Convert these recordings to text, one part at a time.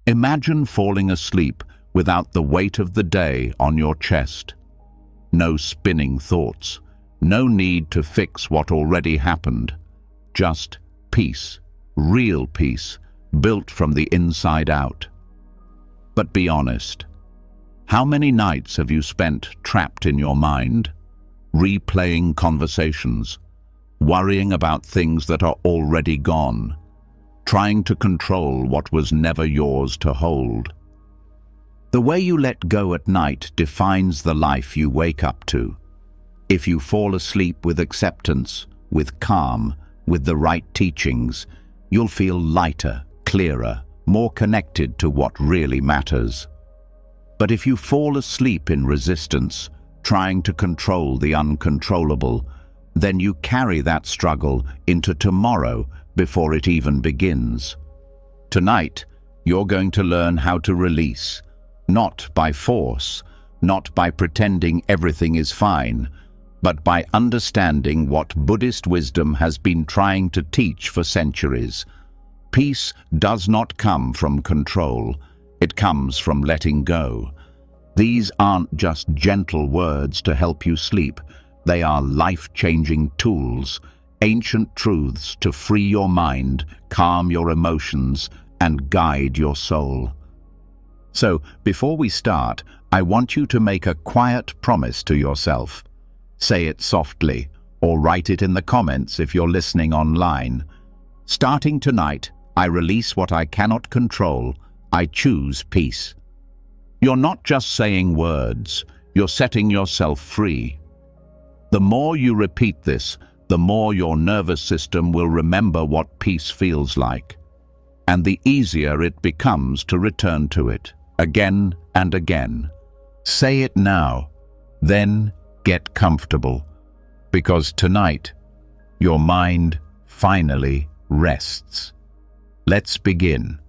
Imagine falling asleep without the weight of the day on your chest. No spinning thoughts, no need to fix what already happened. Just peace, real peace, built from the inside out. But be honest. How many nights have you spent trapped in your mind, replaying conversations, worrying about things that are already gone, trying to control what was never yours to hold? The way you let go at night defines the life you wake up to. If you fall asleep with acceptance, with calm, with the right teachings, you'll feel lighter, clearer, more connected to what really matters. But if you fall asleep in resistance, trying to control the uncontrollable, then you carry that struggle into tomorrow before it even begins. Tonight, you're going to learn how to release, not by force, not by pretending everything is fine, but by understanding what Buddhist wisdom has been trying to teach for centuries. Peace does not come from control, it comes from letting go. These aren't just gentle words to help you sleep, they are life-changing tools, ancient truths to free your mind, calm your emotions, and guide your soul. So, before we start, I want you to make a quiet promise to yourself. Say it softly, or write it in the comments if you're listening online. Starting tonight, I release what I cannot control. I choose peace. You're not just saying words, you're setting yourself free. The more you repeat this, the more your nervous system will remember what peace feels like. And the easier it becomes to return to it, again and again. Say it now, then get comfortable, because tonight, your mind finally rests. Let's begin.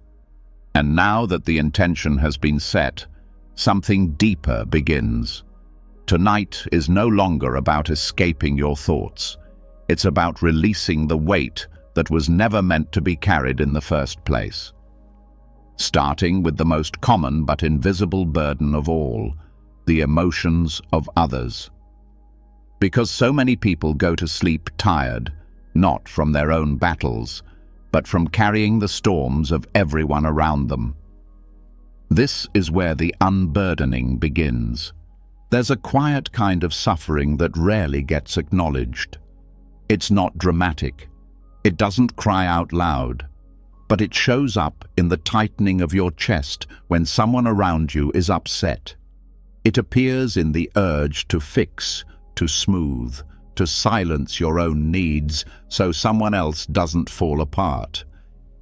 And now that the intention has been set, something deeper begins. Tonight is no longer about escaping your thoughts. It's about releasing the weight that was never meant to be carried in the first place. Starting with the most common but invisible burden of all, the emotions of others. Because so many people go to sleep tired, not from their own battles, but from carrying the storms of everyone around them. This is where the unburdening begins. There's a quiet kind of suffering that rarely gets acknowledged. It's not dramatic. It doesn't cry out loud, but it shows up in the tightening of your chest when someone around you is upset. It appears in the urge to fix, to smooth, to silence your own needs so someone else doesn't fall apart.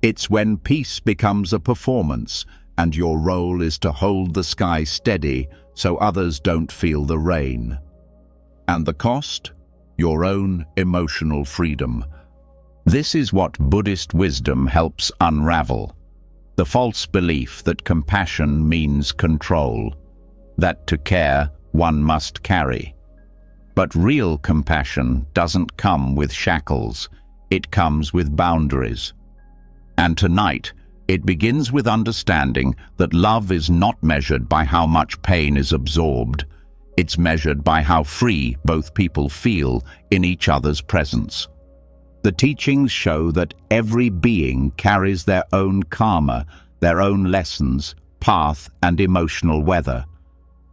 It's when peace becomes a performance and your role is to hold the sky steady so others don't feel the rain. And the cost? Your own emotional freedom. This is what Buddhist wisdom helps unravel. The false belief that compassion means control, that to care one must carry. But real compassion doesn't come with shackles, it comes with boundaries. And tonight, it begins with understanding that love is not measured by how much pain is absorbed. It's measured by how free both people feel in each other's presence. The teachings show that every being carries their own karma, their own lessons, path, and emotional weather.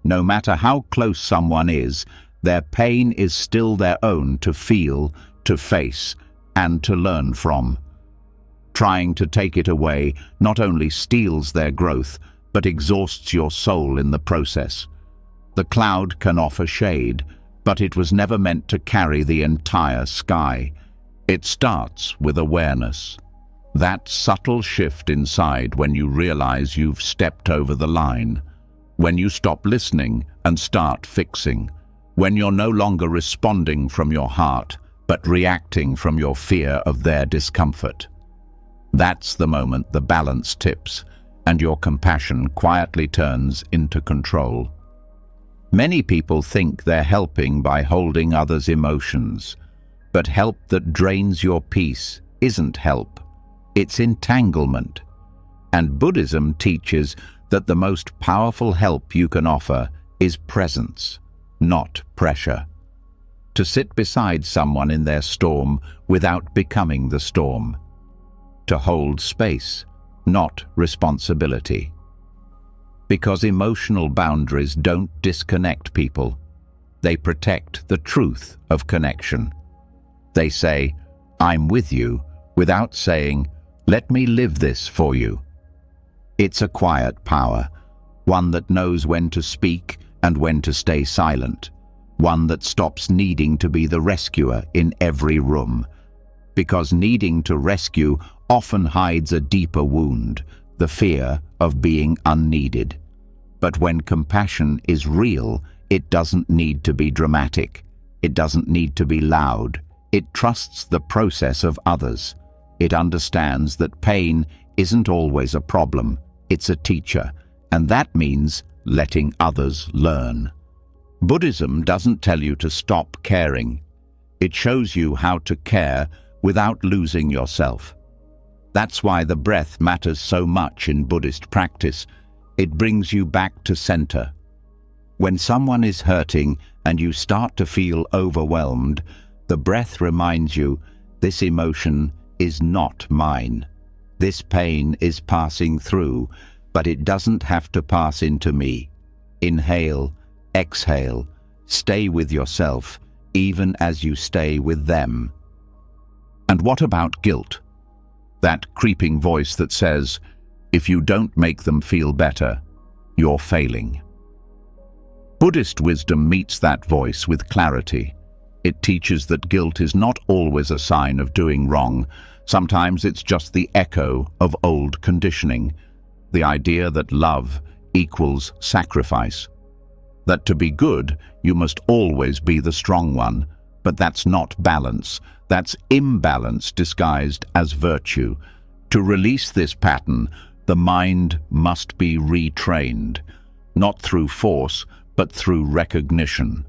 No matter how close someone is, their pain is still their own to feel, to face, and to learn from. Trying to take it away not only steals their growth, but exhausts your soul in the process. The cloud can offer shade, but it was never meant to carry the entire sky. It starts with awareness. That subtle shift inside when you realize you've stepped over the line. When you stop listening and start fixing. When you're no longer responding from your heart, but reacting from your fear of their discomfort. That's the moment the balance tips, and your compassion quietly turns into control. Many people think they're helping by holding others' emotions, but help that drains your peace isn't help, it's entanglement. And Buddhism teaches that the most powerful help you can offer is presence, not pressure. To sit beside someone in their storm without becoming the storm. To hold space, not responsibility. Because emotional boundaries don't disconnect people. They protect the truth of connection. They say, "I'm with you," without saying, "Let me live this for you." It's a quiet power, one that knows when to speak and when to stay silent, one that stops needing to be the rescuer in every room. Because needing to rescue often hides a deeper wound, the fear of being unneeded. But when compassion is real, it doesn't need to be dramatic. It doesn't need to be loud. It trusts the process of others. It understands that pain isn't always a problem, it's a teacher, and that means letting others learn. Buddhism doesn't tell you to stop caring. It shows you how to care without losing yourself. That's why the breath matters so much in Buddhist practice. It brings you back to center. When someone is hurting and you start to feel overwhelmed, the breath reminds you, this emotion is not mine. This pain is passing through, but it doesn't have to pass into me. Inhale, exhale, stay with yourself, even as you stay with them. And what about guilt? That creeping voice that says, if you don't make them feel better, you're failing. Buddhist wisdom meets that voice with clarity. It teaches that guilt is not always a sign of doing wrong. Sometimes it's just the echo of old conditioning. The idea that love equals sacrifice. That to be good, you must always be the strong one. But that's not balance. That's imbalance disguised as virtue. To release this pattern, the mind must be retrained. Not through force, but through recognition.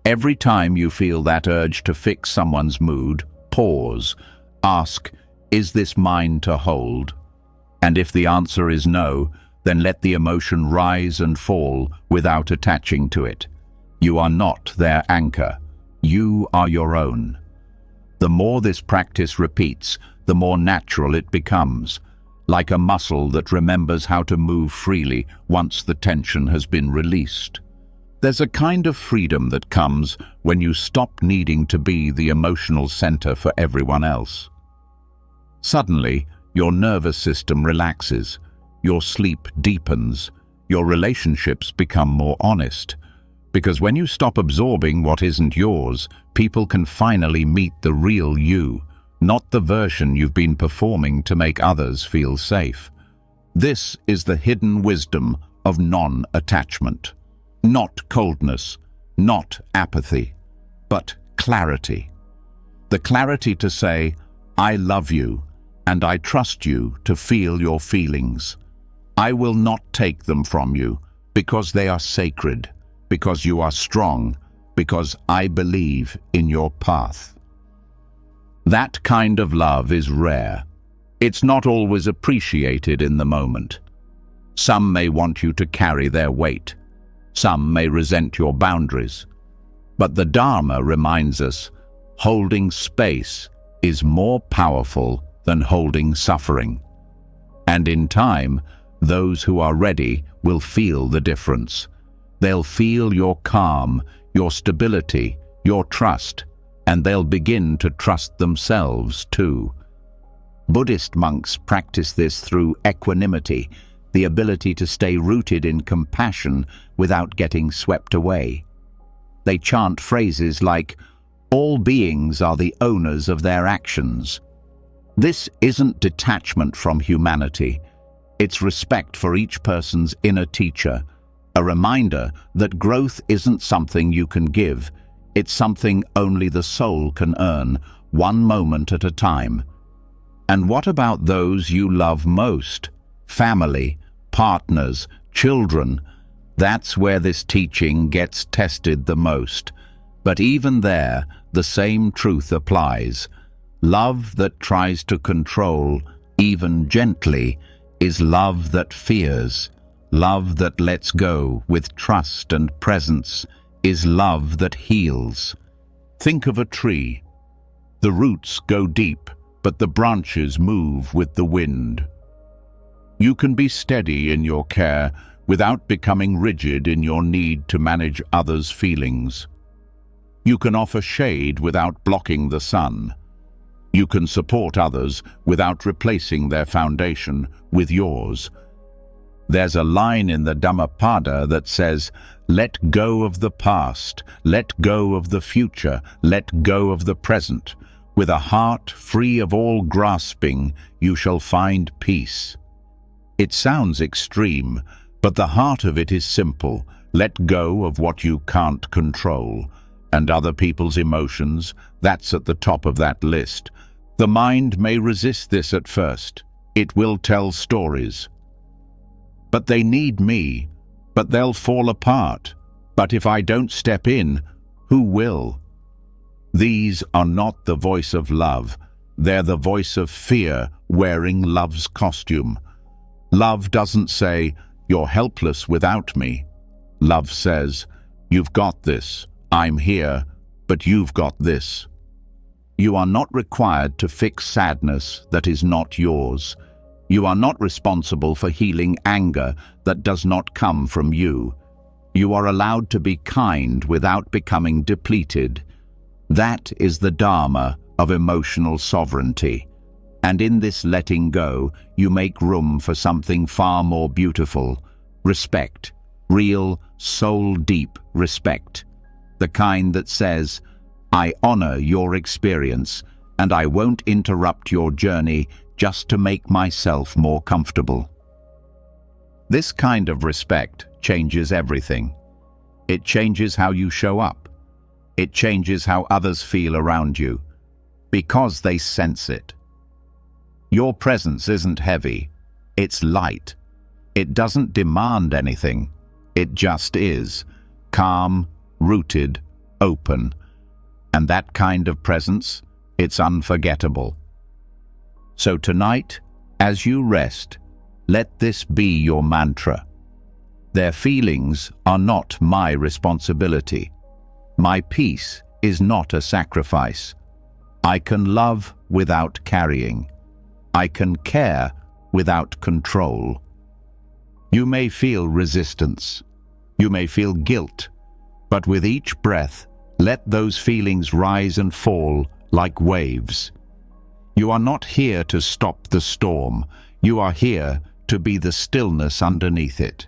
Every time you feel that urge to fix someone's mood, pause. Ask, is this mine to hold? And if the answer is no, then let the emotion rise and fall without attaching to it. You are not their anchor. You are your own. The more this practice repeats, the more natural it becomes, like a muscle that remembers how to move freely once the tension has been released. There's a kind of freedom that comes when you stop needing to be the emotional center for everyone else. Suddenly, your nervous system relaxes, your sleep deepens, your relationships become more honest. Because when you stop absorbing what isn't yours, people can finally meet the real you, not the version you've been performing to make others feel safe. This is the hidden wisdom of non-attachment. Not coldness, not apathy, but clarity. The clarity to say, I love you, and I trust you to feel your feelings. I will not take them from you, because they are sacred, because you are strong, because I believe in your path. That kind of love is rare. It's not always appreciated in the moment. Some may want you to carry their weight. Some may resent your boundaries. But the Dharma reminds us, holding space is more powerful than holding suffering. And in time, those who are ready will feel the difference. They'll feel your calm, your stability, your trust, and they'll begin to trust themselves too. Buddhist monks practice this through equanimity, the ability to stay rooted in compassion without getting swept away. They chant phrases like, all beings are the owners of their actions. This isn't detachment from humanity. It's respect for each person's inner teacher, a reminder that growth isn't something you can give. It's something only the soul can earn, one moment at a time. And what about those you love most? Family, partners, children. That's where this teaching gets tested the most. But even there, the same truth applies. Love that tries to control, even gently, is love that fears, love that lets go with trust and presence, is love that heals. Think of a tree. The roots go deep, but the branches move with the wind. You can be steady in your care without becoming rigid in your need to manage others' feelings. You can offer shade without blocking the sun. You can support others without replacing their foundation with yours. There's a line in the Dhammapada that says, "Let go of the past, let go of the future, let go of the present. With a heart free of all grasping, you shall find peace." It sounds extreme, but the heart of it is simple. Let go of what you can't control. And other people's emotions, that's at the top of that list. The mind may resist this at first. It will tell stories. But they need me, but they'll fall apart. But if I don't step in, who will? These are not the voice of love. They're the voice of fear wearing love's costume. Love doesn't say, "You're helpless without me." Love says, "You've got this. I'm here, but you've got this." You are not required to fix sadness that is not yours. You are not responsible for healing anger that does not come from you. You are allowed to be kind without becoming depleted. That is the Dharma of emotional sovereignty. And in this letting go, you make room for something far more beautiful: respect, real, soul-deep respect. The kind that says, "I honor your experience, and I won't interrupt your journey just to make myself more comfortable." This kind of respect changes everything. It changes how you show up. It changes how others feel around you, because they sense it. Your presence isn't heavy, it's light. It doesn't demand anything. It just is, calm, rooted, open. And that kind of presence, it's unforgettable. So tonight, as you rest, let this be your mantra. Their feelings are not my responsibility. My peace is not a sacrifice. I can love without carrying. I can care without control. You may feel resistance. You may feel guilt. But with each breath, let those feelings rise and fall like waves. You are not here to stop the storm. You are here to be the stillness underneath it.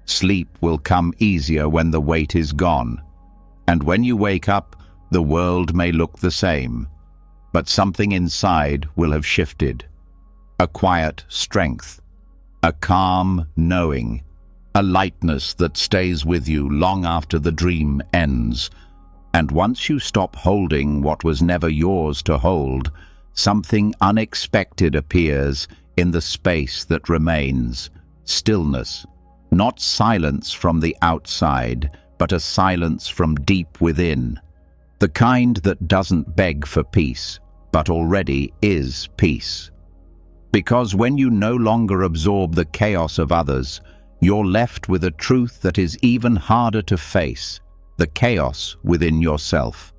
Sleep will come easier when the weight is gone. And when you wake up, the world may look the same, but something inside will have shifted. A quiet strength, a calm knowing, a lightness that stays with you long after the dream ends. And once you stop holding what was never yours to hold, something unexpected appears in the space that remains. Stillness, not silence from the outside, but a silence from deep within. The kind that doesn't beg for peace, but already is peace. Because when you no longer absorb the chaos of others, you're left with a truth that is even harder to face, the chaos within yourself.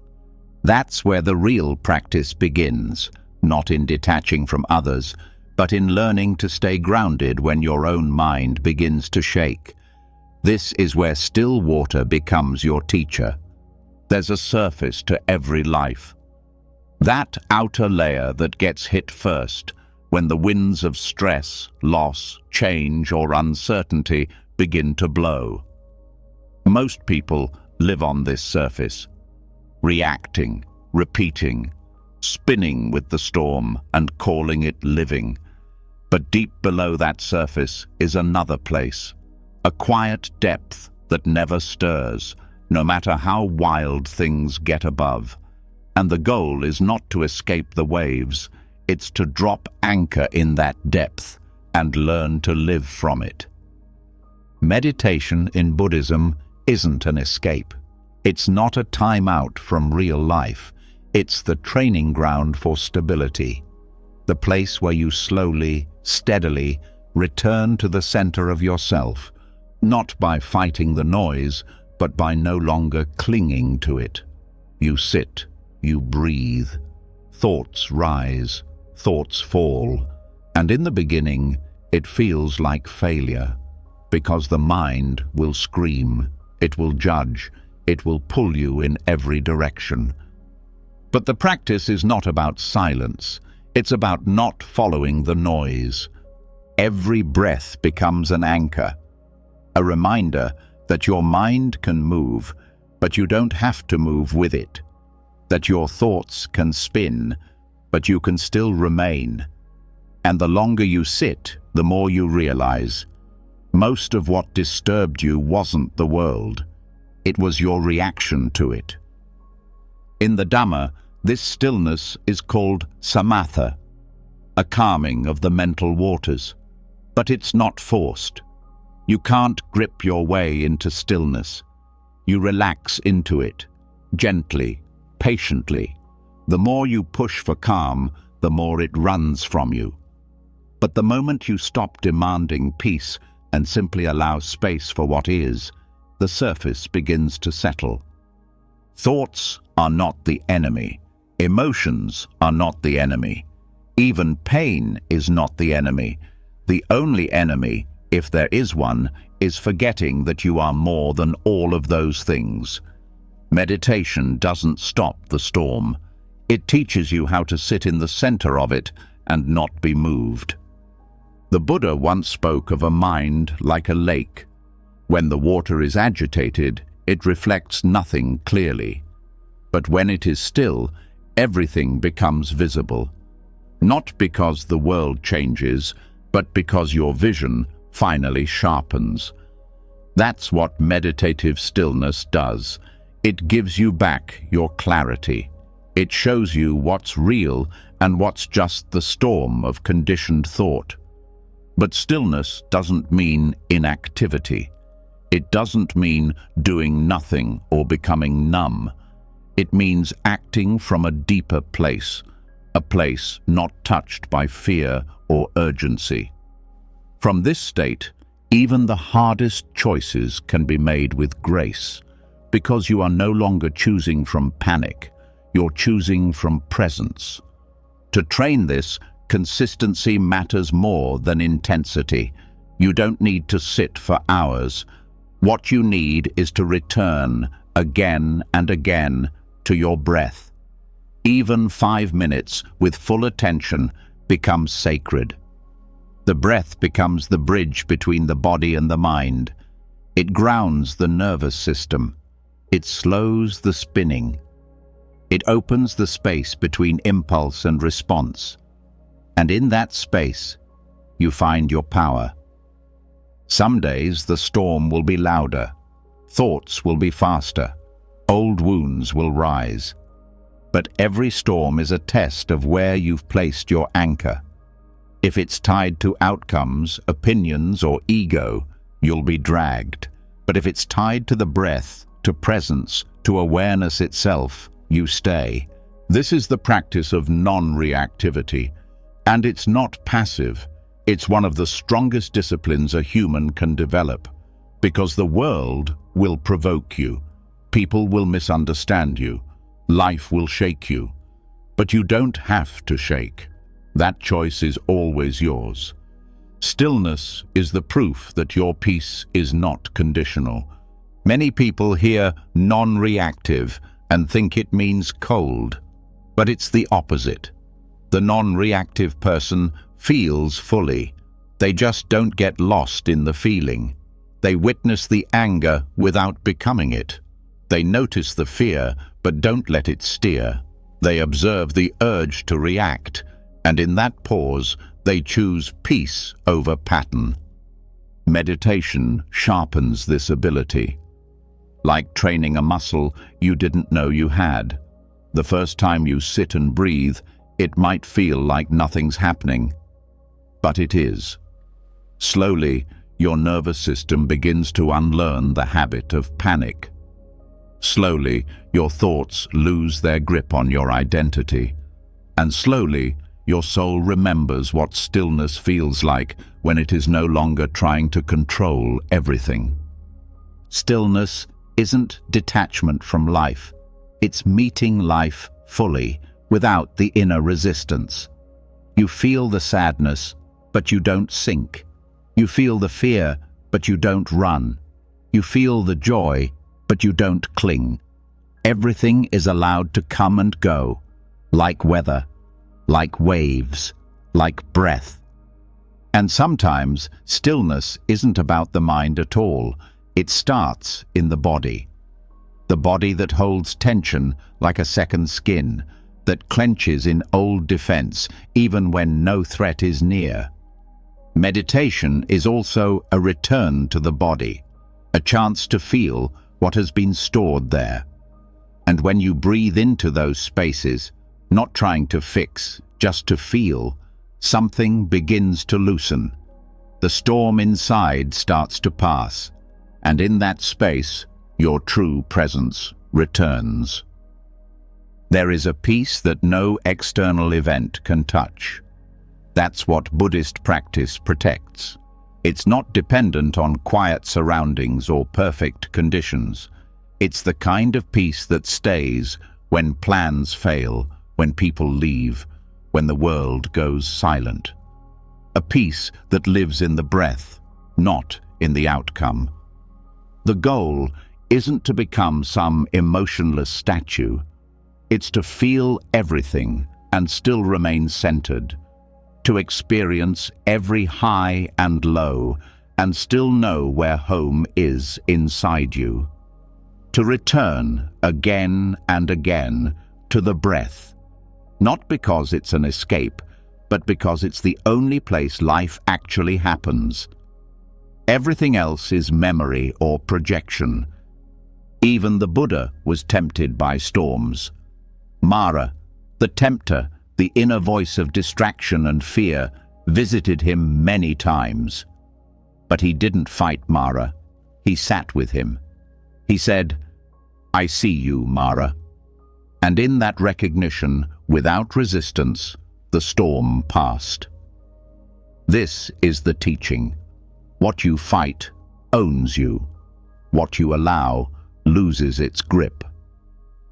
That's where the real practice begins, not in detaching from others, but in learning to stay grounded when your own mind begins to shake. This is where still water becomes your teacher. There's a surface to every life. That outer layer that gets hit first, when the winds of stress, loss, change, or uncertainty begin to blow. Most people live on this surface, reacting, repeating, spinning with the storm and calling it living. But deep below that surface is another place, a quiet depth that never stirs, no matter how wild things get above. And the goal is not to escape the waves, it's to drop anchor in that depth and learn to live from it. Meditation in Buddhism isn't an escape. It's not a time out from real life. It's the training ground for stability, the place where you slowly, steadily, return to the center of yourself, not by fighting the noise, but by no longer clinging to it. You sit, you breathe. Thoughts rise, thoughts fall, and in the beginning, it feels like failure, because the mind will scream, it will judge, it will pull you in every direction. But the practice is not about silence, it's about not following the noise. Every breath becomes an anchor, a reminder that your mind can move, but you don't have to move with it, that your thoughts can spin, but you can still remain. And the longer you sit, the more you realize, most of what disturbed you wasn't the world, it was your reaction to it. In the Dhamma, this stillness is called samatha, a calming of the mental waters, but it's not forced. You can't grip your way into stillness. You relax into it, gently, patiently. The more you push for calm, the more it runs from you. But the moment you stop demanding peace and simply allow space for what is, the surface begins to settle. Thoughts are not the enemy. Emotions are not the enemy. Even pain is not the enemy. The only enemy, if there is one, is forgetting that you are more than all of those things. Meditation doesn't stop the storm. It teaches you how to sit in the center of it and not be moved. The Buddha once spoke of a mind like a lake. When the water is agitated, it reflects nothing clearly. But when it is still, everything becomes visible. Not because the world changes, but because your vision finally sharpens. That's what meditative stillness does. It gives you back your clarity. It shows you what's real and what's just the storm of conditioned thought. But stillness doesn't mean inactivity. It doesn't mean doing nothing or becoming numb. It means acting from a deeper place, a place not touched by fear or urgency. From this state, even the hardest choices can be made with grace, because you are no longer choosing from panic, you're choosing from presence. To train this, consistency matters more than intensity. You don't need to sit for hours. What you need is to return again and again to your breath. Even 5 minutes with full attention becomes sacred. The breath becomes the bridge between the body and the mind. It grounds the nervous system. It slows the spinning. It opens the space between impulse and response. And in that space, you find your power. Some days the storm will be louder. Thoughts will be faster. Old wounds will rise. But every storm is a test of where you've placed your anchor. If it's tied to outcomes, opinions, or ego, you'll be dragged. But if it's tied to the breath, to presence, to awareness itself, you stay. This is the practice of non-reactivity. And it's not passive. It's one of the strongest disciplines a human can develop. Because the world will provoke you. People will misunderstand you. Life will shake you. But you don't have to shake. That choice is always yours. Stillness is the proof that your peace is not conditional. Many people hear non-reactive and think it means cold. But it's the opposite. The non-reactive person feels fully. They just don't get lost in the feeling. They witness the anger without becoming it. They notice the fear, but don't let it steer. They observe the urge to react, and in that pause, they choose peace over pattern. Meditation sharpens this ability. Like training a muscle you didn't know you had. The first time you sit and breathe, it might feel like nothing's happening. But it is. Slowly, your nervous system begins to unlearn the habit of panic. Slowly, your thoughts lose their grip on your identity. And slowly, your soul remembers what stillness feels like when it is no longer trying to control everything. Stillness isn't detachment from life. It's meeting life fully, without the inner resistance. You feel the sadness, but you don't sink. You feel the fear, but you don't run. You feel the joy, but you don't cling. Everything is allowed to come and go, like weather, like waves, like breath. And sometimes stillness isn't about the mind at all. It starts in the body. The body that holds tension like a second skin, that clenches in old defense even when no threat is near. Meditation is also a return to the body, a chance to feel what has been stored there. And when you breathe into those spaces, not trying to fix, just to feel, something begins to loosen. The storm inside starts to pass, and in that space, your true presence returns. There is a peace that no external event can touch. That's what Buddhist practice protects. It's not dependent on quiet surroundings or perfect conditions. It's the kind of peace that stays when plans fail, when people leave, when the world goes silent. A peace that lives in the breath, not in the outcome. The goal isn't to become some emotionless statue. It's to feel everything and still remain centered, to experience every high and low and still know where home is inside you, to return again and again to the breath, not because it's an escape, but because it's the only place life actually happens. Everything else is memory or projection. Even the Buddha was tempted by storms. Mara, the tempter, the inner voice of distraction and fear, visited him many times. But he didn't fight Mara. He sat with him. He said, "I see you, Mara." And in that recognition, without resistance, the storm passed. This is the teaching. What you fight owns you. What you allow loses its grip.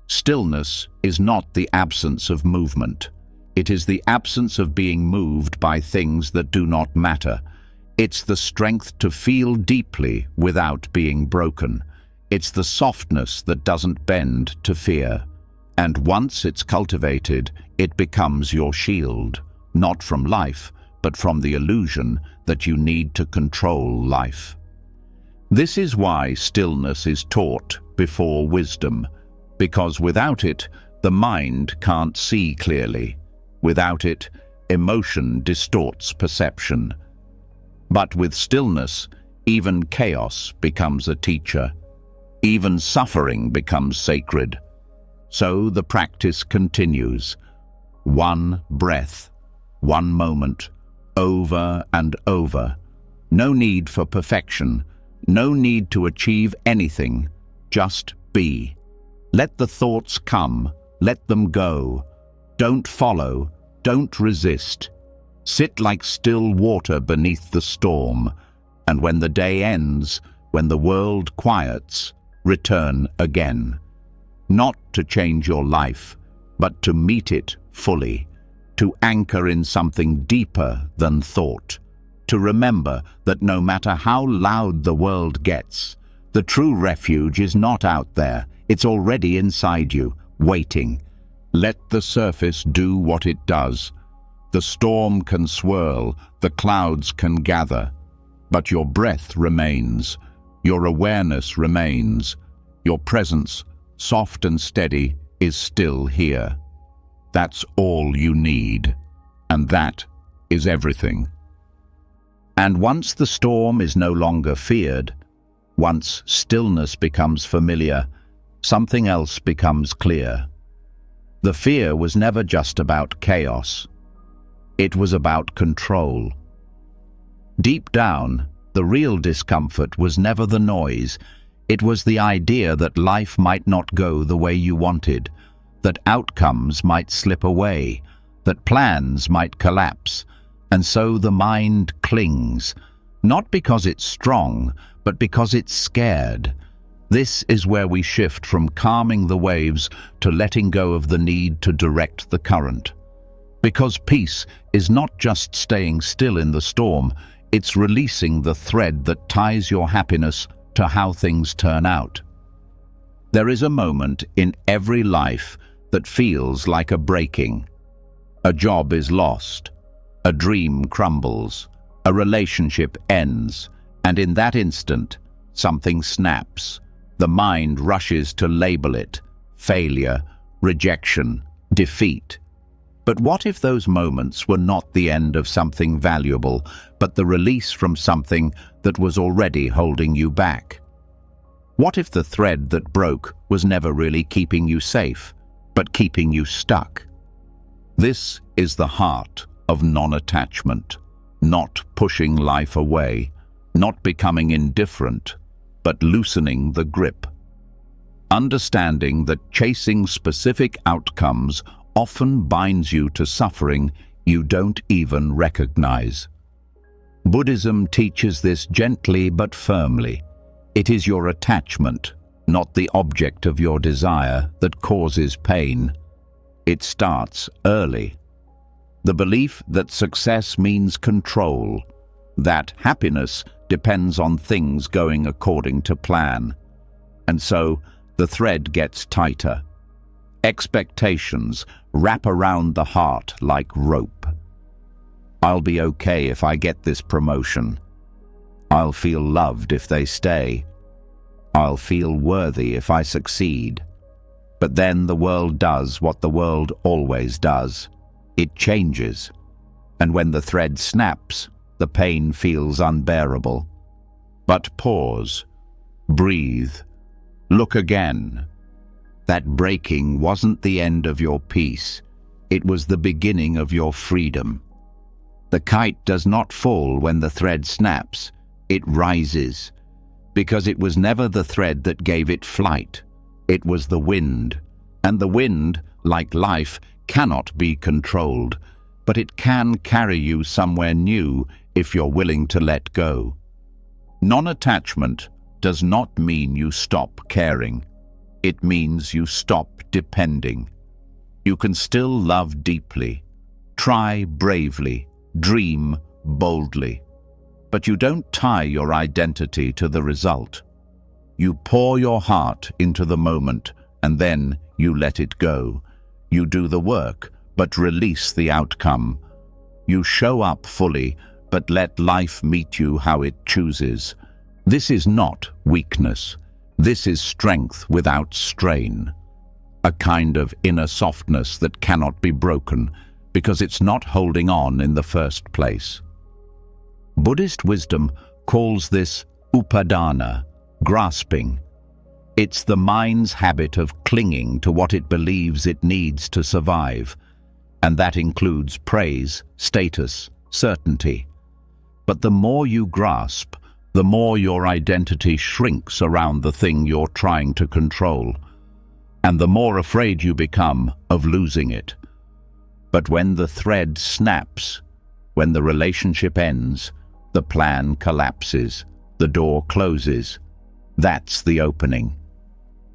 Stillness is not the absence of movement. It is the absence of being moved by things that do not matter. It's the strength to feel deeply without being broken. It's the softness that doesn't bend to fear. And once it's cultivated, it becomes your shield, not from life, but from the illusion that you need to control life. This is why stillness is taught before wisdom, because without it, the mind can't see clearly. Without it, emotion distorts perception. But with stillness, even chaos becomes a teacher. Even suffering becomes sacred. So the practice continues. One breath, one moment, over and over. No need for perfection, no need to achieve anything, just be. Let the thoughts come, let them go. Don't follow, don't resist. Sit like still water beneath the storm, and when the day ends, when the world quiets, return again. Not to change your life, but to meet it fully, to anchor in something deeper than thought, to remember that no matter how loud the world gets, the true refuge is not out there, it's already inside you, waiting. Let the surface do what it does. The storm can swirl, the clouds can gather, but your breath remains, your awareness remains, your presence, soft and steady, is still here. That's all you need, and that is everything. And once the storm is no longer feared, once stillness becomes familiar, something else becomes clear. The fear was never just about chaos. It was about control. Deep down, the real discomfort was never the noise. It was the idea that life might not go the way you wanted, that outcomes might slip away, that plans might collapse, and so the mind clings, not because it's strong, but because it's scared. This is where we shift from calming the waves to letting go of the need to direct the current. Because peace is not just staying still in the storm, it's releasing the thread that ties your happiness to how things turn out. There is a moment in every life that feels like a breaking. A job is lost, a dream crumbles, a relationship ends, and in that instant, something snaps. The mind rushes to label it failure, rejection, defeat. But what if those moments were not the end of something valuable, but the release from something that was already holding you back? What if the thread that broke was never really keeping you safe, but keeping you stuck? This is the heart of non-attachment, not pushing life away, not becoming indifferent, but loosening the grip. Understanding that chasing specific outcomes often binds you to suffering you don't even recognize. Buddhism teaches this gently but firmly. It is your attachment, not the object of your desire, that causes pain. It starts early. The belief that success means control, that happiness depends on things going according to plan. And so the thread gets tighter. Expectations wrap around the heart like rope. I'll be okay if I get this promotion. I'll feel loved if they stay. I'll feel worthy if I succeed. But then the world does what the world always does. It changes. And when the thread snaps, the pain feels unbearable. But pause. Breathe. Look again. That breaking wasn't the end of your peace. It was the beginning of your freedom. The kite does not fall when the thread snaps. It rises. Because it was never the thread that gave it flight. It was the wind. And the wind, like life, cannot be controlled. But it can carry you somewhere new if you're willing to let go. Non-attachment does not mean you stop caring. It means you stop depending. You can still love deeply, try bravely, dream boldly. But you don't tie your identity to the result. You pour your heart into the moment, and then you let it go. You do the work, but release the outcome. You show up fully, but let life meet you how it chooses. This is not weakness. This is strength without strain. A kind of inner softness that cannot be broken because it's not holding on in the first place. Buddhist wisdom calls this upadana, grasping. It's the mind's habit of clinging to what it believes it needs to survive, and that includes praise, status, certainty. But the more you grasp, the more your identity shrinks around the thing you're trying to control, and the more afraid you become of losing it. But when the thread snaps, when the relationship ends, the plan collapses, the door closes, that's the opening.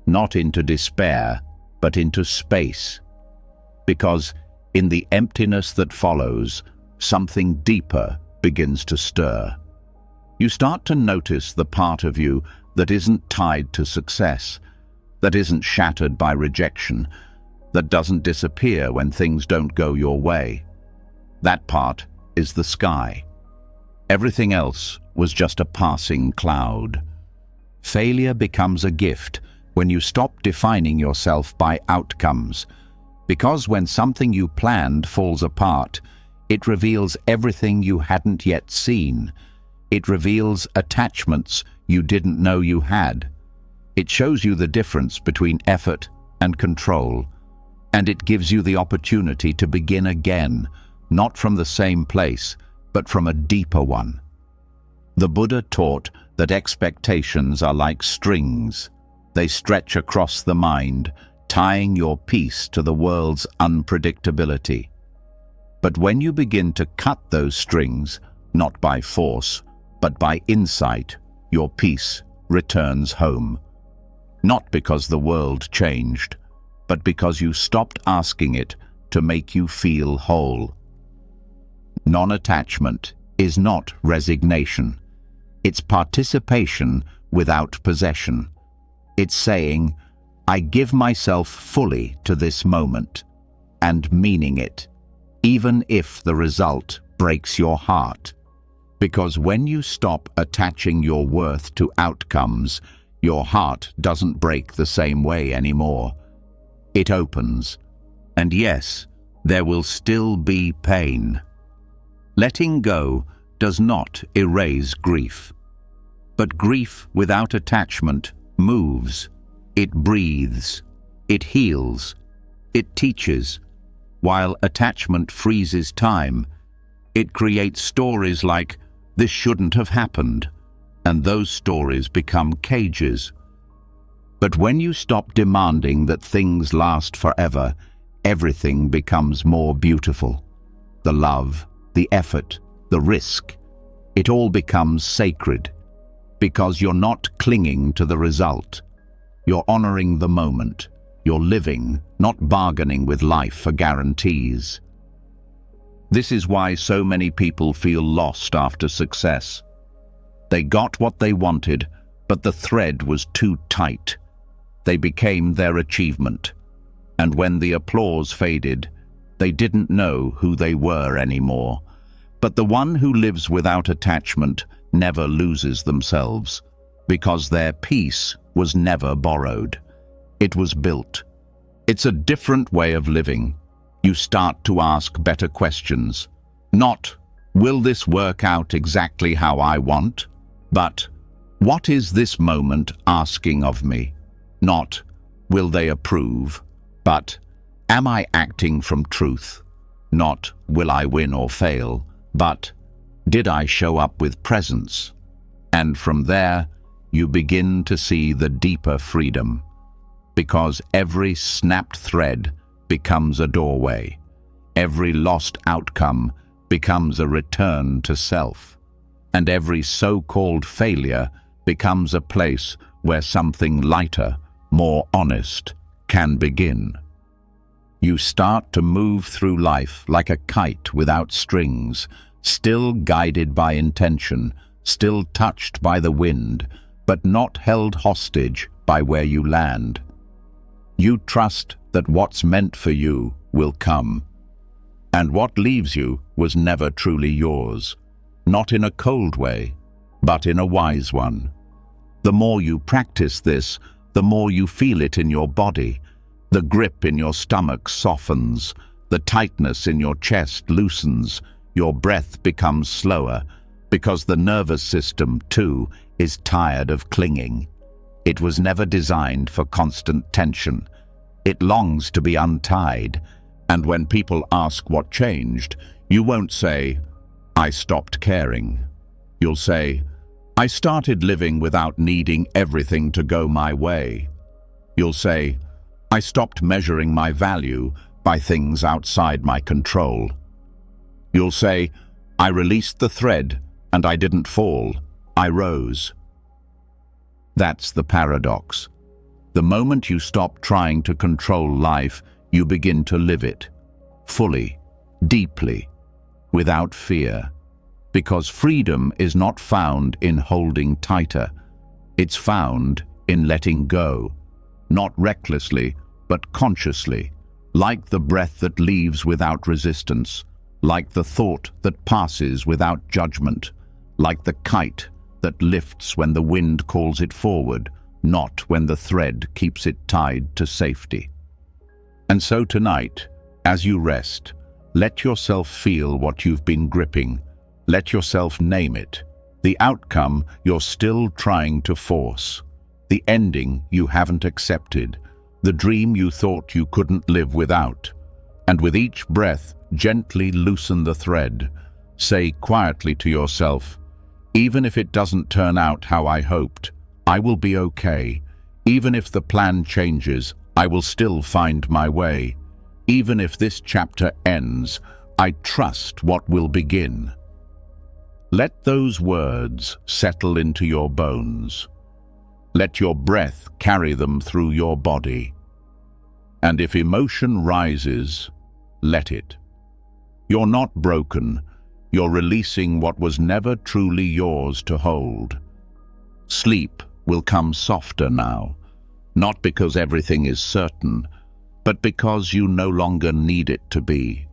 Not into despair, but into space. Because in the emptiness that follows, something deeper begins to stir. You start to notice the part of you that isn't tied to success, that isn't shattered by rejection, that doesn't disappear when things don't go your way. That part is the sky. Everything else was just a passing cloud. Failure becomes a gift when you stop defining yourself by outcomes, because when something you planned falls apart, it reveals everything you hadn't yet seen. It reveals attachments you didn't know you had. It shows you the difference between effort and control, and it gives you the opportunity to begin again, not from the same place, but from a deeper one. The Buddha taught that expectations are like strings. They stretch across the mind, tying your peace to the world's unpredictability. But when you begin to cut those strings, not by force, but by insight, your peace returns home. Not because the world changed, but because you stopped asking it to make you feel whole. Non-attachment is not resignation. It's participation without possession. It's saying, I give myself fully to this moment, and meaning it, even if the result breaks your heart. Because when you stop attaching your worth to outcomes, your heart doesn't break the same way anymore. It opens. And yes, there will still be pain. Letting go does not erase grief. But grief without attachment moves. It breathes. It heals. It teaches. While attachment freezes time, it creates stories like, this shouldn't have happened, and those stories become cages. But when you stop demanding that things last forever, everything becomes more beautiful. The love, the effort, the risk, it all becomes sacred, because you're not clinging to the result. You're honoring the moment. You're living, not bargaining with life for guarantees. This is why so many people feel lost after success. They got what they wanted, but the thread was too tight. They became their achievement. And when the applause faded, they didn't know who they were anymore. But the one who lives without attachment never loses themselves, because their peace was never borrowed. It was built. It's a different way of living. You start to ask better questions. Not, will this work out exactly how I want? But, what is this moment asking of me? Not, will they approve? But, am I acting from truth? Not, will I win or fail? But, did I show up with presence? And from there, you begin to see the deeper freedom. Because every snapped thread becomes a doorway. Every lost outcome becomes a return to self. And every so-called failure becomes a place where something lighter, more honest, can begin. You start to move through life like a kite without strings, still guided by intention, still touched by the wind, but not held hostage by where you land. You trust that what's meant for you will come. And what leaves you was never truly yours, not in a cold way, but in a wise one. The more you practice this, the more you feel it in your body. The grip in your stomach softens, the tightness in your chest loosens, your breath becomes slower, because the nervous system, too, is tired of clinging. It was never designed for constant tension. It longs to be untied, and when people ask what changed, you won't say, I stopped caring. You'll say, I started living without needing everything to go my way. You'll say, I stopped measuring my value by things outside my control. You'll say, I released the thread and I didn't fall, I rose. That's the paradox. The moment you stop trying to control life, you begin to live it, fully, deeply, without fear. Because freedom is not found in holding tighter. It's found in letting go, not recklessly, but consciously, like the breath that leaves without resistance, like the thought that passes without judgment, like the kite that lifts when the wind calls it forward, not when the thread keeps it tied to safety. And so tonight, as you rest, let yourself feel what you've been gripping. Let yourself name it. The outcome you're still trying to force. The ending you haven't accepted. The dream you thought you couldn't live without. And with each breath, gently loosen the thread. Say quietly to yourself, even if it doesn't turn out how I hoped, I will be okay. Even if the plan changes, I will still find my way. Even if this chapter ends, I trust what will begin. Let those words settle into your bones. Let your breath carry them through your body. And if emotion rises, let it. You're not broken. You're releasing what was never truly yours to hold. Sleep will come softer now, not because everything is certain, but because you no longer need it to be.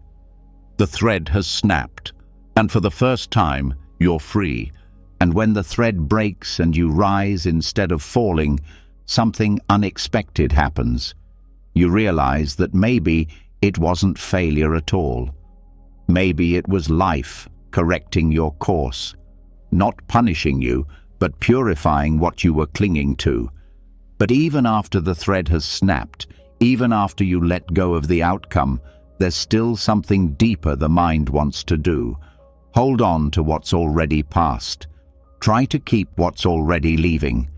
The thread has snapped, and for the first time, you're free. And when the thread breaks and you rise instead of falling, something unexpected happens. You realize that maybe it wasn't failure at all. Maybe it was life correcting your course, not punishing you, but purifying what you were clinging to. But even after the thread has snapped, even after you let go of the outcome, there's still something deeper the mind wants to do. Hold on to what's already past. Try to keep what's already leaving.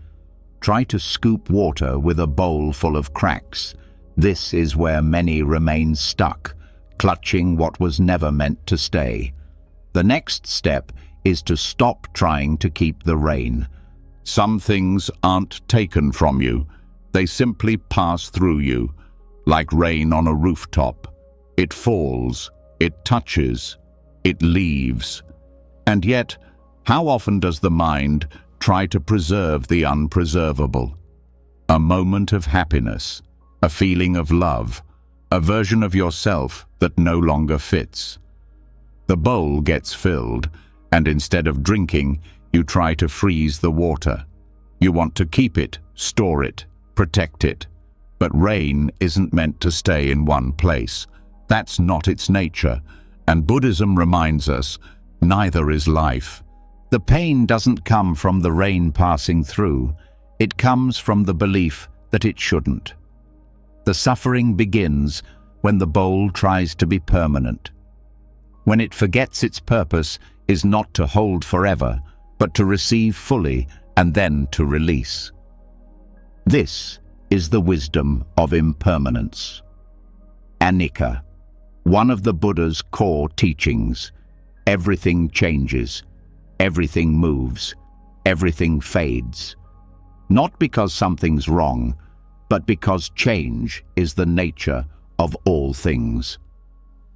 Try to scoop water with a bowl full of cracks. This is where many remain stuck, clutching what was never meant to stay. The next step is to stop trying to keep the rain. Some things aren't taken from you. They simply pass through you, like rain on a rooftop. It falls, it touches, it leaves. And yet, how often does the mind try to preserve the unpreservable? A moment of happiness, a feeling of love, a version of yourself that no longer fits. The bowl gets filled, and instead of drinking, you try to freeze the water. You want to keep it, store it, protect it. But rain isn't meant to stay in one place. That's not its nature. And Buddhism reminds us, neither is life. The pain doesn't come from the rain passing through. It comes from the belief that it shouldn't. The suffering begins when the bowl tries to be permanent. When it forgets its purpose is not to hold forever, but to receive fully and then to release. This is the wisdom of impermanence. Anicca, one of the Buddha's core teachings. Everything changes, everything moves, everything fades. Not because something's wrong, but because change is the nature of all things.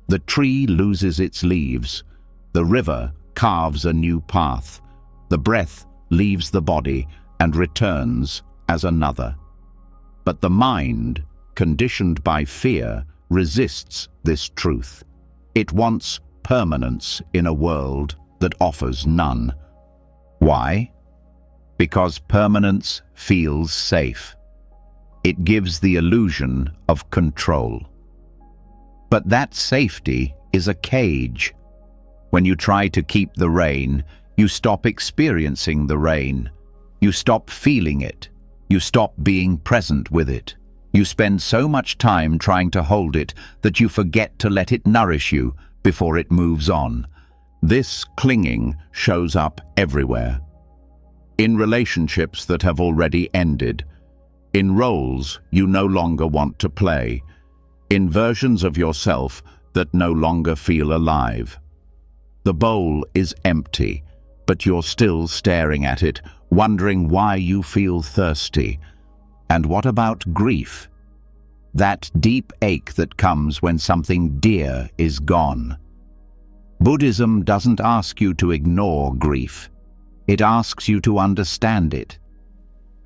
The tree loses its leaves, the river carves a new path, the breath leaves the body and returns as another. But the mind, conditioned by fear, resists this truth. It wants permanence in a world that offers none. Why? Because permanence feels safe. It gives the illusion of control. But that safety is a cage. When you try to keep the rain, you stop experiencing the rain. You stop feeling it. You stop being present with it. You spend so much time trying to hold it that you forget to let it nourish you before it moves on. This clinging shows up everywhere. In relationships that have already ended, in roles you no longer want to play, in versions of yourself that no longer feel alive. The bowl is empty, but you're still staring at it, wondering why you feel thirsty. And what about grief? That deep ache that comes when something dear is gone. Buddhism doesn't ask you to ignore grief. It asks you to understand it.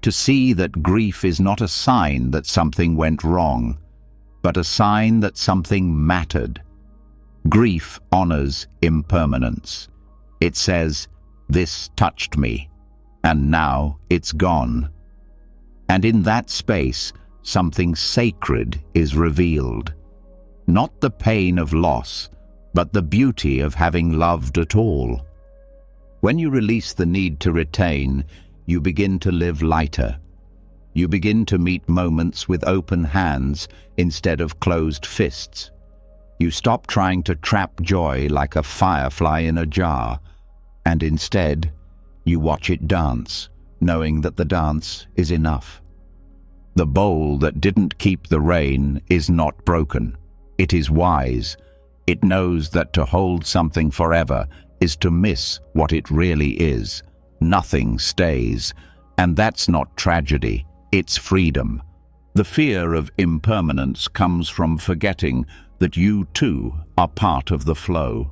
To see that grief is not a sign that something went wrong, but a sign that something mattered. Grief honors impermanence. It says, "This touched me, and now it's gone." And in that space, something sacred is revealed. Not the pain of loss, but the beauty of having loved at all. When you release the need to retain, you begin to live lighter. You begin to meet moments with open hands instead of closed fists. You stop trying to trap joy like a firefly in a jar, and instead, you watch it dance, knowing that the dance is enough. The bowl that didn't keep the rain is not broken. It is wise. It knows that to hold something forever is to miss what it really is. Nothing stays, and that's not tragedy, it's freedom. The fear of impermanence comes from forgetting that you too are part of the flow.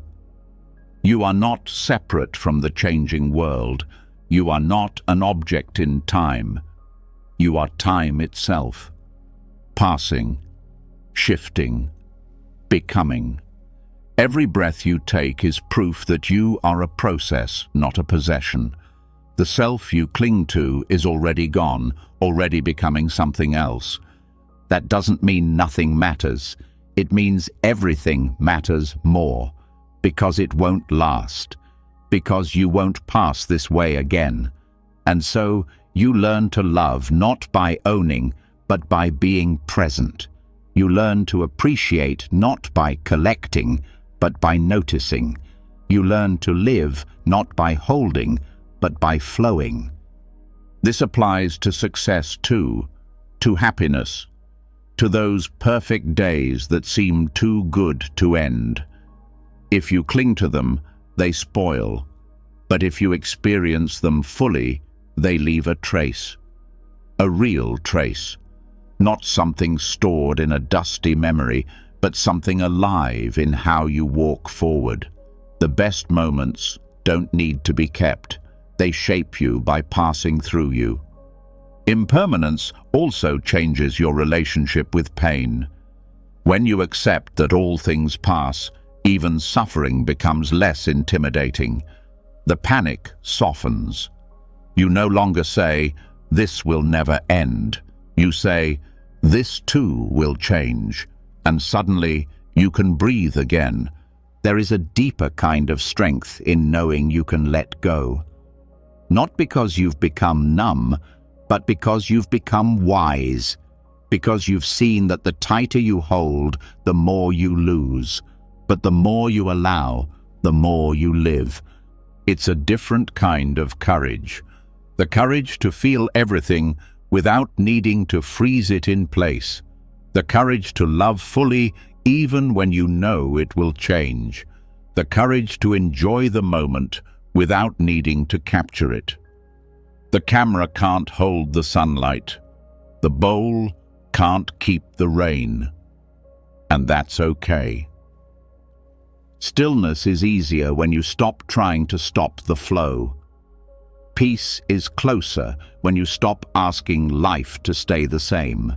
You are not separate from the changing world. You are not an object in time. You are time itself, passing, shifting, becoming. Every breath you take is proof that you are a process, not a possession. The self you cling to is already gone, already becoming something else. That doesn't mean nothing matters. It means everything matters more, because it won't last, because you won't pass this way again. And so you learn to love not by owning, but by being present. You learn to appreciate not by collecting, but by noticing. You learn to live not by holding, but by flowing. This applies to success too, to happiness, to those perfect days that seem too good to end. If you cling to them, they spoil, but if you experience them fully, they leave a trace, a real trace, not something stored in a dusty memory, but something alive in how you walk forward. The best moments don't need to be kept. They shape you by passing through you. Impermanence also changes your relationship with pain. When you accept that all things pass, even suffering becomes less intimidating. The panic softens. You no longer say, "This will never end." You say, "This too will change." And suddenly, you can breathe again. There is a deeper kind of strength in knowing you can let go. Not because you've become numb, but because you've become wise. Because you've seen that the tighter you hold, the more you lose. But the more you allow, the more you live. It's a different kind of courage. The courage to feel everything without needing to freeze it in place. The courage to love fully even when you know it will change. The courage to enjoy the moment without needing to capture it. The camera can't hold the sunlight. The bowl can't keep the rain. And that's okay. Stillness is easier when you stop trying to stop the flow. Peace is closer when you stop asking life to stay the same.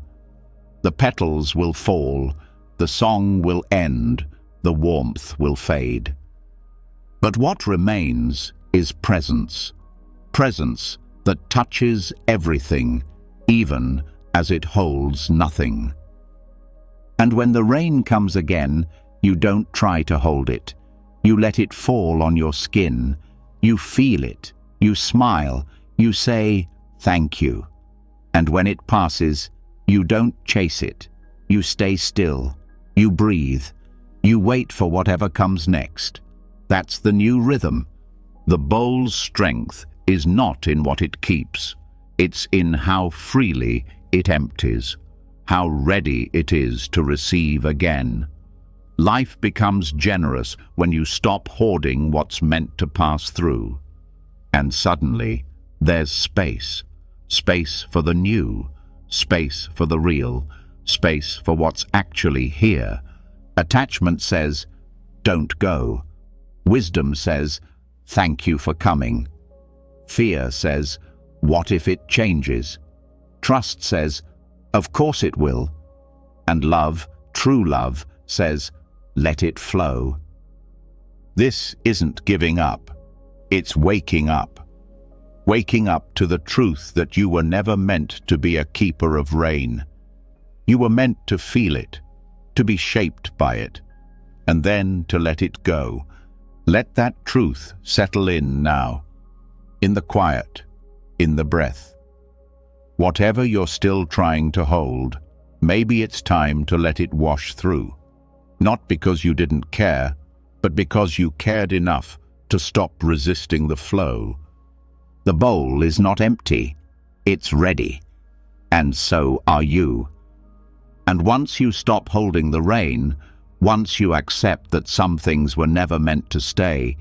The petals will fall, the song will end, the warmth will fade. But what remains is presence. Presence that touches everything, even as it holds nothing. And when the rain comes again, you don't try to hold it. You let it fall on your skin. You feel it. You smile. You say, "Thank you." And when it passes, you don't chase it. You stay still. You breathe. You wait for whatever comes next. That's the new rhythm. The bowl's strength is not in what it keeps. It's in how freely it empties, how ready it is to receive again. Life becomes generous when you stop hoarding what's meant to pass through. And suddenly, there's space. Space for the new, space for the real, space for what's actually here. Attachment says, "Don't go." Wisdom says, "Thank you for coming." Fear says, "What if it changes?" Trust says, "Of course it will." And love, true love, says, "Let it flow." This isn't giving up. It's waking up. Waking up to the truth that you were never meant to be a keeper of rain. You were meant to feel it, to be shaped by it, and then to let it go. Let that truth settle in now, in the quiet, in the breath. Whatever you're still trying to hold, maybe it's time to let it wash through. Not because you didn't care, but because you cared enough to stop resisting the flow. The bowl is not empty, it's ready, and so are you. And once you stop holding the rain, Once you accept that some things were never meant to stay,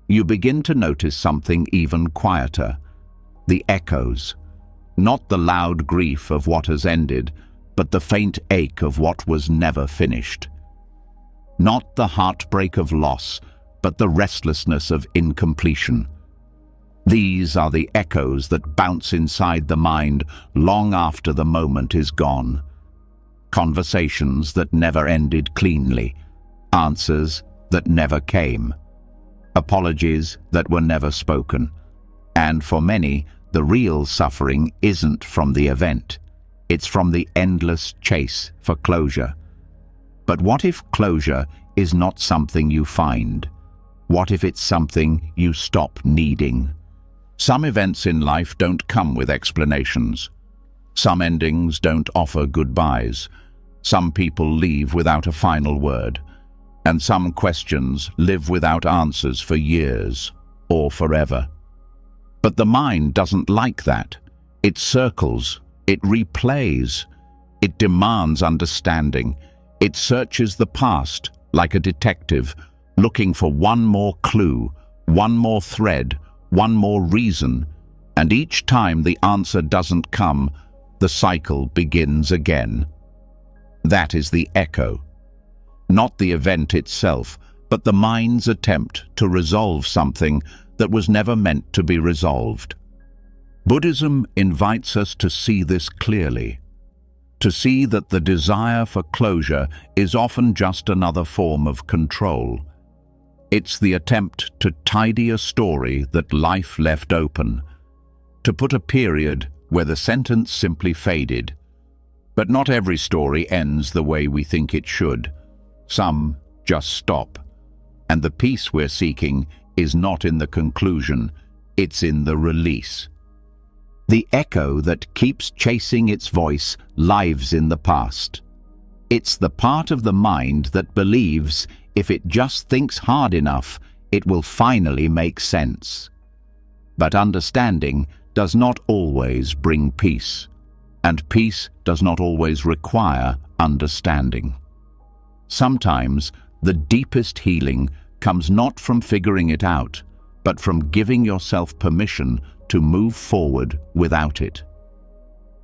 you begin to notice something even quieter: the echoes. Not the loud grief of what has ended, but the faint ache of what was never finished. Not the heartbreak of loss, but the restlessness of incompletion. These are the echoes that bounce inside the mind long after the moment is gone. Conversations that never ended cleanly, answers that never came, apologies that were never spoken. And for many, the real suffering isn't from the event. It's from the endless chase for closure. But what if closure is not something you find? What if it's something you stop needing? Some events in life don't come with explanations. Some endings don't offer goodbyes. Some people leave without a final word. And some questions live without answers for years or forever. But the mind doesn't like that. It circles, it replays, it demands understanding. It searches the past like a detective, looking for one more clue, one more thread, one more reason. And each time the answer doesn't come, the cycle begins again. That is the echo. Not the event itself, but the mind's attempt to resolve something that was never meant to be resolved. Buddhism invites us to see this clearly, to see that the desire for closure is often just another form of control. It's the attempt to tidy a story that life left open, to put a period where the sentence simply faded. But not every story ends the way we think it should. Some just stop. And the peace we're seeking is not in the conclusion, it's in the release. The echo that keeps chasing its voice lives in the past. It's the part of the mind that believes if it just thinks hard enough, it will finally make sense. But understanding does not always bring peace, and peace does not always require understanding. Sometimes the deepest healing comes not from figuring it out, but from giving yourself permission to move forward without it.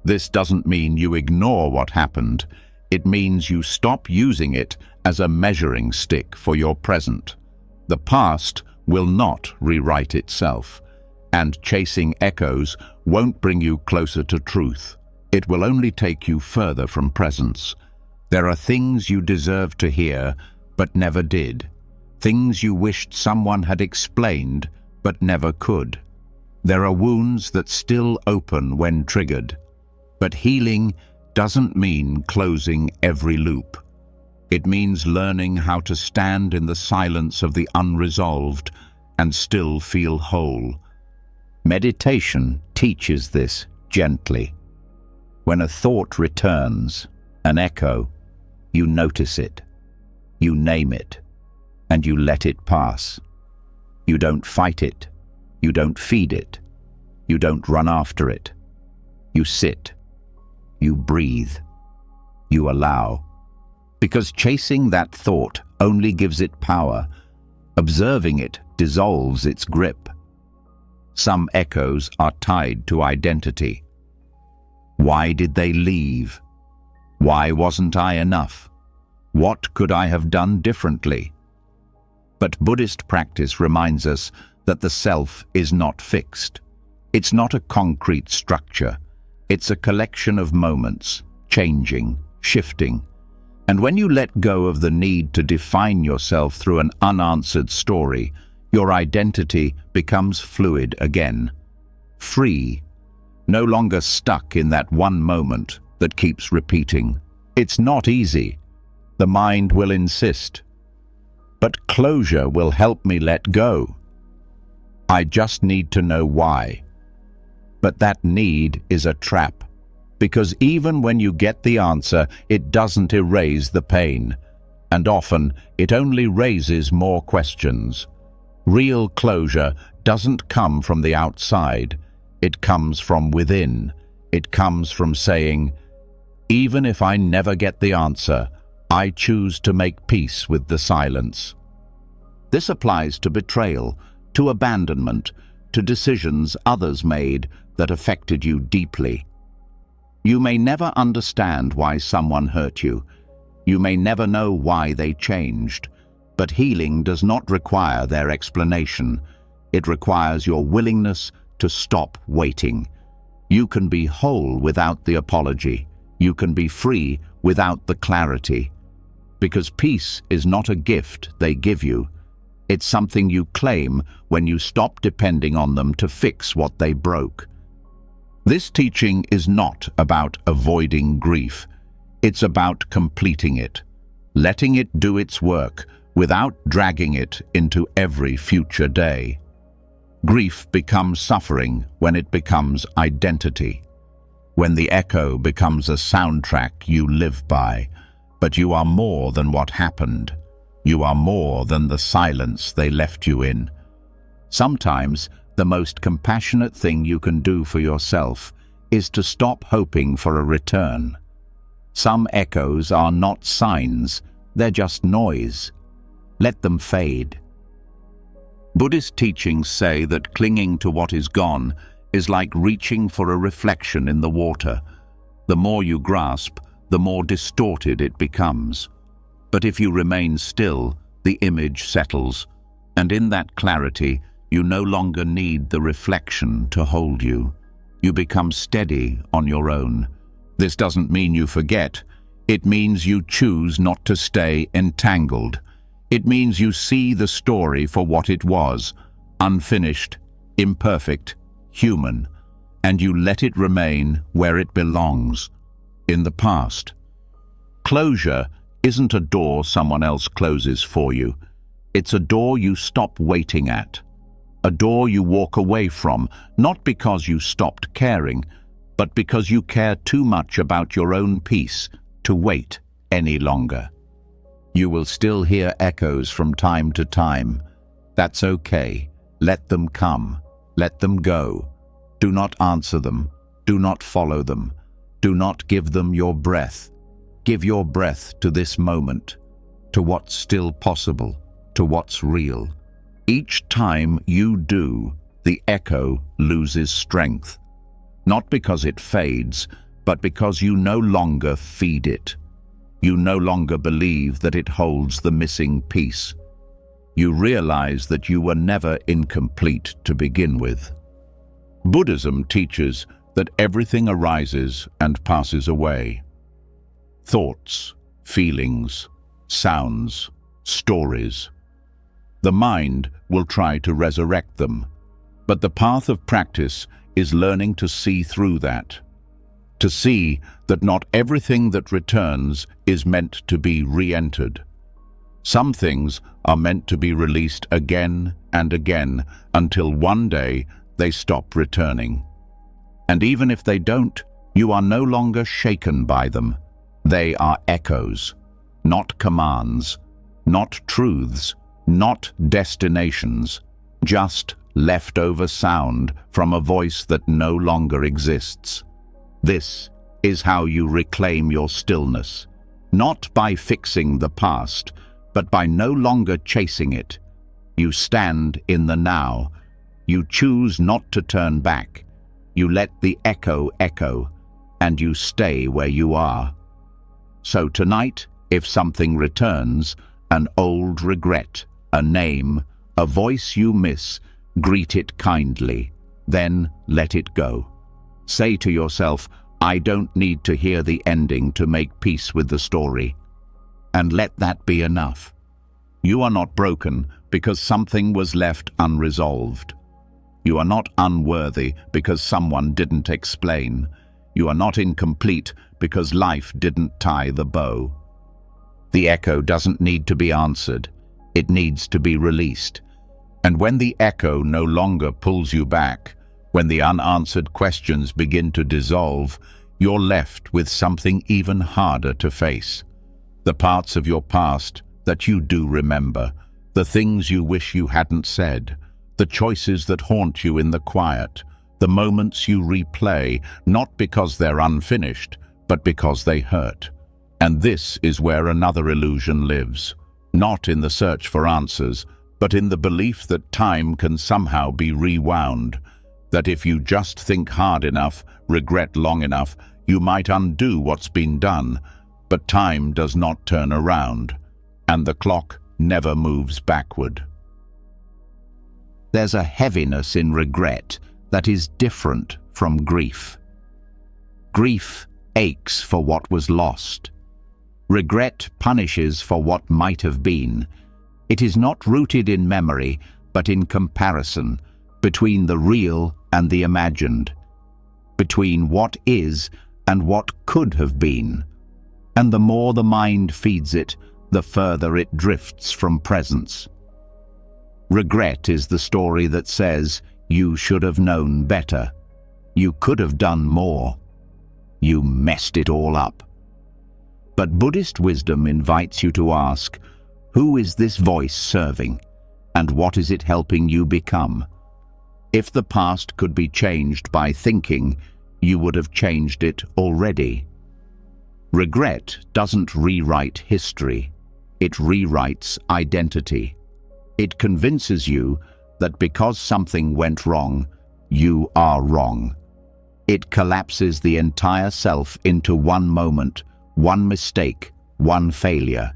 This doesn't mean you ignore what happened. It means you stop using it as a measuring stick for your present. The past will not rewrite itself, and chasing echoes won't bring you closer to truth. It will only take you further from presence. There are things you deserve to hear, but never did. Things you wished someone had explained, but never could. There are wounds that still open when triggered. But healing doesn't mean closing every loop. It means learning how to stand in the silence of the unresolved and still feel whole. Meditation teaches this gently. When a thought returns, an echo, you notice it, you name it, and you let it pass. You don't fight it, you don't feed it, you don't run after it. You sit, you breathe, you allow. Because chasing that thought only gives it power. Observing it dissolves its grip. Some echoes are tied to identity. Why did they leave? Why wasn't I enough? What could I have done differently? But Buddhist practice reminds us that the self is not fixed. It's not a concrete structure. It's a collection of moments, changing, shifting. And when you let go of the need to define yourself through an unanswered story, your identity becomes fluid again. Free, no longer stuck in that one moment that keeps repeating. It's not easy. The mind will insist. But closure will help me let go. I just need to know why. But that need is a trap, because even when you get the answer, it doesn't erase the pain, and often it only raises more questions. Real closure doesn't come from the outside, it comes from within. It comes from saying, even if I never get the answer, I choose to make peace with the silence. This applies to betrayal, to abandonment, to decisions others made that affected you deeply. You may never understand why someone hurt you. You may never know why they changed. But healing does not require their explanation. It requires your willingness to stop waiting. You can be whole without the apology. You can be free without the clarity. Because peace is not a gift they give you. It's something you claim when you stop depending on them to fix what they broke. This teaching is not about avoiding grief. It's about completing it, letting it do its work without dragging it into every future day. Grief becomes suffering when it becomes identity, when the echo becomes a soundtrack you live by. But you are more than what happened. You are more than the silence they left you in. Sometimes the most compassionate thing you can do for yourself is to stop hoping for a return. Some echoes are not signs, they're just noise. Let them fade. Buddhist teachings say that clinging to what is gone is like reaching for a reflection in the water. The more you grasp, the more distorted it becomes. But if you remain still, the image settles, and in that clarity, you no longer need the reflection to hold you. You become steady on your own. This doesn't mean you forget. It means you choose not to stay entangled. It means you see the story for what it was, unfinished, imperfect, human, and you let it remain where it belongs, in the past. Closure isn't a door someone else closes for you. It's a door you stop waiting at. A door you walk away from, not because you stopped caring, but because you care too much about your own peace to wait any longer. You will still hear echoes from time to time. That's okay. Let them come. Let them go. Do not answer them. Do not follow them. Do not give them your breath. Give your breath to this moment, to what's still possible, to what's real. Each time you do, the echo loses strength. Not because it fades, but because you no longer feed it. You no longer believe that it holds the missing piece. You realize that you were never incomplete to begin with. Buddhism teaches that everything arises and passes away. Thoughts, feelings, sounds, stories. The mind will try to resurrect them, but the path of practice is learning to see through that. To see that not everything that returns is meant to be re-entered. Some things are meant to be released again and again until one day they stop returning. And even if they don't, you are no longer shaken by them. They are echoes, not commands, not truths, not destinations, just leftover sound from a voice that no longer exists. This is how you reclaim your stillness, not by fixing the past, but by no longer chasing it. You stand in the now. You choose not to turn back. You let the echo echo, and you stay where you are. So tonight, if something returns, an old regret, a name, a voice you miss, greet it kindly, then let it go. Say to yourself, I don't need to hear the ending to make peace with the story. And let that be enough. You are not broken because something was left unresolved. You are not unworthy because someone didn't explain. You are not incomplete because life didn't tie the bow. The echo doesn't need to be answered. It needs to be released. And when the echo no longer pulls you back, when the unanswered questions begin to dissolve, you're left with something even harder to face. The parts of your past that you do remember, the things you wish you hadn't said, the choices that haunt you in the quiet, the moments you replay, not because they're unfinished, but because they hurt. And this is where another illusion lives, not in the search for answers, but in the belief that time can somehow be rewound, that if you just think hard enough, regret long enough, you might undo what's been done. But time does not turn around, and the clock never moves backward. There's a heaviness in regret that is different from grief. Grief aches for what was lost. Regret punishes for what might have been. It is not rooted in memory, but in comparison between the real and the imagined, between what is and what could have been. And the more the mind feeds it, the further it drifts from presence. Regret is the story that says, you should have known better. You could have done more. You messed it all up. But Buddhist wisdom invites you to ask, who is this voice serving, and what is it helping you become? If the past could be changed by thinking, you would have changed it already. Regret doesn't rewrite history. It rewrites identity. It convinces you that because something went wrong, you are wrong. It collapses the entire self into one moment, one mistake, one failure.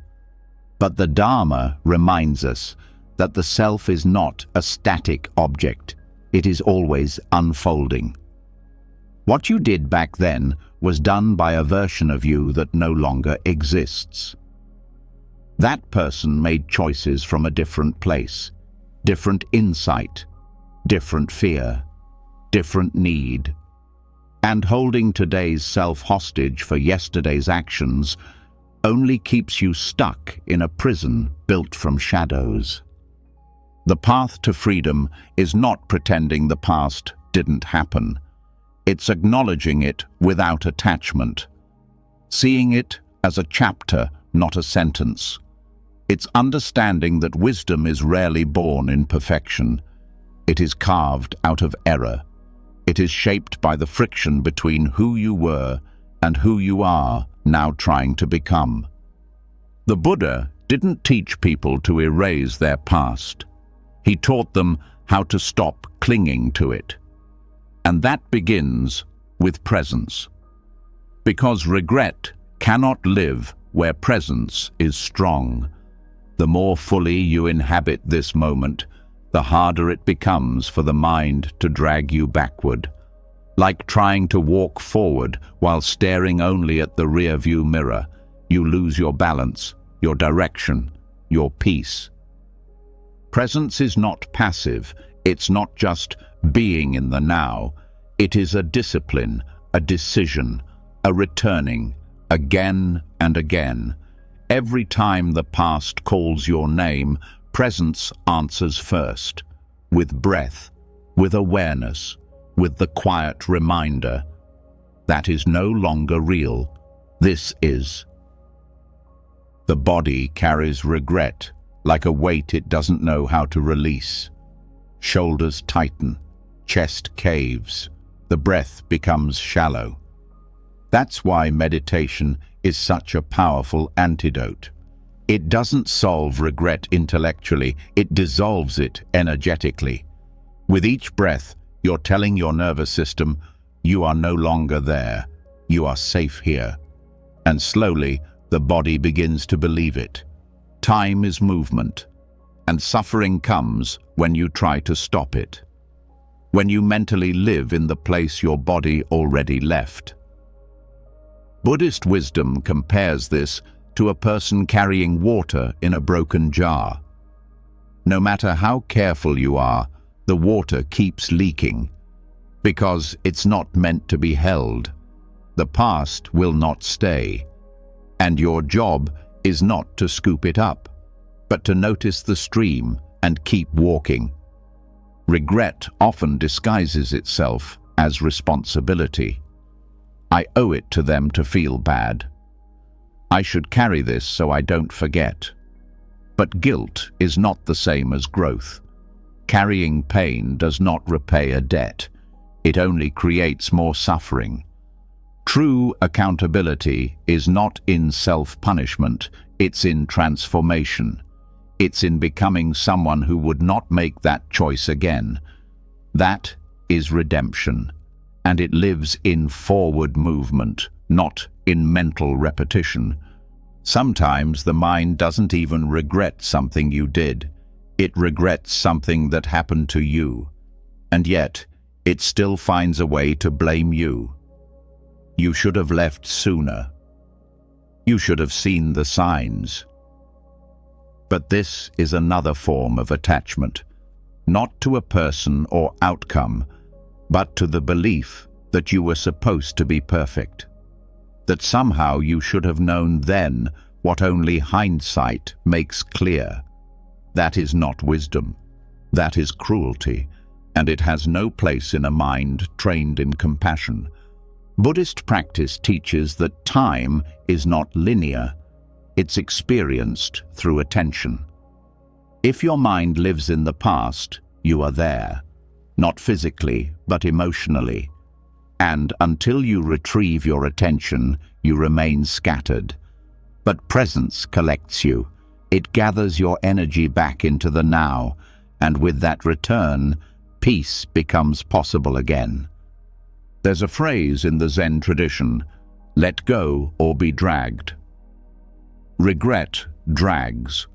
But the Dharma reminds us that the self is not a static object. It is always unfolding. What you did back then was done by a version of you that no longer exists. That person made choices from a different place, different insight, different fear, different need. And holding today's self hostage for yesterday's actions only keeps you stuck in a prison built from shadows. The path to freedom is not pretending the past didn't happen. It's acknowledging it without attachment, seeing it as a chapter, not a sentence. It's understanding that wisdom is rarely born in perfection. It is carved out of error. It is shaped by the friction between who you were and who you are now trying to become. The Buddha didn't teach people to erase their past. He taught them how to stop clinging to it. And that begins with presence. Because regret cannot live where presence is strong. The more fully you inhabit this moment, the harder it becomes for the mind to drag you backward. Like trying to walk forward while staring only at the rear-view mirror, you lose your balance, your direction, your peace. Presence is not passive. It's not just being in the now. It is a discipline, a decision, a returning, again and again. Every time the past calls your name, presence answers first, with breath, with awareness, with the quiet reminder that is no longer real. This is. The body carries regret like a weight it doesn't know how to release. Shoulders tighten, chest caves, the breath becomes shallow. That's why meditation is such a powerful antidote. It doesn't solve regret intellectually, it dissolves it energetically. With each breath, you're telling your nervous system, you are no longer there, you are safe here. And slowly, the body begins to believe it. Time is movement, and suffering comes when you try to stop it. When you mentally live in the place your body already left. Buddhist wisdom compares this to a person carrying water in a broken jar. No matter how careful you are, the water keeps leaking, because it's not meant to be held. The past will not stay, and your job is not to scoop it up, but to notice the stream and keep walking. Regret often disguises itself as responsibility. I owe it to them to feel bad. I should carry this so I don't forget. But guilt is not the same as growth. Carrying pain does not repay a debt. It only creates more suffering. True accountability is not in self-punishment, it's in transformation. It's in becoming someone who would not make that choice again. That is redemption, and it lives in forward movement, not in mental repetition. Sometimes the mind doesn't even regret something you did. It regrets something that happened to you, and yet it still finds a way to blame you. You should have left sooner. You should have seen the signs. But this is another form of attachment, not to a person or outcome, but to the belief that you were supposed to be perfect, that somehow you should have known then what only hindsight makes clear. That is not wisdom. That is cruelty, and it has no place in a mind trained in compassion. Buddhist practice teaches that time is not linear. It's experienced through attention. If your mind lives in the past, you are there, not physically, but emotionally. And until you retrieve your attention, you remain scattered. But presence collects you. It gathers your energy back into the now, and with that return, peace becomes possible again. There's a phrase in the Zen tradition, let go or be dragged. Regret drags,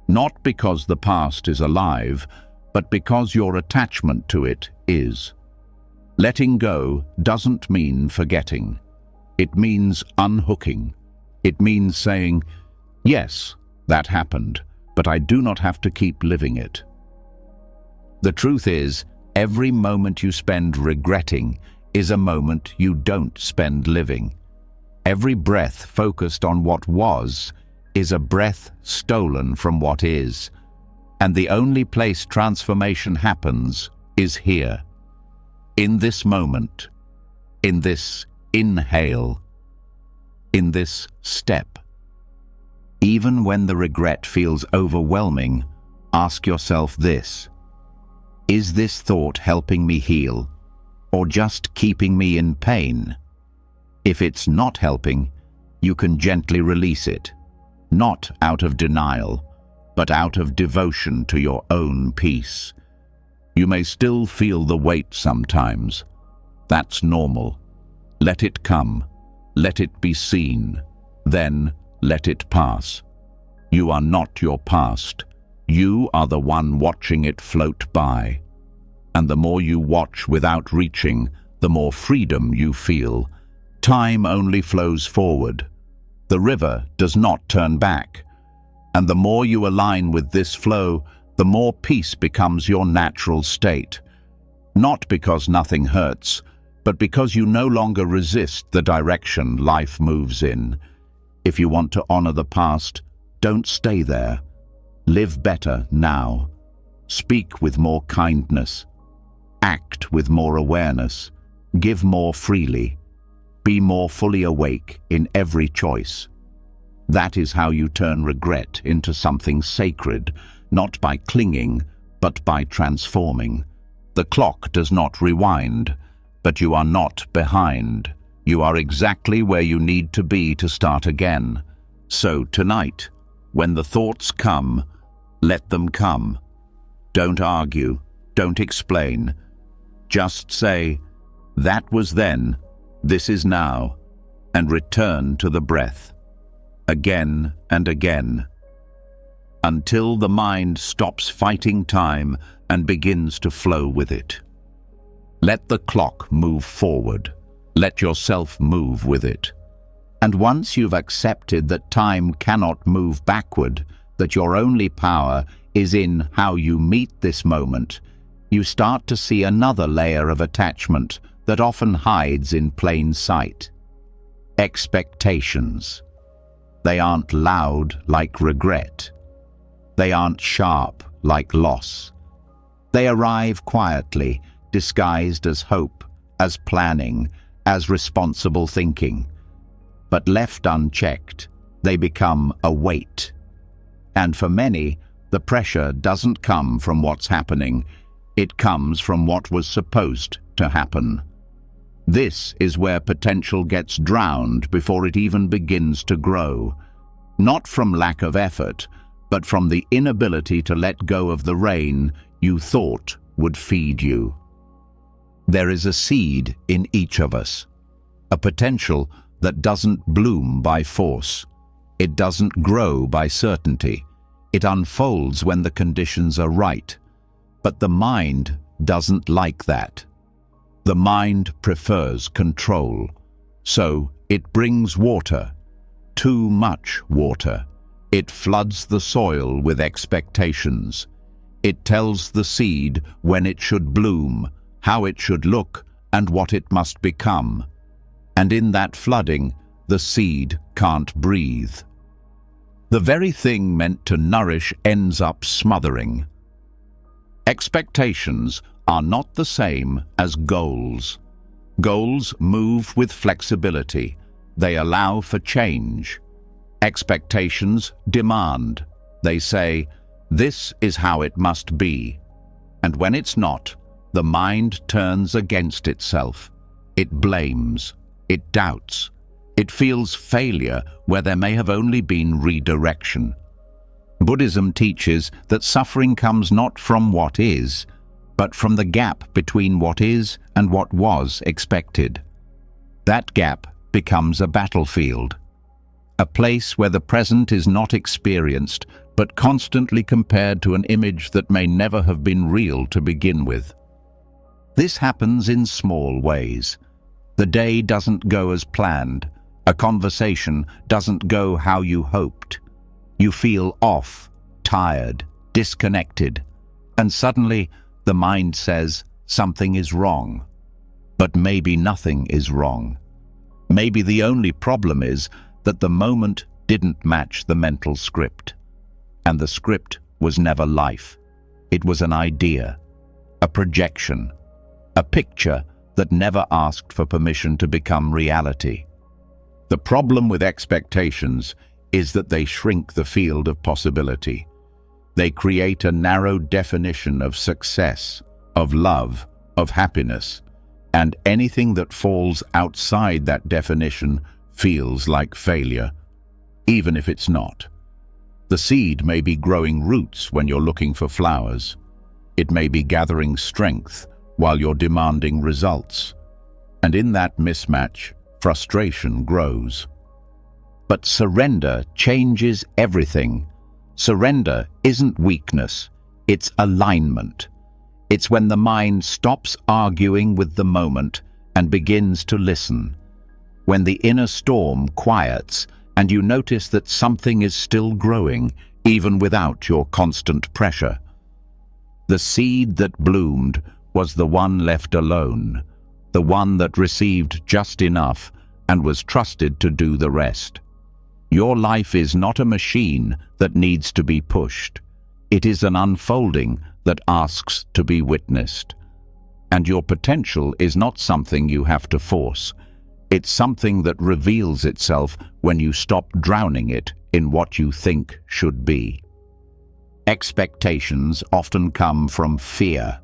not because the past is alive, but because your attachment to it is. Letting go doesn't mean forgetting. It means unhooking. It means saying, yes, that happened, but I do not have to keep living it. The truth is, every moment you spend regretting is a moment you don't spend living. Every breath focused on what was is a breath stolen from what is. And the only place transformation happens is here. In this moment, in this inhale, in this step. Even when the regret feels overwhelming, ask yourself this: is this thought helping me heal, or just keeping me in pain? If it's not helping, you can gently release it, not out of denial, but out of devotion to your own peace. You may still feel the weight sometimes. That's normal. Let it come. Let it be seen. Then let it pass. You are not your past. You are the one watching it float by. And the more you watch without reaching, the more freedom you feel. Time only flows forward. The river does not turn back. And the more you align with this flow, the more peace becomes your natural state. Not because nothing hurts, but because you no longer resist the direction life moves in. If you want to honor the past, don't stay there. Live better now. Speak with more kindness. Act with more awareness. Give more freely. Be more fully awake in every choice. That is how you turn regret into something sacred, not by clinging, but by transforming. The clock does not rewind, but you are not behind. You are exactly where you need to be to start again. So tonight, when the thoughts come, let them come. Don't argue, don't explain. Just say, that was then, this is now, and return to the breath. Again and again, until the mind stops fighting time and begins to flow with it. Let the clock move forward. Let yourself move with it. And once you've accepted that time cannot move backward, that your only power is in how you meet this moment, you start to see another layer of attachment that often hides in plain sight. Expectations. They aren't loud like regret. They aren't sharp like loss. They arrive quietly, disguised as hope, as planning, as responsible thinking. But left unchecked, they become a weight. And for many, the pressure doesn't come from what's happening. It comes from what was supposed to happen. This is where potential gets drowned before it even begins to grow. Not from lack of effort, but from the inability to let go of the rain you thought would feed you. There is a seed in each of us, a potential that doesn't bloom by force. It doesn't grow by certainty. It unfolds when the conditions are right. But the mind doesn't like that. The mind prefers control, so it brings water, too much water. It floods the soil with expectations. It tells the seed when it should bloom, how it should look, and what it must become. And in that flooding, the seed can't breathe. The very thing meant to nourish ends up smothering. Expectations are not the same as goals. Goals move with flexibility. They allow for change. Expectations demand. They say, "This is how it must be." And when it's not, the mind turns against itself. It blames. It doubts. It feels failure where there may have only been redirection. Buddhism teaches that suffering comes not from what is, but from the gap between what is and what was expected. That gap becomes a battlefield, a place where the present is not experienced, but constantly compared to an image that may never have been real to begin with. This happens in small ways. The day doesn't go as planned. A conversation doesn't go how you hoped. You feel off, tired, disconnected, and suddenly the mind says something is wrong. But maybe nothing is wrong. Maybe the only problem is that the moment didn't match the mental script. And the script was never life. It was an idea, a projection, a picture that never asked for permission to become reality. The problem with expectations is that they shrink the field of possibility. They create a narrow definition of success, of love, of happiness, and anything that falls outside that definition feels like failure, even if it's not. The seed may be growing roots when you're looking for flowers. It may be gathering strength while you're demanding results. And in that mismatch, frustration grows. But surrender changes everything. Surrender isn't weakness, it's alignment. It's when the mind stops arguing with the moment and begins to listen. When the inner storm quiets and you notice that something is still growing, even without your constant pressure. The seed that bloomed was the one left alone, the one that received just enough and was trusted to do the rest. Your life is not a machine that needs to be pushed. It is an unfolding that asks to be witnessed. And your potential is not something you have to force. It's something that reveals itself when you stop drowning it in what you think should be. Expectations often come from fear.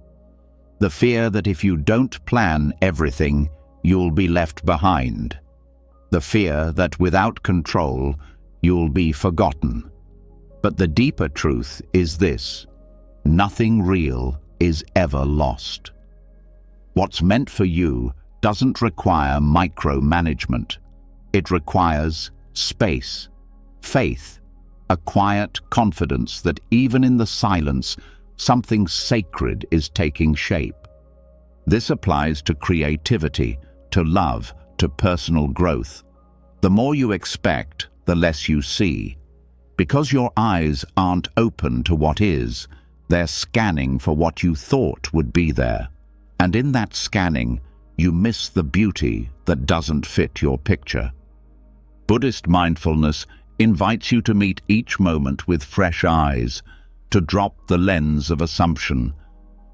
The fear that if you don't plan everything, you'll be left behind. The fear that without control, you'll be forgotten. But the deeper truth is this: nothing real is ever lost. What's meant for you doesn't require micromanagement. It requires space, faith, a quiet confidence that even in the silence, something sacred is taking shape. This applies to creativity, to love, to personal growth. The more you expect, the less you see. Because your eyes aren't open to what is, they're scanning for what you thought would be there. And in that scanning, you miss the beauty that doesn't fit your picture. Buddhist mindfulness invites you to meet each moment with fresh eyes, to drop the lens of assumption,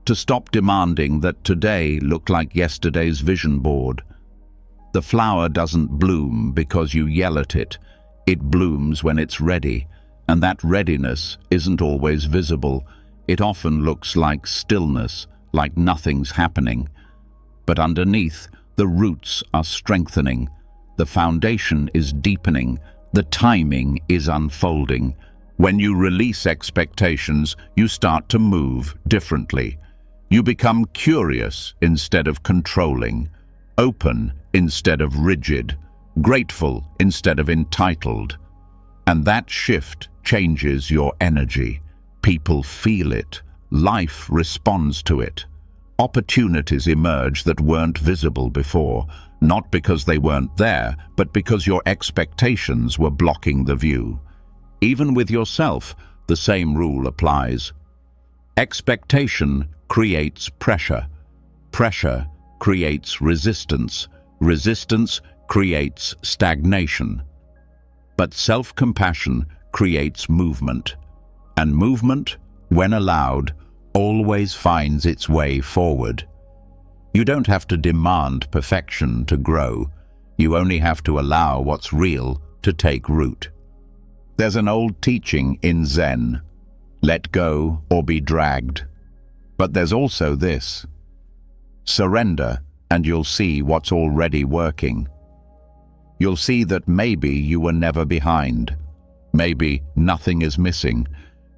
to stop demanding that today look like yesterday's vision board. The flower doesn't bloom because you yell at it. It blooms when it's ready, and that readiness isn't always visible. It often looks like stillness, like nothing's happening. But underneath, The roots are strengthening. The foundation is deepening. The timing is unfolding. When you release expectations, you start to move differently. You become curious instead of controlling, open instead of rigid, grateful instead of entitled. And that shift changes your energy. People feel it. Life responds to it. Opportunities emerge that weren't visible before, not because they weren't there, but because your expectations were blocking the view. Even with yourself, the same rule applies. Expectation creates pressure. Pressure creates resistance. Resistance creates stagnation. But self-compassion creates movement. And movement, when allowed, always finds its way forward. You don't have to demand perfection to grow. You only have to allow what's real to take root. There's an old teaching in Zen: let go or be dragged. But there's also this: surrender and you'll see what's already working. You'll see that maybe you were never behind. Maybe nothing is missing.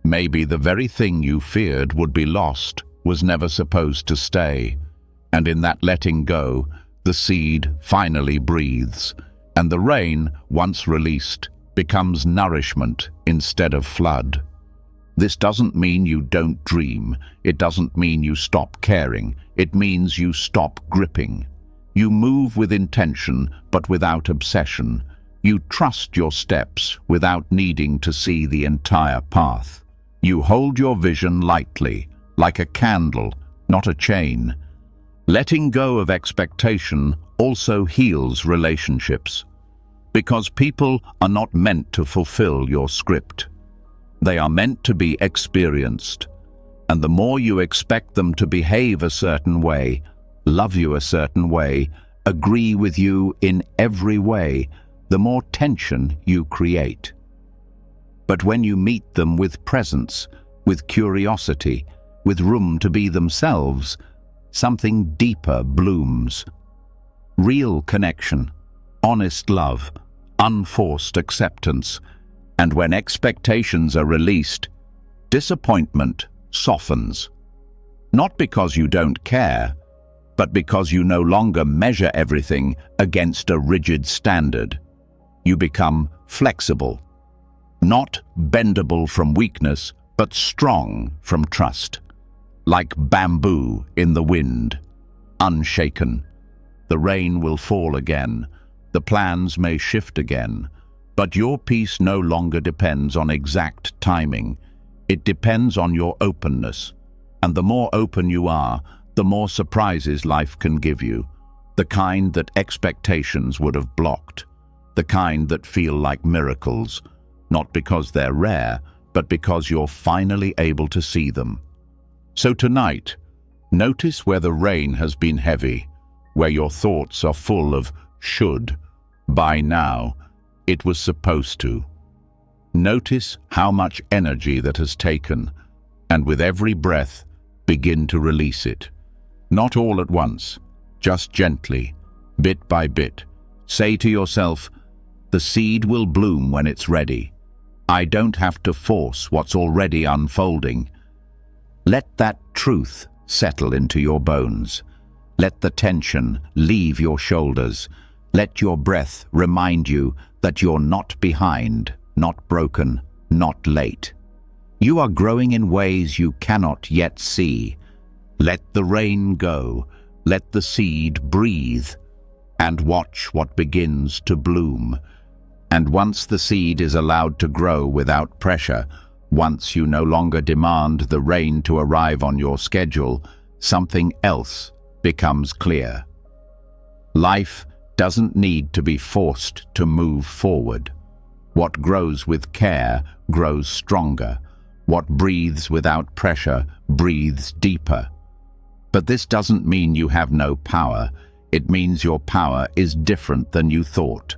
Maybe the very thing you feared would be lost was never supposed to stay. And in that letting go, the seed finally breathes, and the rain, once released, becomes nourishment instead of flood. This doesn't mean you don't dream. It doesn't mean you stop caring. It means you stop gripping. You move with intention, but without obsession. You trust your steps without needing to see the entire path. You hold your vision lightly, like a candle, not a chain. Letting go of expectation also heals relationships, because people are not meant to fulfill your script. They are meant to be experienced, and the more you expect them to behave a certain way, love you a certain way, agree with you in every way, the more tension you create. But when you meet them with presence, with curiosity, with room to be themselves, something deeper blooms. Real connection, honest love, unforced acceptance. And when expectations are released, disappointment softens. Not because you don't care, but because you no longer measure everything against a rigid standard. You become flexible. Not bendable from weakness, but strong from trust. Like bamboo in the wind, unshaken. The rain will fall again. The plans may shift again. But your peace no longer depends on exact timing. It depends on your openness. And the more open you are, the more surprises life can give you. The kind that expectations would have blocked. The kind that feel like miracles. Not because they're rare, but because you're finally able to see them. So tonight, notice where the rain has been heavy, where your thoughts are full of should, by now, it was supposed to. Notice how much energy that has taken, and with every breath, begin to release it. Not all at once, just gently, bit by bit. Say to yourself, the seed will bloom when it's ready. I don't have to force what's already unfolding. Let that truth settle into your bones. Let the tension leave your shoulders. Let your breath remind you that you're not behind, not broken, not late. You are growing in ways you cannot yet see. Let the rain go. Let the seed breathe. And watch what begins to bloom. And once the seed is allowed to grow without pressure, once you no longer demand the rain to arrive on your schedule, something else becomes clear. Life doesn't need to be forced to move forward. What grows with care grows stronger. What breathes without pressure breathes deeper. But this doesn't mean you have no power. It means your power is different than you thought.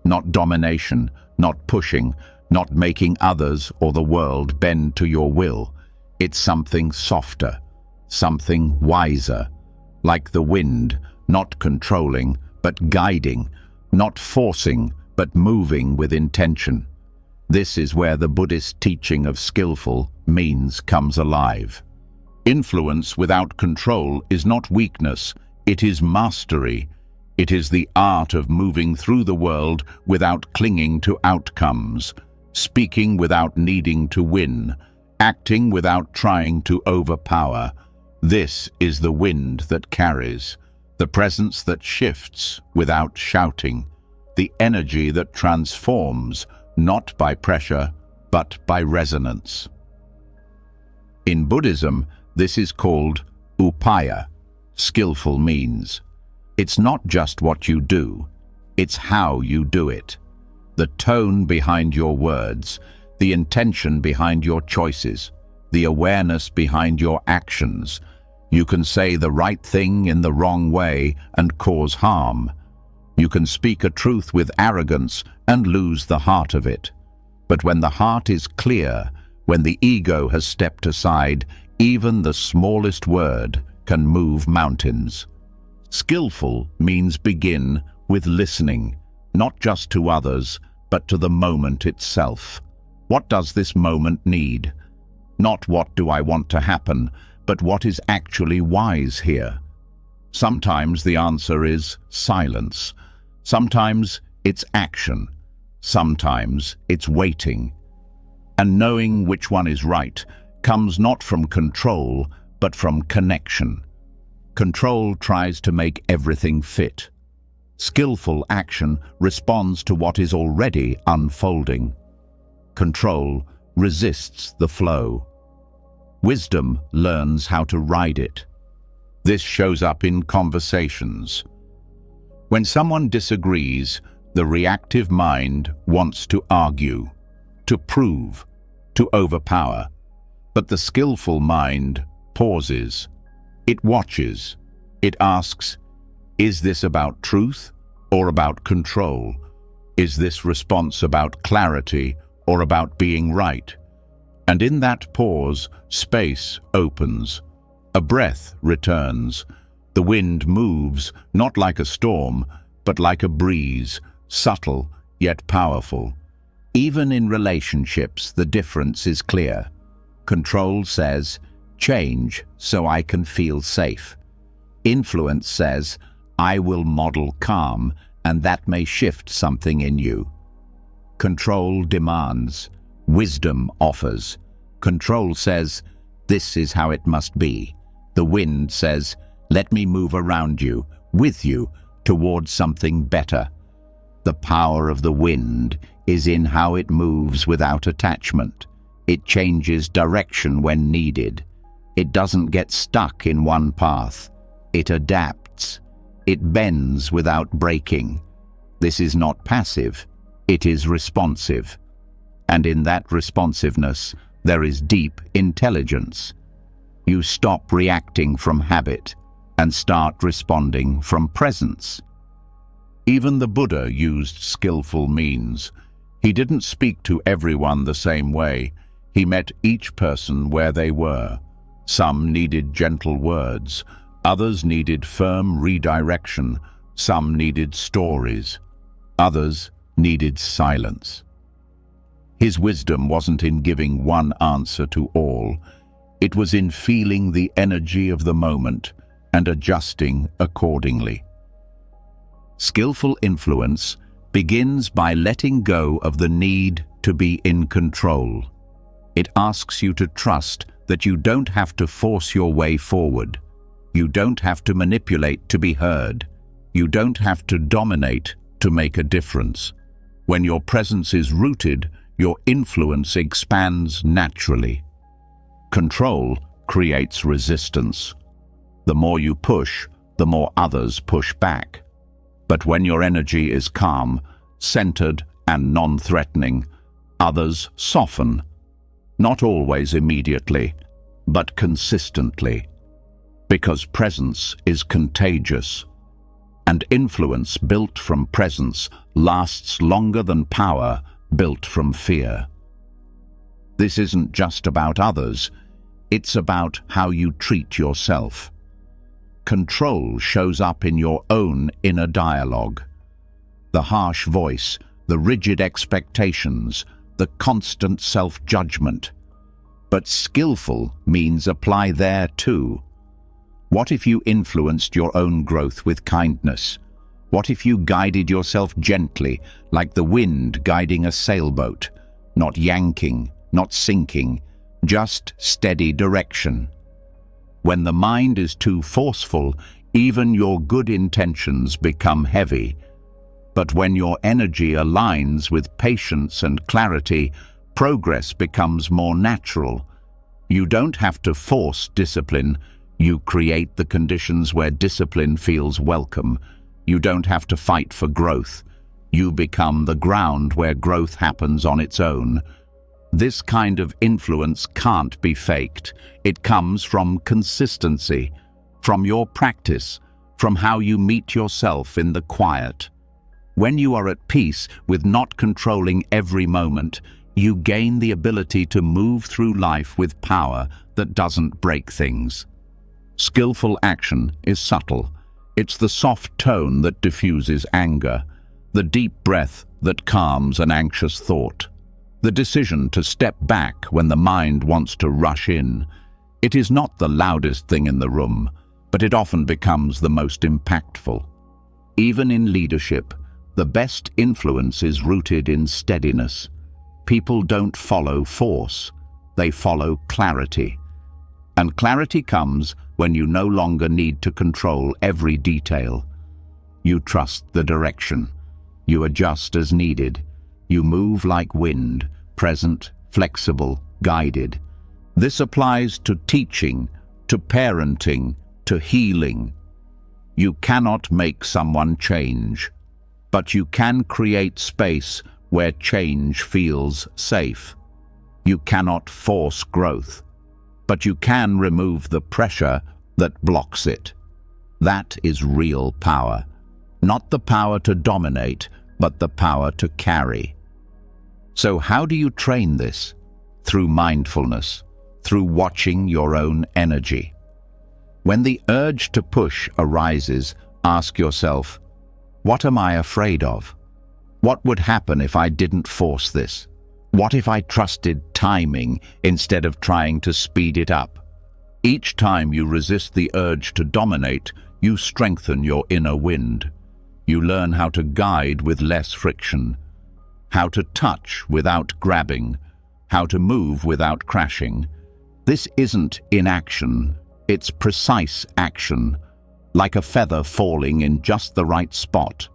Not domination, not pushing, not making others or the world bend to your will. It's something softer, something wiser, like the wind, not controlling, but guiding, not forcing, but moving with intention. This is where the Buddhist teaching of skillful means comes alive. Influence without control is not weakness, it is mastery. It is the art of moving through the world without clinging to outcomes, speaking without needing to win, acting without trying to overpower. This is the wind that carries, the presence that shifts without shouting, the energy that transforms, not by pressure, but by resonance. In Buddhism, this is called upaya, skillful means. It's not just what you do, it's how you do it. The tone behind your words, the intention behind your choices, the awareness behind your actions. You can say the right thing in the wrong way and cause harm. You can speak a truth with arrogance and lose the heart of it. But when the heart is clear, when the ego has stepped aside, even the smallest word can move mountains. Skillful means begin with listening, not just to others, but to the moment itself. What does this moment need? Not what do I want to happen, but what is actually wise here? Sometimes the answer is silence. Sometimes it's action. Sometimes it's waiting. And knowing which one is right comes not from control, but from connection. Control tries to make everything fit. Skillful action responds to what is already unfolding. Control resists the flow. Wisdom learns how to ride it. This shows up in conversations. When someone disagrees, the reactive mind wants to argue, to prove, to overpower. But the skillful mind pauses. It watches. It asks, is this about truth or about control? Is this response about clarity or about being right? And in that pause, space opens. A breath returns. The wind moves, not like a storm, but like a breeze, subtle yet powerful. Even in relationships, the difference is clear. Control says, change so I can feel safe. Influence says, I will model calm, and that may shift something in you. Control demands. Wisdom offers. Control says, this is how it must be. The wind says, let me move around you, with you, towards something better. The power of the wind is in how it moves without attachment. It changes direction when needed. It doesn't get stuck in one path. It adapts. It bends without breaking. This is not passive. It is responsive. And in that responsiveness, there is deep intelligence. You stop reacting from habit and start responding from presence. Even the Buddha used skillful means. He didn't speak to everyone the same way. He met each person where they were. Some needed gentle words. Others needed firm redirection. Some needed stories. Others needed silence. His wisdom wasn't in giving one answer to all. It was in feeling the energy of the moment and adjusting accordingly. Skillful influence begins by letting go of the need to be in control. It asks you to trust that you don't have to force your way forward. You don't have to manipulate to be heard. You don't have to dominate to make a difference. When your presence is rooted, your influence expands naturally. Control creates resistance. The more you push, the more others push back. But when your energy is calm, centered, and non-threatening, others soften. Not always immediately, but consistently. Because presence is contagious, and influence built from presence lasts longer than power built from fear. This isn't just about others, it's about how you treat yourself. Control shows up in your own inner dialogue. The harsh voice, the rigid expectations, the constant self-judgment. But skillful means apply there too. What if you influenced your own growth with kindness? What if you guided yourself gently, like the wind guiding a sailboat? Not yanking, not sinking, just steady direction. When the mind is too forceful, even your good intentions become heavy. But when your energy aligns with patience and clarity, progress becomes more natural. You don't have to force discipline. You create the conditions where discipline feels welcome. You don't have to fight for growth. You become the ground where growth happens on its own. This kind of influence can't be faked. It comes from consistency, from your practice, from how you meet yourself in the quiet. When you are at peace with not controlling every moment, you gain the ability to move through life with power that doesn't break things. Skillful action is subtle. It's the soft tone that diffuses anger, the deep breath that calms an anxious thought, the decision to step back when the mind wants to rush in. It is not the loudest thing in the room, but it often becomes the most impactful. Even in leadership, the best influence is rooted in steadiness. People don't follow force, they follow clarity. And clarity comes when you no longer need to control every detail. You trust the direction. You adjust as needed. You move like wind, present, flexible, guided. This applies to teaching, to parenting, to healing. You cannot make someone change, but you can create space where change feels safe. You cannot force growth, but you can remove the pressure that blocks it. That is real power. Not the power to dominate, but the power to carry. So how do you train this? Through mindfulness, through watching your own energy. When the urge to push arises, ask yourself, what am I afraid of? What would happen if I didn't force this? What if I trusted timing instead of trying to speed it up? Each time you resist the urge to dominate, you strengthen your inner wind. You learn how to guide with less friction, how to touch without grabbing, how to move without crashing. This isn't inaction, it's precise action, like a feather falling in just the right spot,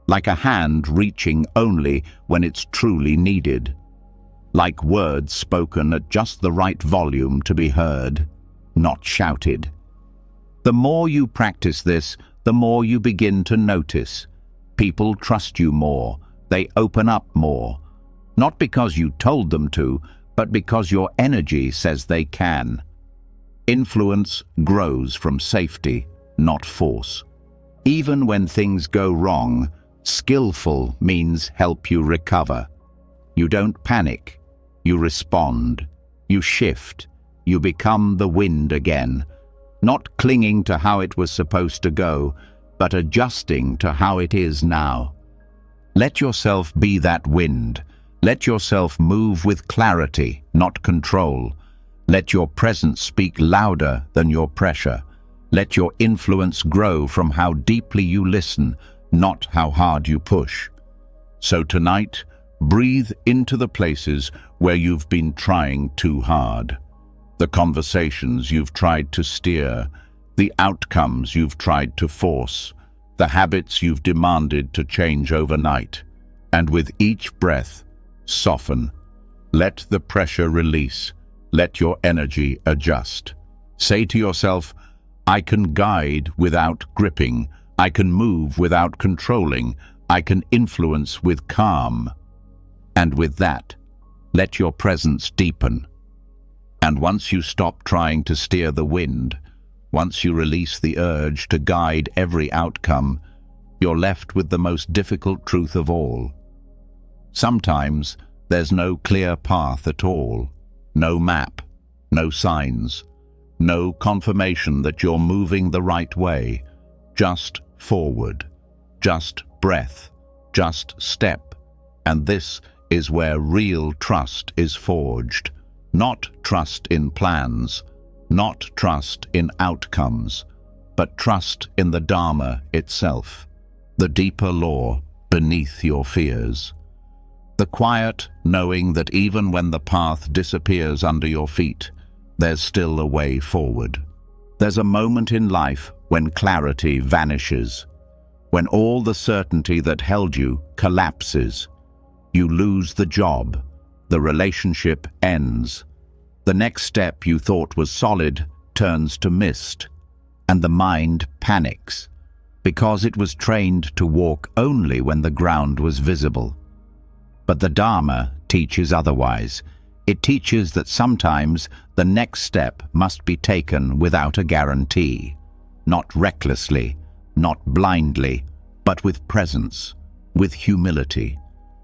like a hand reaching only when it's truly needed, like words spoken at just the right volume to be heard, not shouted. The more you practice this, the more you begin to notice. People trust you more, they open up more, not because you told them to, but because your energy says they can. Influence grows from safety, not force. Even when things go wrong, skillful means help you recover. You don't panic, you respond, you shift, you become the wind again, not clinging to how it was supposed to go, but adjusting to how it is now. Let yourself be that wind. Let yourself move with clarity, not control. Let your presence speak louder than your pressure. Let your influence grow from how deeply you listen, not how hard you push. So tonight, breathe into the places where you've been trying too hard. The conversations you've tried to steer, the outcomes you've tried to force, the habits you've demanded to change overnight. And with each breath, soften. Let the pressure release. Let your energy adjust. Say to yourself, I can guide without gripping. I can move without controlling. I can influence with calm. And with that, let your presence deepen. And once you stop trying to steer the wind, once you release the urge to guide every outcome, you're left with the most difficult truth of all. Sometimes there's no clear path at all, no map, no signs, no confirmation that you're moving the right way, just forward, just breath, just step. And this is where real trust is forged. Not trust in plans, not trust in outcomes, but trust in the Dharma itself, the deeper law beneath your fears. The quiet knowing that even when the path disappears under your feet, there's still a way forward. There's a moment in life when clarity vanishes, when all the certainty that held you collapses. You lose the job, the relationship ends. The next step you thought was solid turns to mist, and the mind panics, because it was trained to walk only when the ground was visible. But the Dharma teaches otherwise. It teaches that sometimes the next step must be taken without a guarantee, not recklessly, not blindly, but with presence, with humility,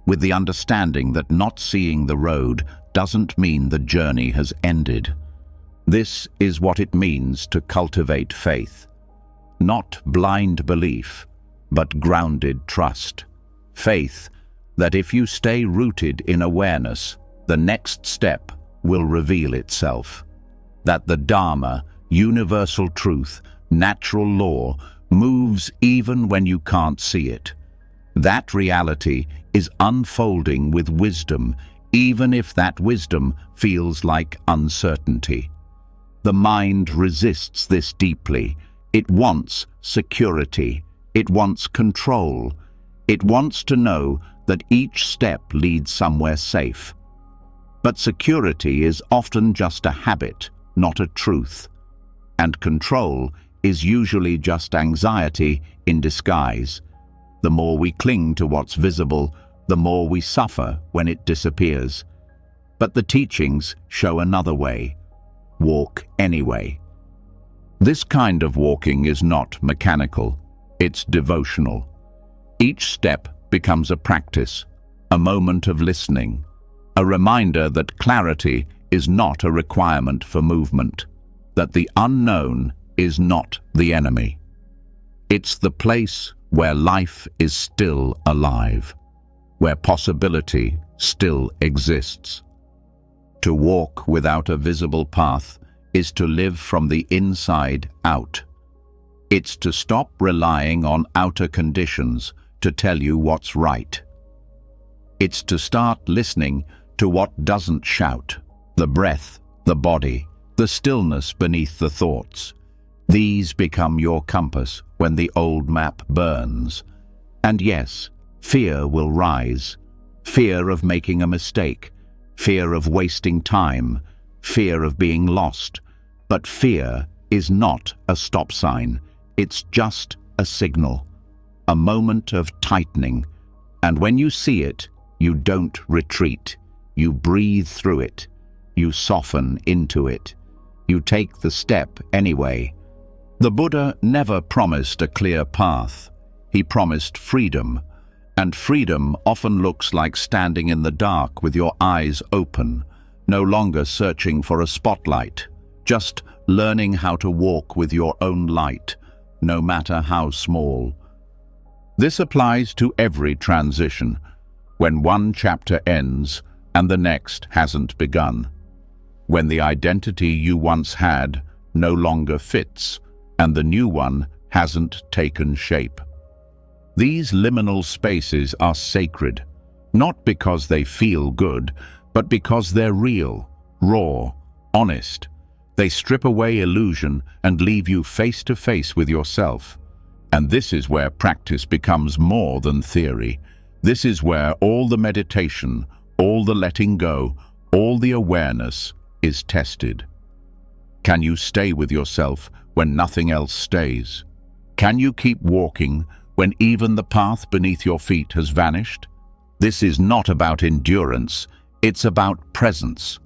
with the understanding that not seeing the road doesn't mean the journey has ended. This is what it means to cultivate faith. Not blind belief, but grounded trust. Faith that if you stay rooted in awareness, the next step will reveal itself. That the Dharma, universal truth, natural law, moves even when you can't see it. That reality is unfolding with wisdom, even if that wisdom feels like uncertainty. The mind resists this deeply. It wants security. It wants control. It wants to know that each step leads somewhere safe. But security is often just a habit, not a truth. And control is usually just anxiety in disguise. The more we cling to what's visible, the more we suffer when it disappears. But the teachings show another way. Walk anyway. This kind of walking is not mechanical, it's devotional. Each step becomes a practice, a moment of listening, a reminder that clarity is not a requirement for movement, that the unknown is not the enemy. It's the place where life is still alive, where possibility still exists. To walk without a visible path is to live from the inside out. It's to stop relying on outer conditions to tell you what's right. It's to start listening to what doesn't shout, the breath, the body, the stillness beneath the thoughts. These become your compass when the old map burns. And yes, fear will rise. Fear of making a mistake, fear of wasting time, fear of being lost. But fear is not a stop sign. It's just a signal, a moment of tightening. And when you see it, you don't retreat. You breathe through it. You soften into it. You take the step anyway. The Buddha never promised a clear path. He promised freedom. And freedom often looks like standing in the dark with your eyes open, no longer searching for a spotlight, just learning how to walk with your own light, no matter how small. This applies to every transition, when one chapter ends and the next hasn't begun, when the identity you once had no longer fits and the new one hasn't taken shape. These liminal spaces are sacred, not because they feel good, but because they're real, raw, honest. They strip away illusion and leave you face to face with yourself. And this is where practice becomes more than theory. This is where all the meditation, all the letting go, all the awareness is tested. Can you stay with yourself when nothing else stays? Can you keep walking when even the path beneath your feet has vanished? This is not about endurance, it's about presence.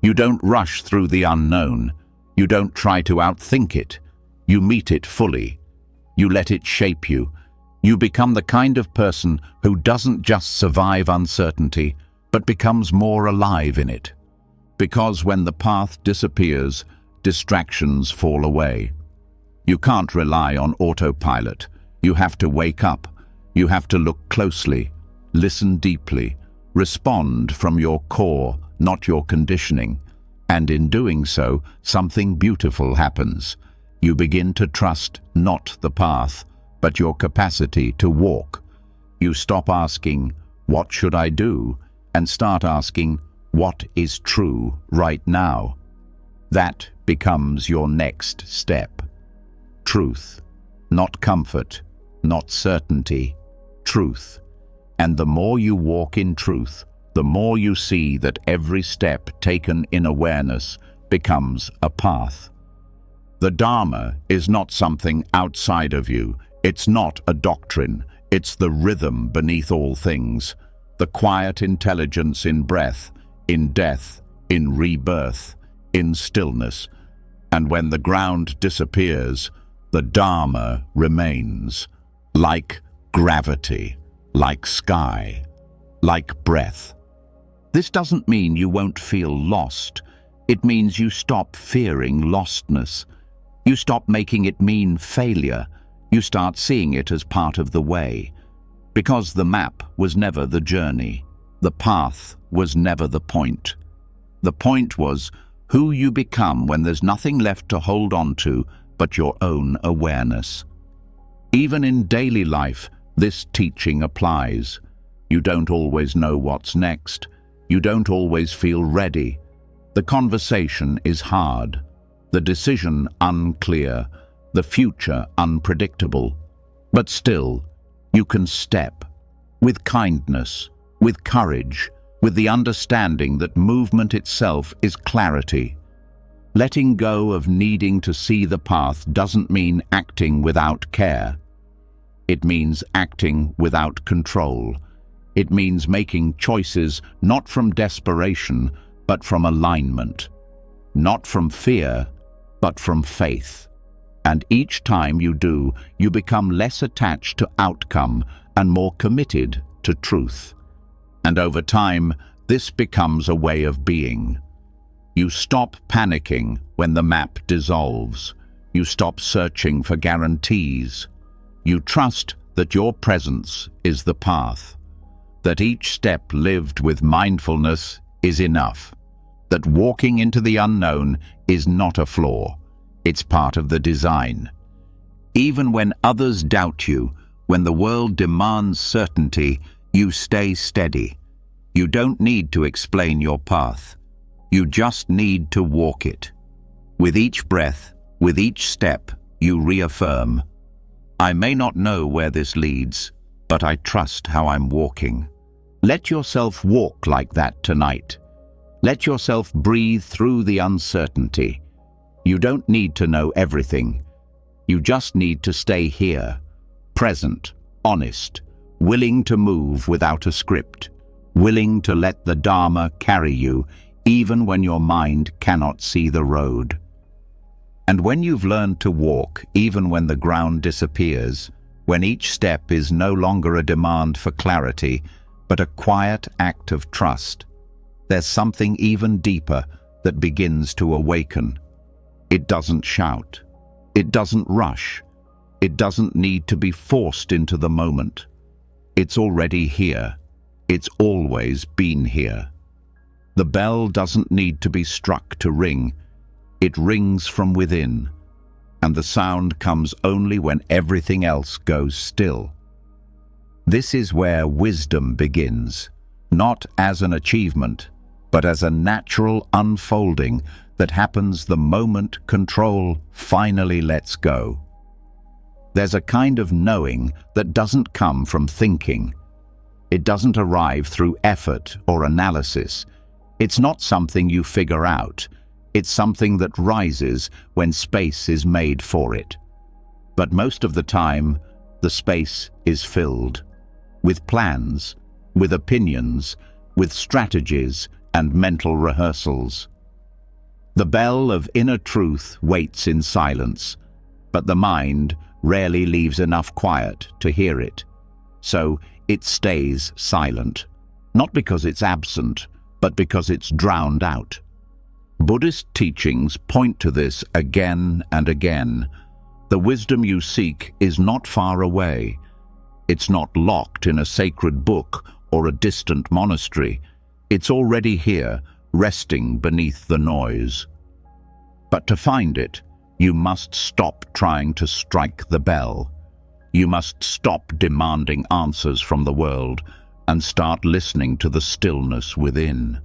You don't rush through the unknown. You don't try to outthink it. You meet it fully. You let it shape you. You become the kind of person who doesn't just survive uncertainty, but becomes more alive in it. Because when the path disappears, distractions fall away. You can't rely on autopilot. You have to wake up. You have to look closely, listen deeply, respond from your core, not your conditioning. And in doing so, something beautiful happens. You begin to trust not the path, but your capacity to walk. You stop asking, "What should I do?" and start asking, "What is true right now?" That becomes your next step. Truth, not comfort, not certainty, truth. And the more you walk in truth, the more you see that every step taken in awareness becomes a path. The Dharma is not something outside of you. It's not a doctrine. It's the rhythm beneath all things, the quiet intelligence in breath, in death, in rebirth, in stillness. And when the ground disappears, the Dharma remains, like gravity, like sky, like breath. This doesn't mean you won't feel lost. It means you stop fearing lostness. You stop making it mean failure. You start seeing it as part of the way. Because the map was never the journey. The path was never the point. The point was who you become when there's nothing left to hold on to but your own awareness. Even in daily life, this teaching applies. You don't always know what's next. You don't always feel ready. The conversation is hard. The decision unclear. The future unpredictable. But still, you can step with kindness, with courage, with the understanding that movement itself is clarity. Letting go of needing to see the path doesn't mean acting without care. It means acting without control. It means making choices not from desperation, but from alignment. Not from fear, but from faith. And each time you do, you become less attached to outcome and more committed to truth. And over time, this becomes a way of being. You stop panicking when the map dissolves. You stop searching for guarantees. You trust that your presence is the path, that each step lived with mindfulness is enough, that walking into the unknown is not a flaw, it's part of the design. Even when others doubt you, when the world demands certainty, you stay steady. You don't need to explain your path. You just need to walk it. With each breath, with each step, you reaffirm, I may not know where this leads, but I trust how I'm walking. Let yourself walk like that tonight. Let yourself breathe through the uncertainty. You don't need to know everything. You just need to stay here, present, honest, willing to move without a script, willing to let the Dharma carry you even when your mind cannot see the road. And when you've learned to walk, even when the ground disappears, when each step is no longer a demand for clarity, but a quiet act of trust, there's something even deeper that begins to awaken. It doesn't shout. It doesn't rush. It doesn't need to be forced into the moment. It's already here. It's always been here. The bell doesn't need to be struck to ring. It rings from within, and the sound comes only when everything else goes still. This is where wisdom begins, not as an achievement, but as a natural unfolding that happens the moment control finally lets go. There's a kind of knowing that doesn't come from thinking. It doesn't arrive through effort or analysis. It's not something you figure out. It's something that rises when space is made for it. But most of the time, the space is filled with plans, with opinions, with strategies and mental rehearsals. The bell of inner truth waits in silence, but the mind rarely leaves enough quiet to hear it. So it stays silent, not because it's absent, but because it's drowned out. Buddhist teachings point to this again and again. The wisdom you seek is not far away. It's not locked in a sacred book or a distant monastery. It's already here, resting beneath the noise. But to find it, you must stop trying to strike the bell. You must stop demanding answers from the world and start listening to the stillness within.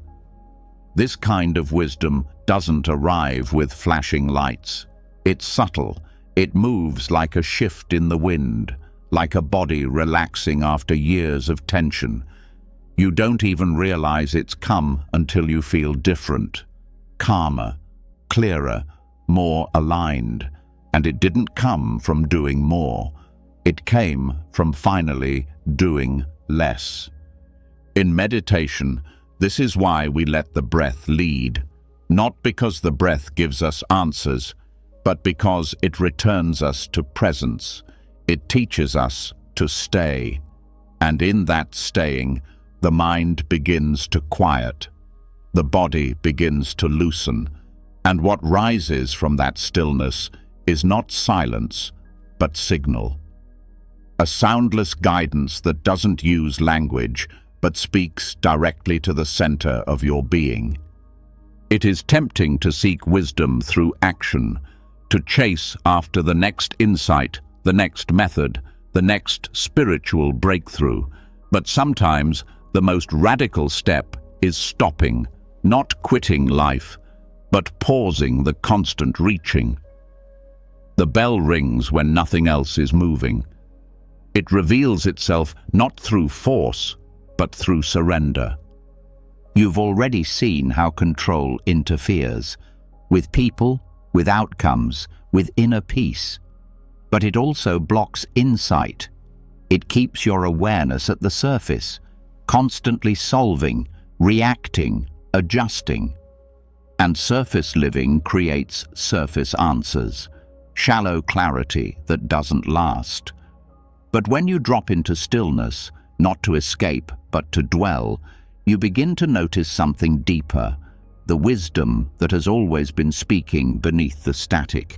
This kind of wisdom doesn't arrive with flashing lights. It's subtle. It moves like a shift in the wind, like a body relaxing after years of tension. You don't even realize it's come until you feel different, calmer, clearer, more aligned. And it didn't come from doing more. It came from finally doing less. In meditation, this is why we let the breath lead, not because the breath gives us answers, but because it returns us to presence. It teaches us to stay, and in that staying, the mind begins to quiet, the body begins to loosen, and what rises from that stillness is not silence, but signal. A soundless guidance that doesn't use language, but speaks directly to the center of your being. It is tempting to seek wisdom through action, to chase after the next insight, the next method, the next spiritual breakthrough. But sometimes the most radical step is stopping, not quitting life, but pausing the constant reaching. The bell rings when nothing else is moving. It reveals itself not through force, but through surrender. You've already seen how control interferes, with people, with outcomes, with inner peace. But it also blocks insight. It keeps your awareness at the surface, constantly solving, reacting, adjusting. And surface living creates surface answers, shallow clarity that doesn't last. But when you drop into stillness, not to escape, but to dwell, you begin to notice something deeper, the wisdom that has always been speaking beneath the static.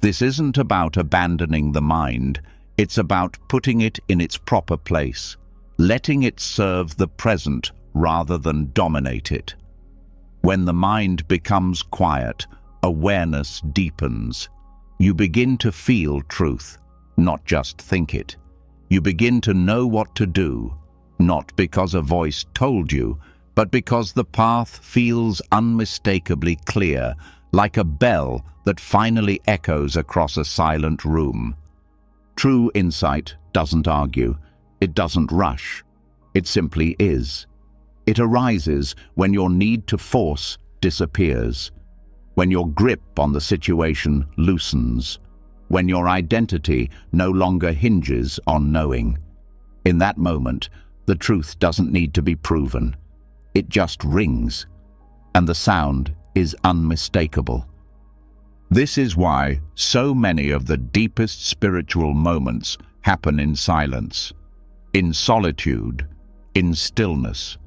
This isn't about abandoning the mind, it's about putting it in its proper place, letting it serve the present rather than dominate it. When the mind becomes quiet, awareness deepens. You begin to feel truth, not just think it. You begin to know what to do, not because a voice told you, but because the path feels unmistakably clear, like a bell that finally echoes across a silent room. True insight doesn't argue, it doesn't rush, it simply is. It arises when your need to force disappears, when your grip on the situation loosens, when your identity no longer hinges on knowing. In that moment, the truth doesn't need to be proven. It just rings, and the sound is unmistakable. This is why so many of the deepest spiritual moments happen in silence, in solitude, in stillness.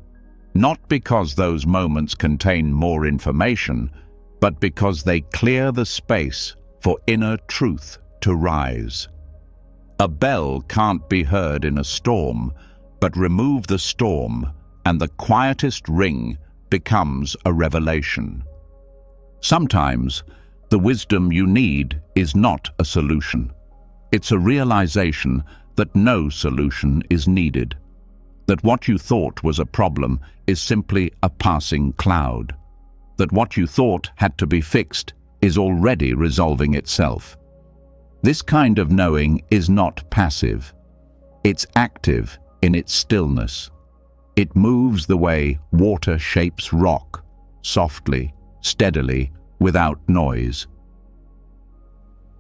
Not because those moments contain more information, but because they clear the space for inner truth to rise. A bell can't be heard in a storm, but remove the storm, and the quietest ring becomes a revelation. Sometimes, the wisdom you need is not a solution. It's a realization that no solution is needed, that what you thought was a problem is simply a passing cloud, that what you thought had to be fixed is already resolving itself. This kind of knowing is not passive. It's active in its stillness. It moves the way water shapes rock, softly, steadily, without noise.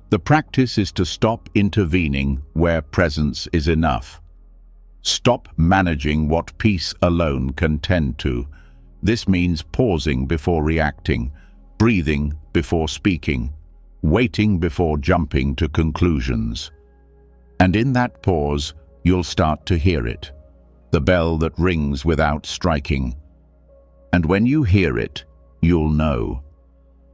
The practice is to stop intervening where presence is enough. Stop managing what peace alone can tend to. This means pausing before reacting, breathing before speaking, waiting before jumping to conclusions. And in that pause, you'll start to hear it, the bell that rings without striking. And when you hear it, you'll know.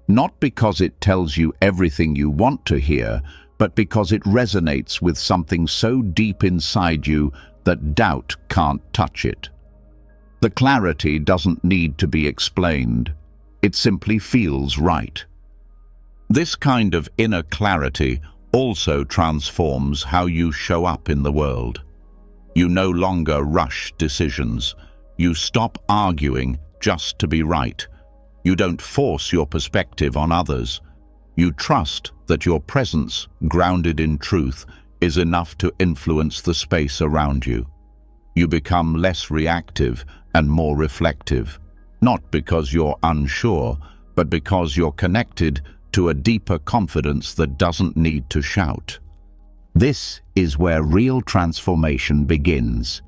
Not because it tells you everything you want to hear, but because it resonates with something so deep inside you that doubt can't touch it. The clarity doesn't need to be explained. It simply feels right. This kind of inner clarity also transforms how you show up in the world. You no longer rush decisions. You stop arguing just to be right. You don't force your perspective on others. You trust that your presence, grounded in truth, is enough to influence the space around you. You become less reactive and more reflective, not because you're unsure, but because you're connected to a deeper confidence that doesn't need to shout. This is where real transformation begins.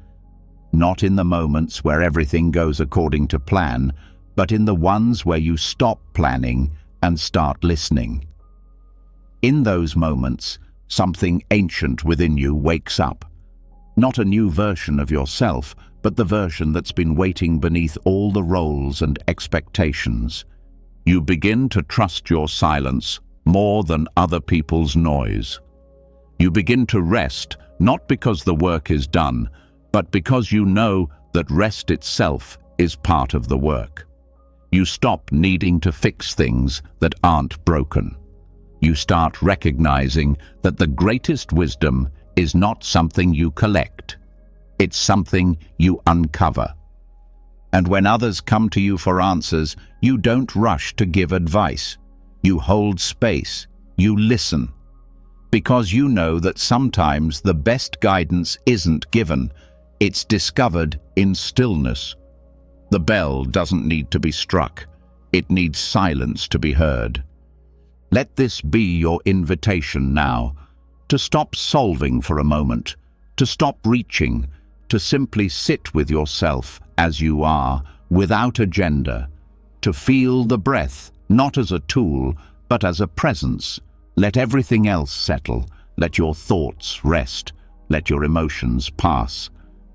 Not in the moments where everything goes according to plan, but in the ones where you stop planning and start listening. In those moments, something ancient within you wakes up. Not a new version of yourself, but the version that's been waiting beneath all the roles and expectations. You begin to trust your silence more than other people's noise. You begin to rest, not because the work is done, but because you know that rest itself is part of the work. You stop needing to fix things that aren't broken. You start recognizing that the greatest wisdom is not something you collect. It's something you uncover. And when others come to you for answers, you don't rush to give advice. You hold space. You listen. Because you know that sometimes the best guidance isn't given. It's discovered in stillness. The bell doesn't need to be struck. It needs silence to be heard. Let this be your invitation now, to stop solving for a moment, to stop reaching, to simply sit with yourself as you are, without agenda, to feel the breath, not as a tool, but as a presence. Let everything else settle. Let your thoughts rest. Let your emotions pass.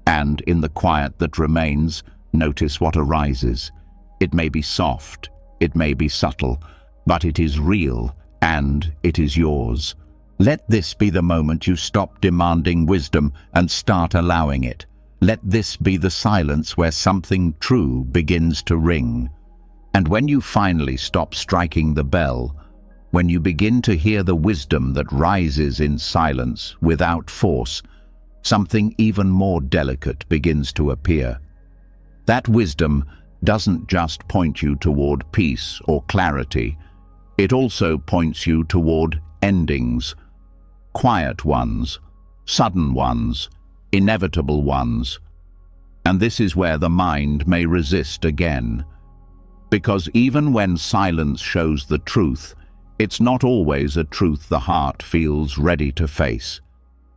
And in the quiet that remains, notice what arises. It may be soft, it may be subtle, but it is real, and it is yours. Let this be the moment you stop demanding wisdom and start allowing it. Let this be the silence where something true begins to ring. And when you finally stop striking the bell, when you begin to hear the wisdom that rises in silence without force, something even more delicate begins to appear. That wisdom doesn't just point you toward peace or clarity. It also points you toward endings, quiet ones, sudden ones, inevitable ones. And this is where the mind may resist again. Because even when silence shows the truth, it's not always a truth the heart feels ready to face.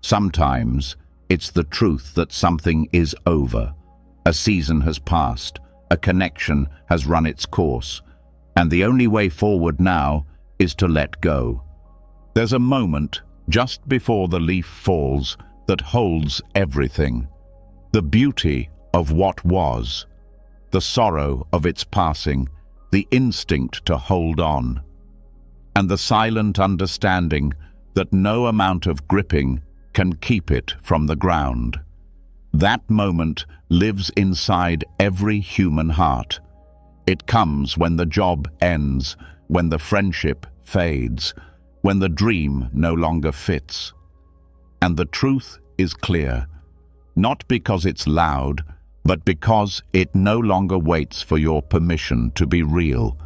Sometimes it's the truth that something is over. A season has passed, a connection has run its course, and the only way forward now is to let go. There's a moment just before the leaf falls that holds everything. The beauty of what was, the sorrow of its passing, the instinct to hold on, and the silent understanding that no amount of gripping can keep it from the ground. That moment lives inside every human heart. It comes when the job ends, when the friendship fades, when the dream no longer fits. And the truth is clear, not because it's loud, but because it no longer waits for your permission to be real.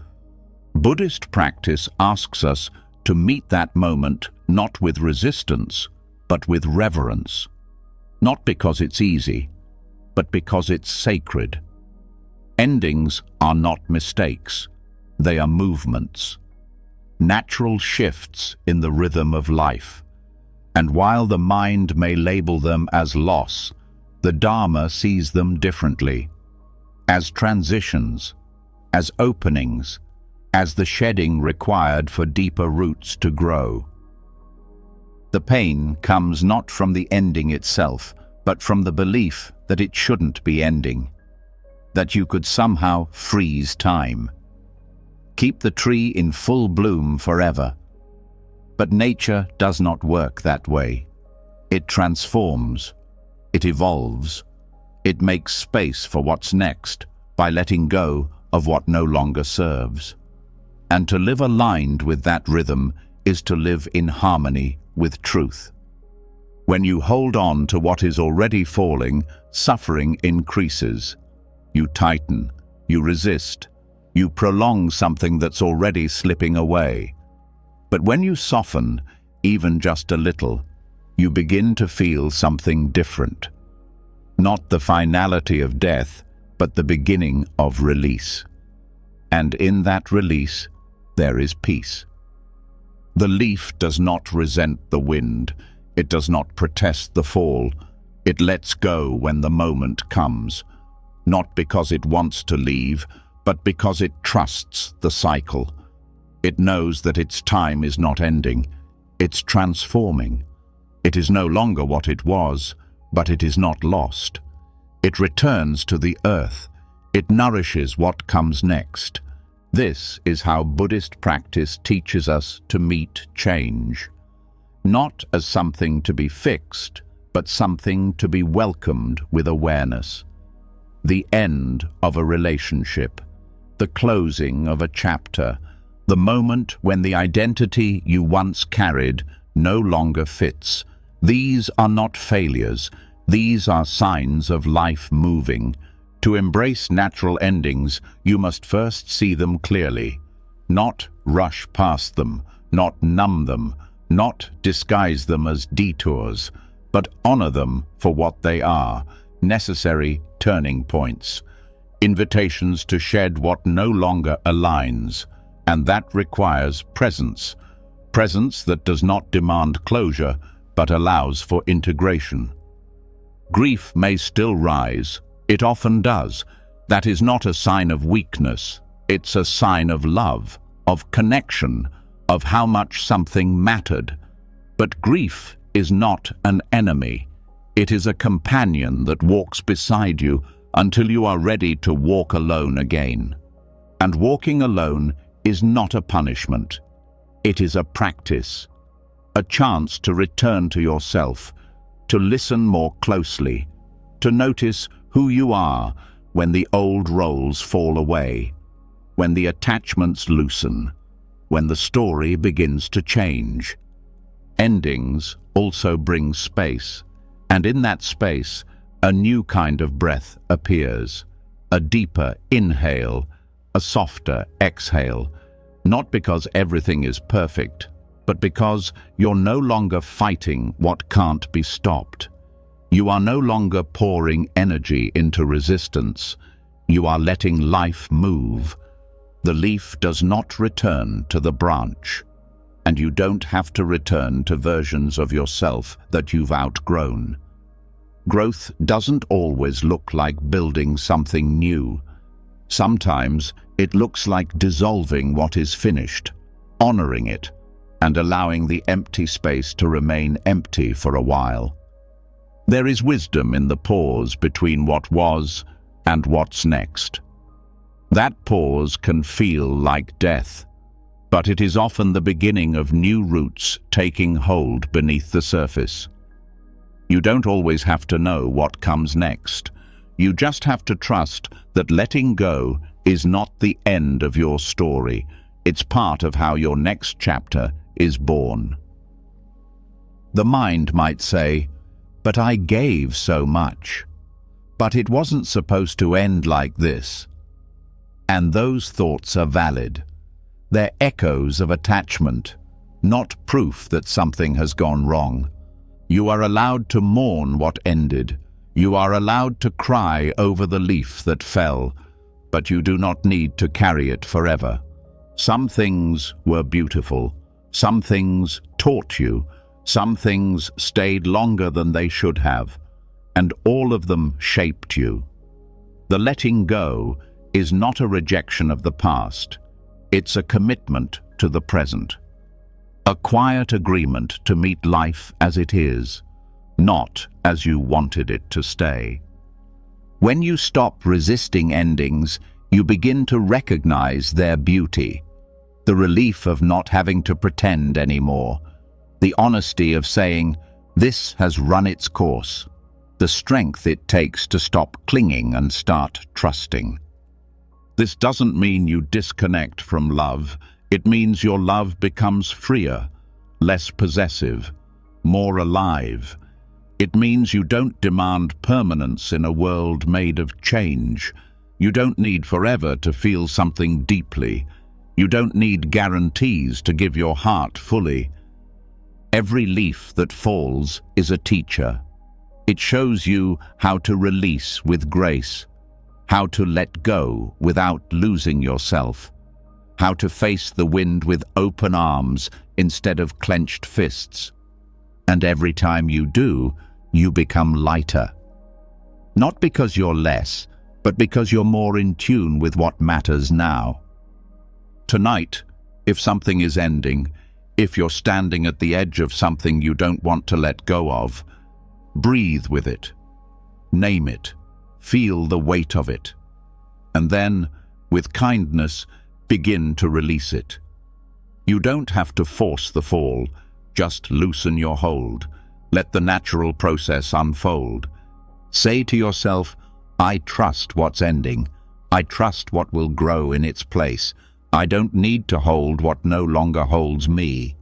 Buddhist practice asks us to meet that moment not with resistance, but with reverence. Not because it's easy, but because it's sacred. Endings are not mistakes, they are movements. Natural shifts in the rhythm of life. And while the mind may label them as loss, the Dharma sees them differently. As transitions, as openings, as the shedding required for deeper roots to grow. The pain comes not from the ending itself, but from the belief that it shouldn't be ending, that you could somehow freeze time. keep the tree in full bloom forever. But nature does not work that way. It transforms, it evolves, it makes space for what's next by letting go of what no longer serves. And to live aligned with that rhythm is to live in harmony with truth. When you hold on to what is already falling, suffering increases. You tighten, you resist, you prolong something that's already slipping away. But when you soften, even just a little, you begin to feel something different. Not the finality of death, but the beginning of release. And in that release, there is peace. The leaf does not resent the wind. It does not protest the fall. It lets go when the moment comes, not because it wants to leave, but because it trusts the cycle. It knows that its time is not ending. It's transforming. It is no longer what it was, but it is not lost. It returns to the earth. It nourishes what comes next. This is how Buddhist practice teaches us to meet change. Not as something to be fixed, but something to be welcomed with awareness. The end of a relationship, the closing of a chapter, the moment when the identity you once carried no longer fits. These are not failures. These are signs of life moving. To embrace natural endings, you must first see them clearly, not rush past them, not numb them, not disguise them as detours, but honor them for what they are, necessary turning points, invitations to shed what no longer aligns, and that requires presence, presence that does not demand closure, but allows for integration. Grief may still rise. It often does. That is not a sign of weakness. It's a sign of love, of connection, of how much something mattered. But grief is not an enemy. It is a companion that walks beside you until you are ready to walk alone again. And walking alone is not a punishment. It is a practice, a chance to return to yourself, to listen more closely, to notice who you are when the old roles fall away, when the attachments loosen, when the story begins to change. Endings also bring space, and in that space, a new kind of breath appears, a deeper inhale, a softer exhale, not because everything is perfect, but because you're no longer fighting what can't be stopped. You are no longer pouring energy into resistance. You are letting life move. The leaf does not return to the branch, and you don't have to return to versions of yourself that you've outgrown. Growth doesn't always look like building something new. Sometimes it looks like dissolving what is finished, honoring it, and allowing the empty space to remain empty for a while. There is wisdom in the pause between what was and what's next. That pause can feel like death, but it is often the beginning of new roots taking hold beneath the surface. You don't always have to know what comes next. You just have to trust that letting go is not the end of your story. It's part of how your next chapter is born. The mind might say, "But I gave so much. But it wasn't supposed to end like this." And those thoughts are valid. They're echoes of attachment, not proof that something has gone wrong. You are allowed to mourn what ended. You are allowed to cry over the leaf that fell, but you do not need to carry it forever. Some things were beautiful. Some things taught you. Some things stayed longer than they should have, and all of them shaped you. The letting go is not a rejection of the past. It's a commitment to the present. A quiet agreement to meet life as it is, not as you wanted it to stay. When you stop resisting endings, you begin to recognize their beauty. the relief of not having to pretend anymore, the honesty of saying, "This has run its course," the strength it takes to stop clinging and start trusting. This doesn't mean you disconnect from love. It means your love becomes freer, less possessive, more alive. It means you don't demand permanence in a world made of change. You don't need forever to feel something deeply. You don't need guarantees to give your heart fully. Every leaf that falls is a teacher. It shows you how to release with grace, how to let go without losing yourself, how to face the wind with open arms instead of clenched fists. And every time you do, you become lighter. Not because you're less, but because you're more in tune with what matters now. Tonight, if something is ending, if you're standing at the edge of something you don't want to let go of, breathe with it. Name it. Feel the weight of it. And then, with kindness, begin to release it. You don't have to force the fall. Just loosen your hold. Let the natural process unfold. Say to yourself, "I trust what's ending. I trust what will grow in its place. I don't need to hold what no longer holds me."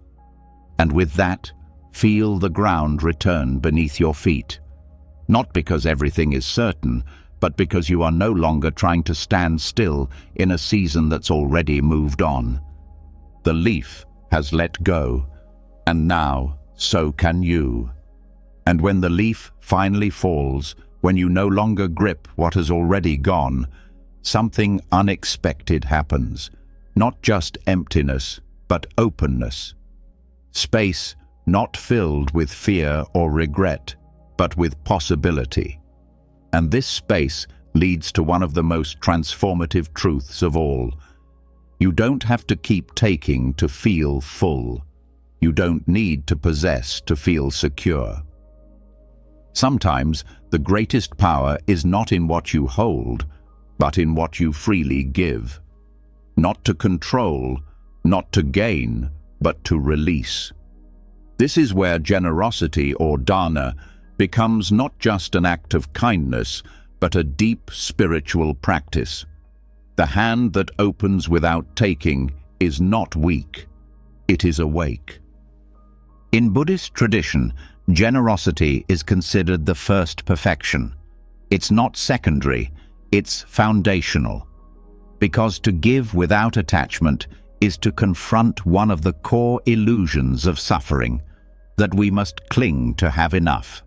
And with that, feel the ground return beneath your feet. Not because everything is certain, but because you are no longer trying to stand still in a season that's already moved on. The leaf has let go, and now so can you. And when the leaf finally falls, when you no longer grip what has already gone, something unexpected happens. Not just emptiness, but openness. Space not filled with fear or regret, but with possibility. And this space leads to one of the most transformative truths of all. You don't have to keep taking to feel full. You don't need to possess to feel secure. Sometimes the greatest power is not in what you hold, but in what you freely give. Not to control, not to gain, but to release. This is where generosity or dana becomes not just an act of kindness, but a deep spiritual practice. The hand that opens without taking is not weak, it is awake. In Buddhist tradition, generosity is considered the first perfection. It's not secondary, it's foundational. Because to give without attachment is to confront one of the core illusions of suffering, that we must cling to have enough,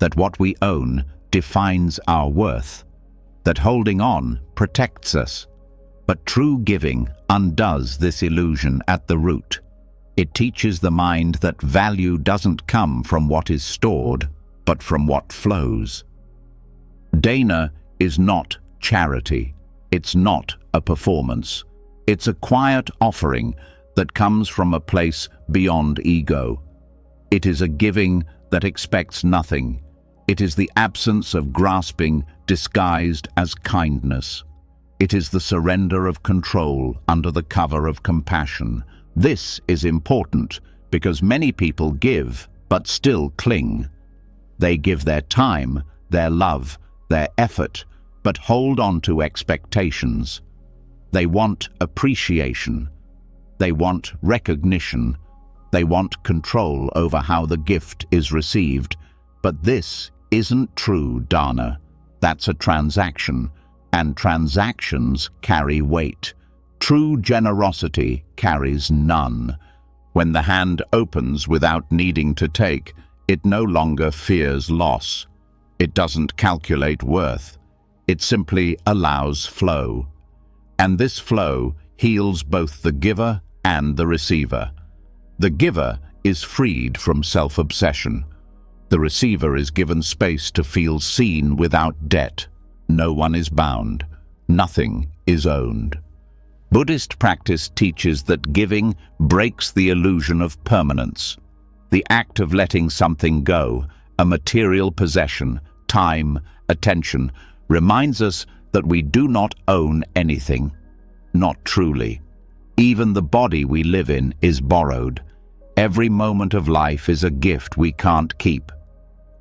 that what we own defines our worth, that holding on protects us. But true giving undoes this illusion at the root. It teaches the mind that value doesn't come from what is stored, but from what flows. Dana is not charity. It's not a performance. It's a quiet offering that comes from a place beyond ego. It is a giving that expects nothing. It is the absence of grasping disguised as kindness. It is the surrender of control under the cover of compassion. This is important because many people give but still cling. They give their time, their love, their effort, but hold on to expectations. They want appreciation. They want recognition. They want control over how the gift is received. But this isn't true dana. That's a transaction, and transactions carry weight. True generosity carries none. When the hand opens without needing to take, it no longer fears loss. It doesn't calculate worth. It simply allows flow. And this flow heals both the giver and the receiver. The giver is freed from self-obsession. The receiver is given space to feel seen without debt. No one is bound. Nothing is owned. Buddhist practice teaches that giving breaks the illusion of permanence. The act of letting something go, a material possession, time, attention, reminds us that we do not own anything. Not truly. Even the body we live in is borrowed. Every moment of life is a gift we can't keep.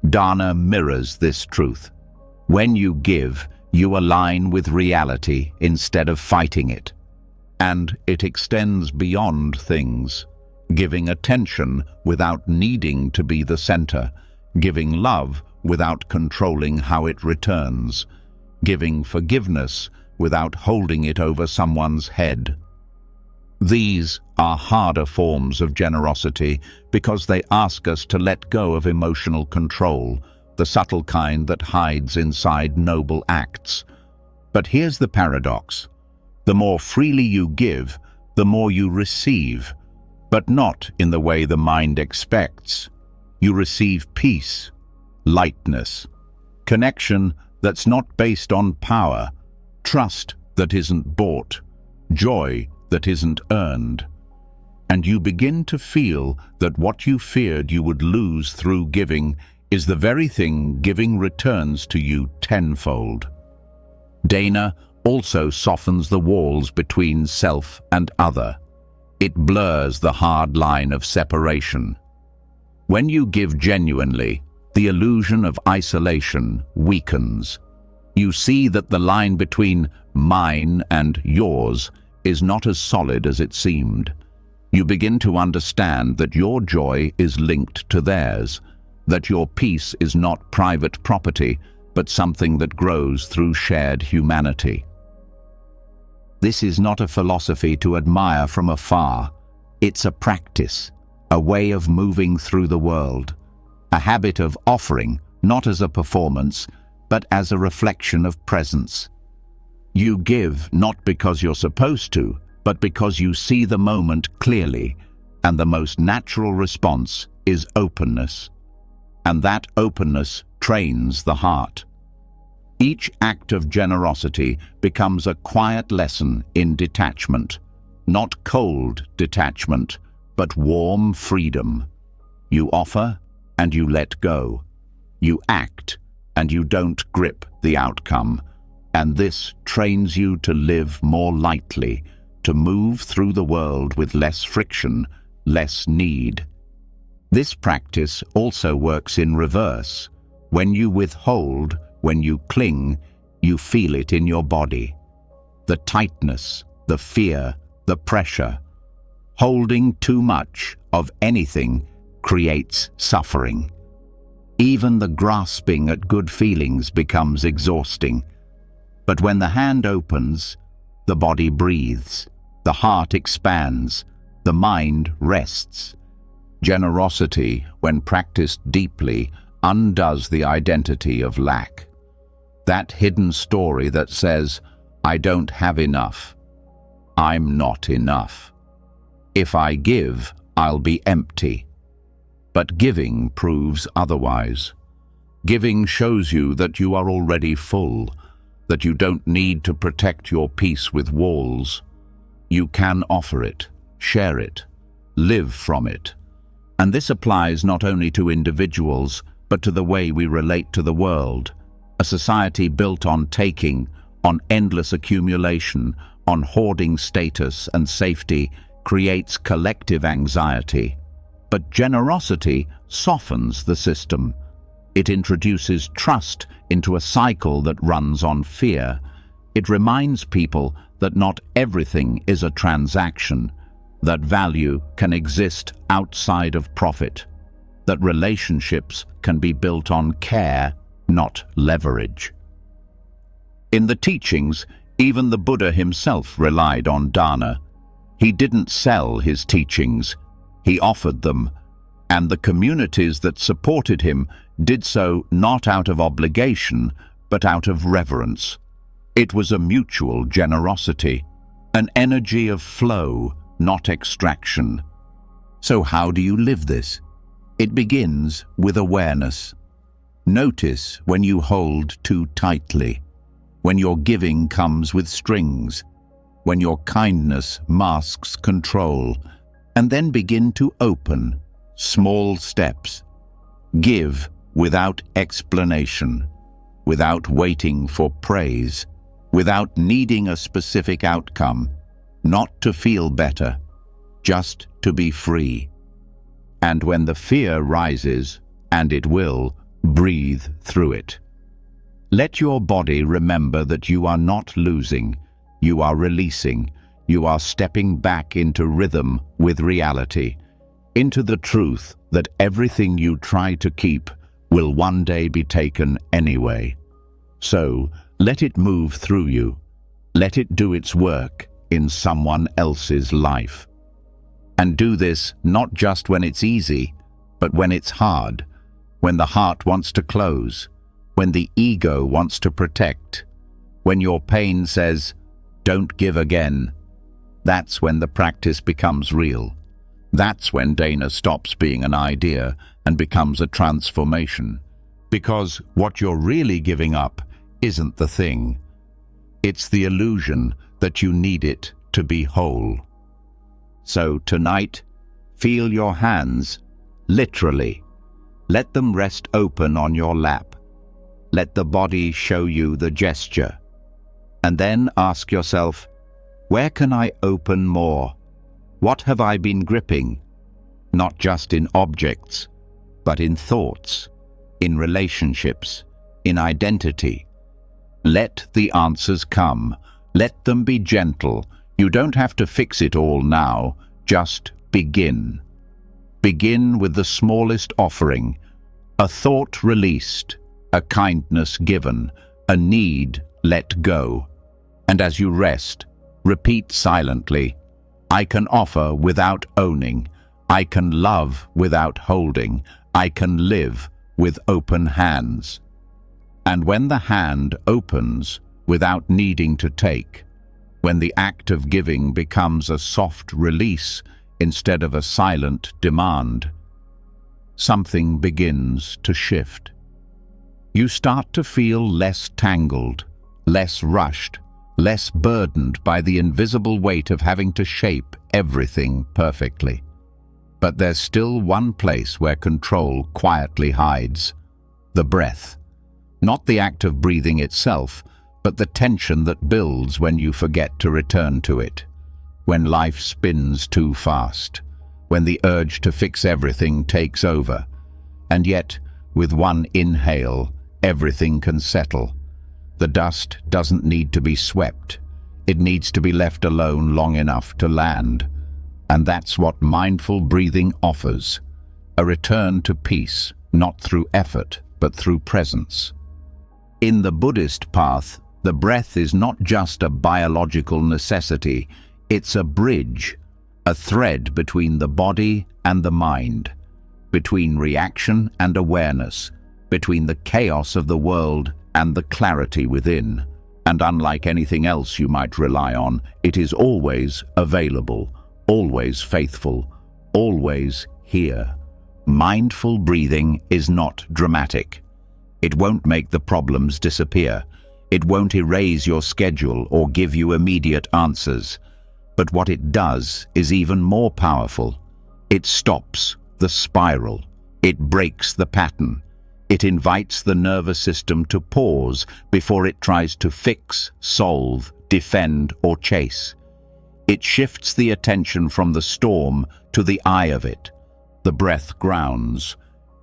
Dana mirrors this truth. When you give, you align with reality instead of fighting it. And it extends beyond things, giving attention without needing to be the center, giving love without controlling how it returns, giving forgiveness without holding it over someone's head. These are harder forms of generosity because they ask us to let go of emotional control, the subtle kind that hides inside noble acts. But here's the paradox. The more freely you give, the more you receive, but not in the way the mind expects. You receive peace, lightness, connection that's not based on power, trust that isn't bought, joy that isn't earned. And you begin to feel that what you feared you would lose through giving is the very thing giving returns to you tenfold. Dana also softens the walls between self and other. It blurs the hard line of separation. When you give genuinely, the illusion of isolation weakens. You see that the line between mine and yours is not as solid as it seemed. You begin to understand that your joy is linked to theirs, that your peace is not private property, but something that grows through shared humanity. This is not a philosophy to admire from afar. It's a practice, a way of moving through the world, a habit of offering, not as a performance, but as a reflection of presence. You give not because you're supposed to, but because you see the moment clearly, and the most natural response is openness. And that openness trains the heart. Each act of generosity becomes a quiet lesson in detachment, not cold detachment, but warm freedom. You offer and you let go. You act and you don't grip the outcome. And this trains you to live more lightly, to move through the world with less friction, less need. This practice also works in reverse. When you withhold, when you cling, you feel it in your body. The tightness, the fear, the pressure. Holding too much of anything creates suffering. Even the grasping at good feelings becomes exhausting. But when the hand opens, the body breathes, the heart expands, the mind rests. Generosity, when practiced deeply, undoes the identity of lack. That hidden story that says, I don't have enough. I'm not enough. If I give, I'll be empty. But giving proves otherwise. Giving shows you that you are already full, that you don't need to protect your peace with walls. You can offer it, share it, live from it. And this applies not only to individuals, but to the way we relate to the world. A society built on taking, on endless accumulation, on hoarding status and safety, creates collective anxiety. But generosity softens the system. It introduces trust into a cycle that runs on fear. It reminds people that not everything is a transaction, that value can exist outside of profit, that relationships can be built on care, not leverage. In the teachings, even the Buddha himself relied on dana. He didn't sell his teachings, he offered them, and the communities that supported him did so not out of obligation, but out of reverence. It was a mutual generosity, an energy of flow, not extraction. So how do you live this? It begins with awareness. Notice when you hold too tightly, when your giving comes with strings, when your kindness masks control, and then begin to open small steps. Give without explanation, without waiting for praise, without needing a specific outcome. not to feel better, just to be free. And when the fear rises, and it will, breathe through it. Let your body remember that you are not losing, you are releasing, you are stepping back into rhythm with reality, into the truth that everything you try to keep will one day be taken anyway. So, let it move through you. Let it do its work in someone else's life. And do this not just when it's easy, but when it's hard, when the heart wants to close, when the ego wants to protect, when your pain says, "Don't give again." That's when the practice becomes real. That's when Dana stops being an idea and becomes a transformation. Because what you're really giving up isn't the thing. It's the illusion that you need it to be whole. So tonight, feel your hands, literally. Let them rest open on your lap. Let the body show you the gesture. And then ask yourself, where can I open more? What have I been gripping? Not just in objects, but in thoughts, in relationships, in identity. Let the answers come. Let them be gentle. You don't have to fix it all now. Just begin. Begin with the smallest offering, a thought released, a kindness given, a need let go. And as you rest, repeat silently, I can offer without owning. I can love without holding. I can live with open hands. And when the hand opens without needing to take, when the act of giving becomes a soft release instead of a silent demand, something begins to shift. You start to feel less tangled, less rushed, less burdened by the invisible weight of having to shape everything perfectly. But there's still one place where control quietly hides: the breath. Not the act of breathing itself, but the tension that builds when you forget to return to it, when life spins too fast, when the urge to fix everything takes over. And yet, with one inhale, everything can settle. The dust doesn't need to be swept. It needs to be left alone long enough to land. And that's what mindful breathing offers: a return to peace, not through effort, but through presence. In the Buddhist path, the breath is not just a biological necessity, it's a bridge, a thread between the body and the mind, between reaction and awareness, between the chaos of the world and the clarity within. And unlike anything else you might rely on, it is always available, always faithful, always here. Mindful breathing is not dramatic. It won't make the problems disappear. It won't erase your schedule or give you immediate answers. But what it does is even more powerful. It stops the spiral. It breaks the pattern. It invites the nervous system to pause before it tries to fix, solve, defend, or chase. It shifts the attention from the storm to the eye of it. The breath grounds.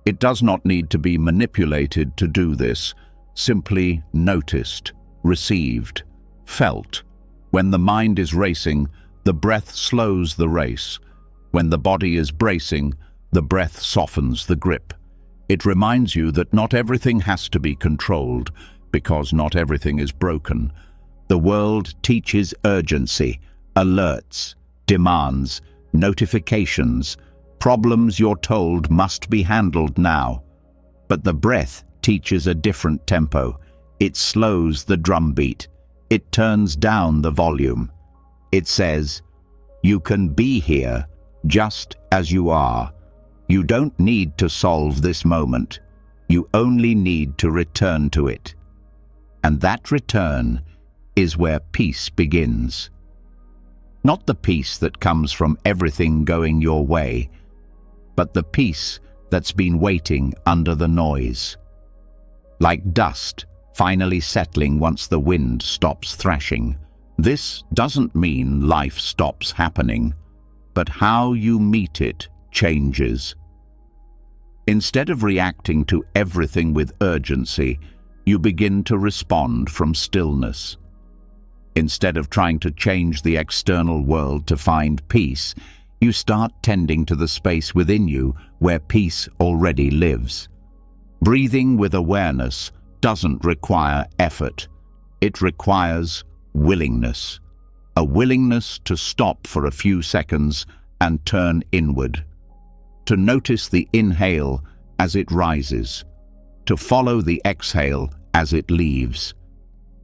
It does not need to be manipulated to do this, simply noticed, received, felt. When the mind is racing, the breath slows the race. When the body is bracing, the breath softens the grip. It reminds you that not everything has to be controlled, because not everything is broken. The world teaches urgency, alerts, demands, notifications, problems you're told must be handled now. But the breath teaches a different tempo. It slows the drumbeat. It turns down the volume. It says, you can be here just as you are. You don't need to solve this moment. You only need to return to it. And that return is where peace begins. Not the peace that comes from everything going your way, but the peace that's been waiting under the noise. Like dust finally settling once the wind stops thrashing. This doesn't mean life stops happening, but how you meet it changes. Instead of reacting to everything with urgency, you begin to respond from stillness. Instead of trying to change the external world to find peace, you start tending to the space within you where peace already lives. Breathing with awareness doesn't require effort. It requires willingness. A willingness to stop for a few seconds and turn inward. To notice the inhale as it rises. To follow the exhale as it leaves.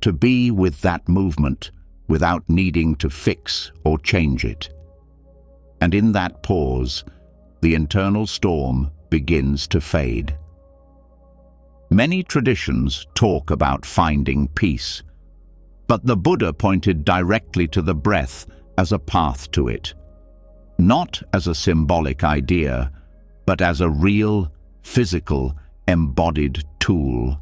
To be with that movement without needing to fix or change it. And in that pause, the internal storm begins to fade. Many traditions talk about finding peace, but the Buddha pointed directly to the breath as a path to it. Not as a symbolic idea, but as a real, physical, embodied tool.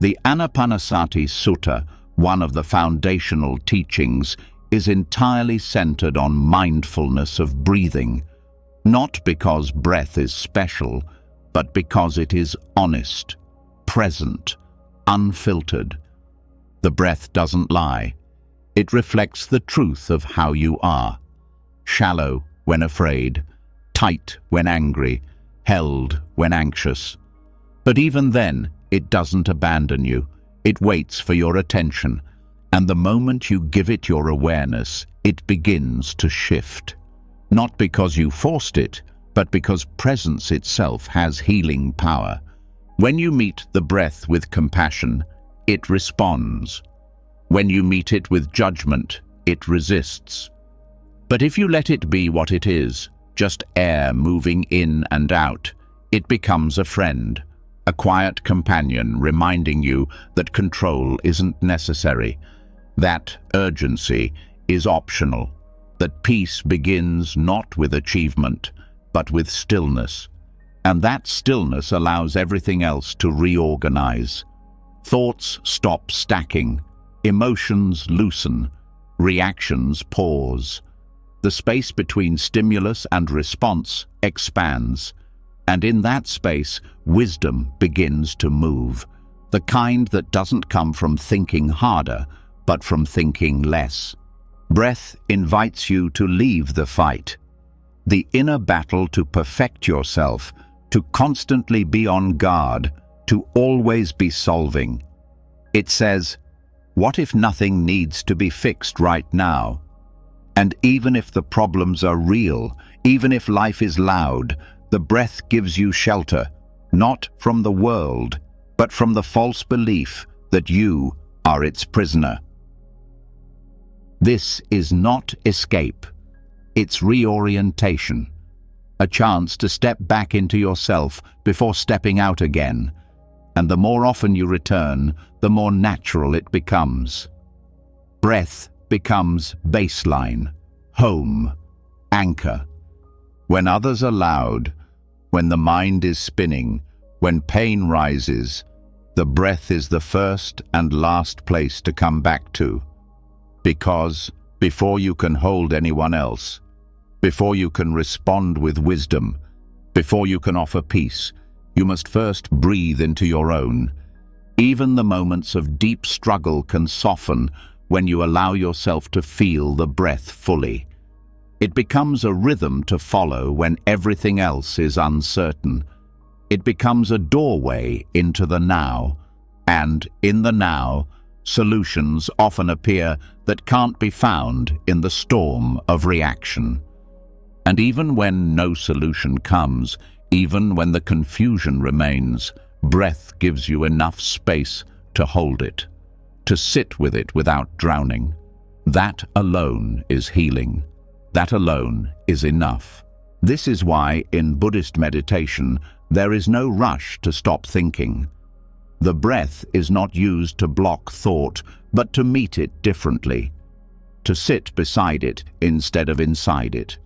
The Anapanasati Sutta, one of the foundational teachings, is entirely centered on mindfulness of breathing, not because breath is special, but because it is honest, present, unfiltered. The breath doesn't lie. It reflects the truth of how you are. Shallow when afraid, tight when angry, held when anxious. But even then, it doesn't abandon you. It waits for your attention, and the moment you give it your awareness, it begins to shift. Not because you forced it, but because presence itself has healing power. When you meet the breath with compassion, it responds. When you meet it with judgment, it resists. But if you let it be what it is, just air moving in and out, it becomes a friend, a quiet companion reminding you that control isn't necessary, that urgency is optional, that peace begins not with achievement, but with stillness, and that stillness allows everything else to reorganize. Thoughts stop stacking, emotions loosen, reactions pause. The space between stimulus and response expands, and in that space, wisdom begins to move, the kind that doesn't come from thinking harder, but from thinking less. Breath invites you to leave the fight, the inner battle to perfect yourself, to constantly be on guard, to always be solving. It says, what if nothing needs to be fixed right now? And even if the problems are real, even if life is loud, the breath gives you shelter, not from the world, but from the false belief that you are its prisoner. This is not escape. It's reorientation, a chance to step back into yourself before stepping out again. And the more often you return, the more natural it becomes. Breath becomes baseline, home, anchor. When others are loud, when the mind is spinning, when pain rises, the breath is the first and last place to come back to. Because before you can hold anyone else, before you can respond with wisdom, before you can offer peace, you must first breathe into your own. Even the moments of deep struggle can soften when you allow yourself to feel the breath fully. It becomes a rhythm to follow when everything else is uncertain. It becomes a doorway into the now, and in the now, solutions often appear that can't be found in the storm of reaction. And even when no solution comes, even when the confusion remains, breath gives you enough space to hold it, to sit with it without drowning. That alone is healing. That alone is enough. This is why in Buddhist meditation there is no rush to stop thinking. The breath is not used to block thought, but to meet it differently, to sit beside it instead of inside it,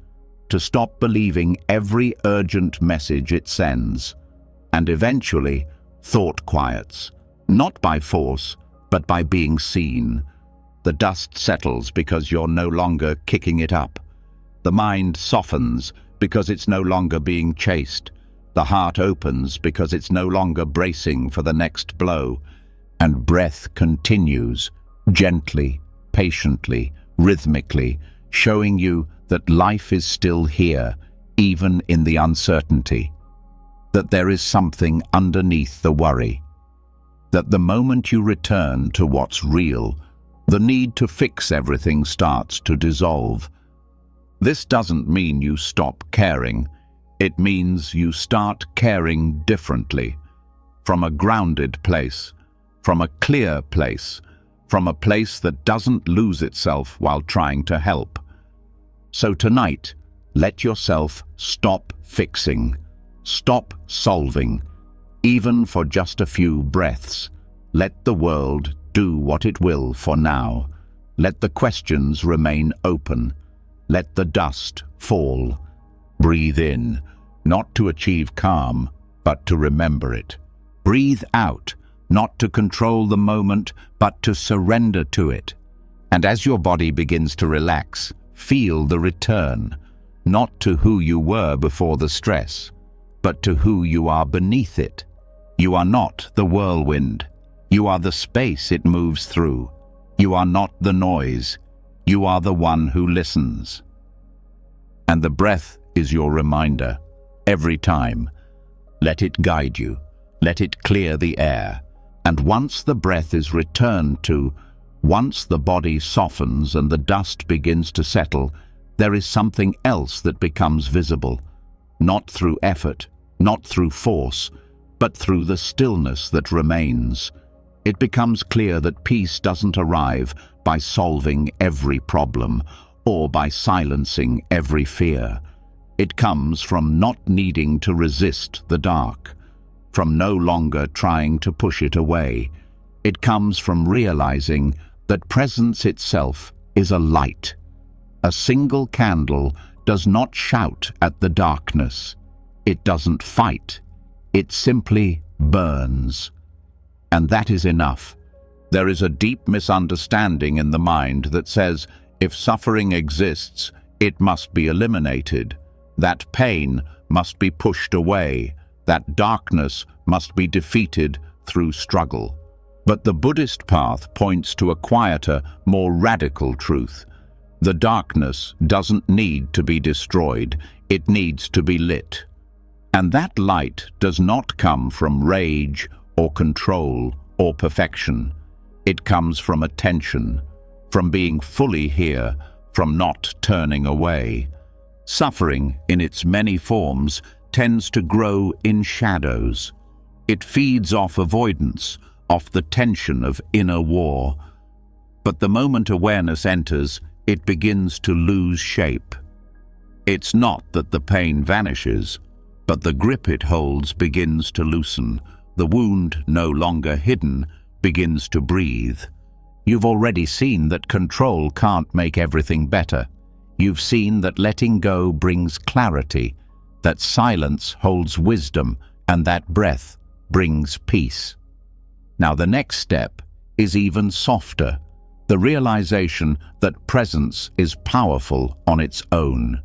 to stop believing every urgent message it sends. And eventually, thought quiets, not by force, but by being seen. The dust settles because you're no longer kicking it up. The mind softens because it's no longer being chased. The heart opens because it's no longer bracing for the next blow. And breath continues, gently, patiently, rhythmically, showing you that life is still here, even in the uncertainty. That there is something underneath the worry. That the moment you return to what's real, the need to fix everything starts to dissolve. This doesn't mean you stop caring. It means you start caring differently, from a grounded place, from a clear place, from a place that doesn't lose itself while trying to help. So tonight, let yourself stop fixing, stop solving, even for just a few breaths. Let the world do what it will for now. Let the questions remain open. Let the dust fall. Breathe in, not to achieve calm, but to remember it. Breathe out, not to control the moment, but to surrender to it. And as your body begins to relax, feel the return, not to who you were before the stress, but to who you are beneath it. You are not the whirlwind. You are the space it moves through. You are not the noise. You are the one who listens. And the breath is your reminder. Every time, let it guide you. Let it clear the air. And once the breath is returned to, once the body softens and the dust begins to settle, there is something else that becomes visible. Not through effort, not through force, but through the stillness that remains. It becomes clear that peace doesn't arrive by solving every problem or by silencing every fear. It comes from not needing to resist the dark, from no longer trying to push it away. It comes from realizing that presence itself is a light. A single candle does not shout at the darkness. It doesn't fight. It simply burns. And that is enough. There is a deep misunderstanding in the mind that says if suffering exists, it must be eliminated. That pain must be pushed away. That darkness must be defeated through struggle. But the Buddhist path points to a quieter, more radical truth. The darkness doesn't need to be destroyed. It needs to be lit. And that light does not come from rage or control or perfection. It comes from attention, from being fully here, from not turning away. Suffering, in its many forms, tends to grow in shadows. It feeds off avoidance, off the tension of inner war. But the moment awareness enters, it begins to lose shape. It's not that the pain vanishes, but the grip it holds begins to loosen. The wound, no longer hidden, begins to breathe. You've already seen that control can't make everything better. You've seen that letting go brings clarity, that silence holds wisdom, and that breath brings peace. Now the next step is even softer, the realization that presence is powerful on its own.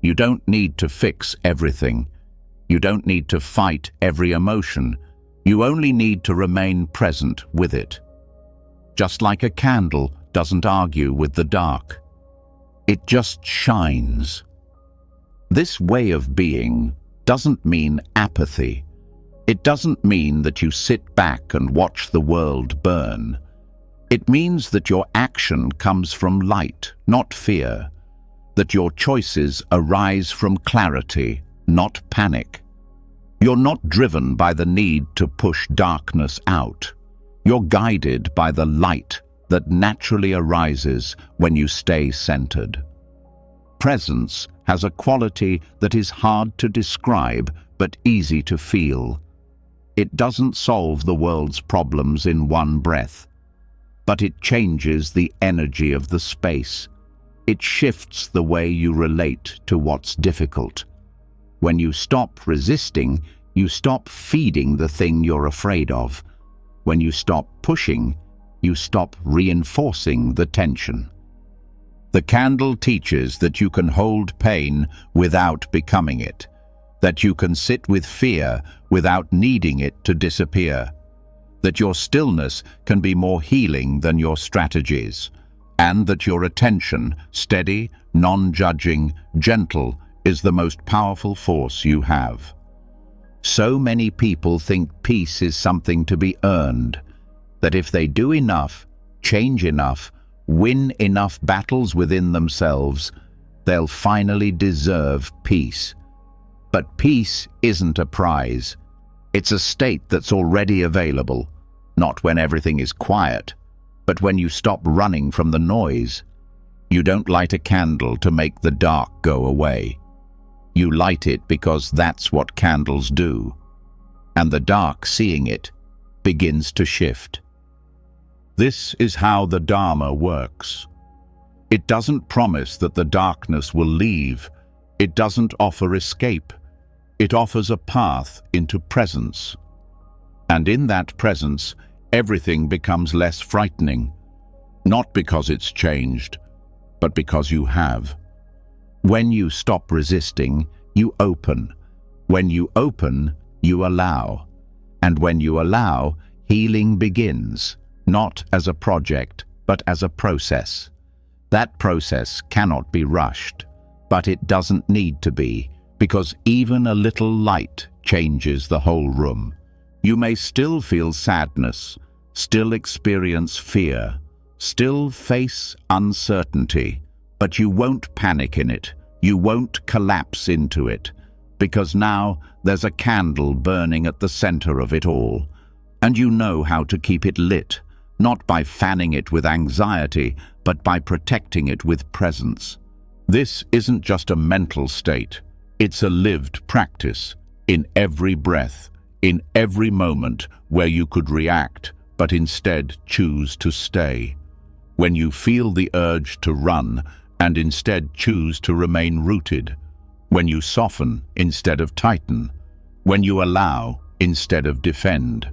You don't need to fix everything. You don't need to fight every emotion. You only need to remain present with it. Just like a candle doesn't argue with the dark. It just shines. This way of being doesn't mean apathy. It doesn't mean that you sit back and watch the world burn. It means that your action comes from light, not fear. That your choices arise from clarity, not panic. You're not driven by the need to push darkness out. You're guided by the light that naturally arises when you stay centered. Presence has a quality that is hard to describe but easy to feel. It doesn't solve the world's problems in one breath, but it changes the energy of the space. It shifts the way you relate to what's difficult. When you stop resisting, you stop feeding the thing you're afraid of. When you stop pushing, you stop reinforcing the tension. The candle teaches that you can hold pain without becoming it, that you can sit with fear without needing it to disappear, that your stillness can be more healing than your strategies, and that your attention, steady, non-judging, gentle, is the most powerful force you have. So many people think peace is something to be earned, that if they do enough, change enough, win enough battles within themselves, they'll finally deserve peace. But peace isn't a prize. It's a state that's already available, not when everything is quiet, but when you stop running from the noise. You don't light a candle to make the dark go away. You light it because that's what candles do. And the dark, seeing it, begins to shift. This is how the Dharma works. It doesn't promise that the darkness will leave. It doesn't offer escape. It offers a path into presence. And in that presence, everything becomes less frightening. Not because it's changed, but because you have. When you stop resisting, you open. When you open, you allow. And when you allow, healing begins, not as a project, but as a process. That process cannot be rushed, but it doesn't need to be, because even a little light changes the whole room. You may still feel sadness, still experience fear, still face uncertainty, but you won't panic in it. You won't collapse into it, because now there's a candle burning at the center of it all, and you know how to keep it lit, not by fanning it with anxiety, but by protecting it with presence. This isn't just a mental state, it's a lived practice, in every breath, in every moment where you could react, but instead choose to stay. When you feel the urge to run, and instead choose to remain rooted. When you soften instead of tighten. When you allow instead of defend.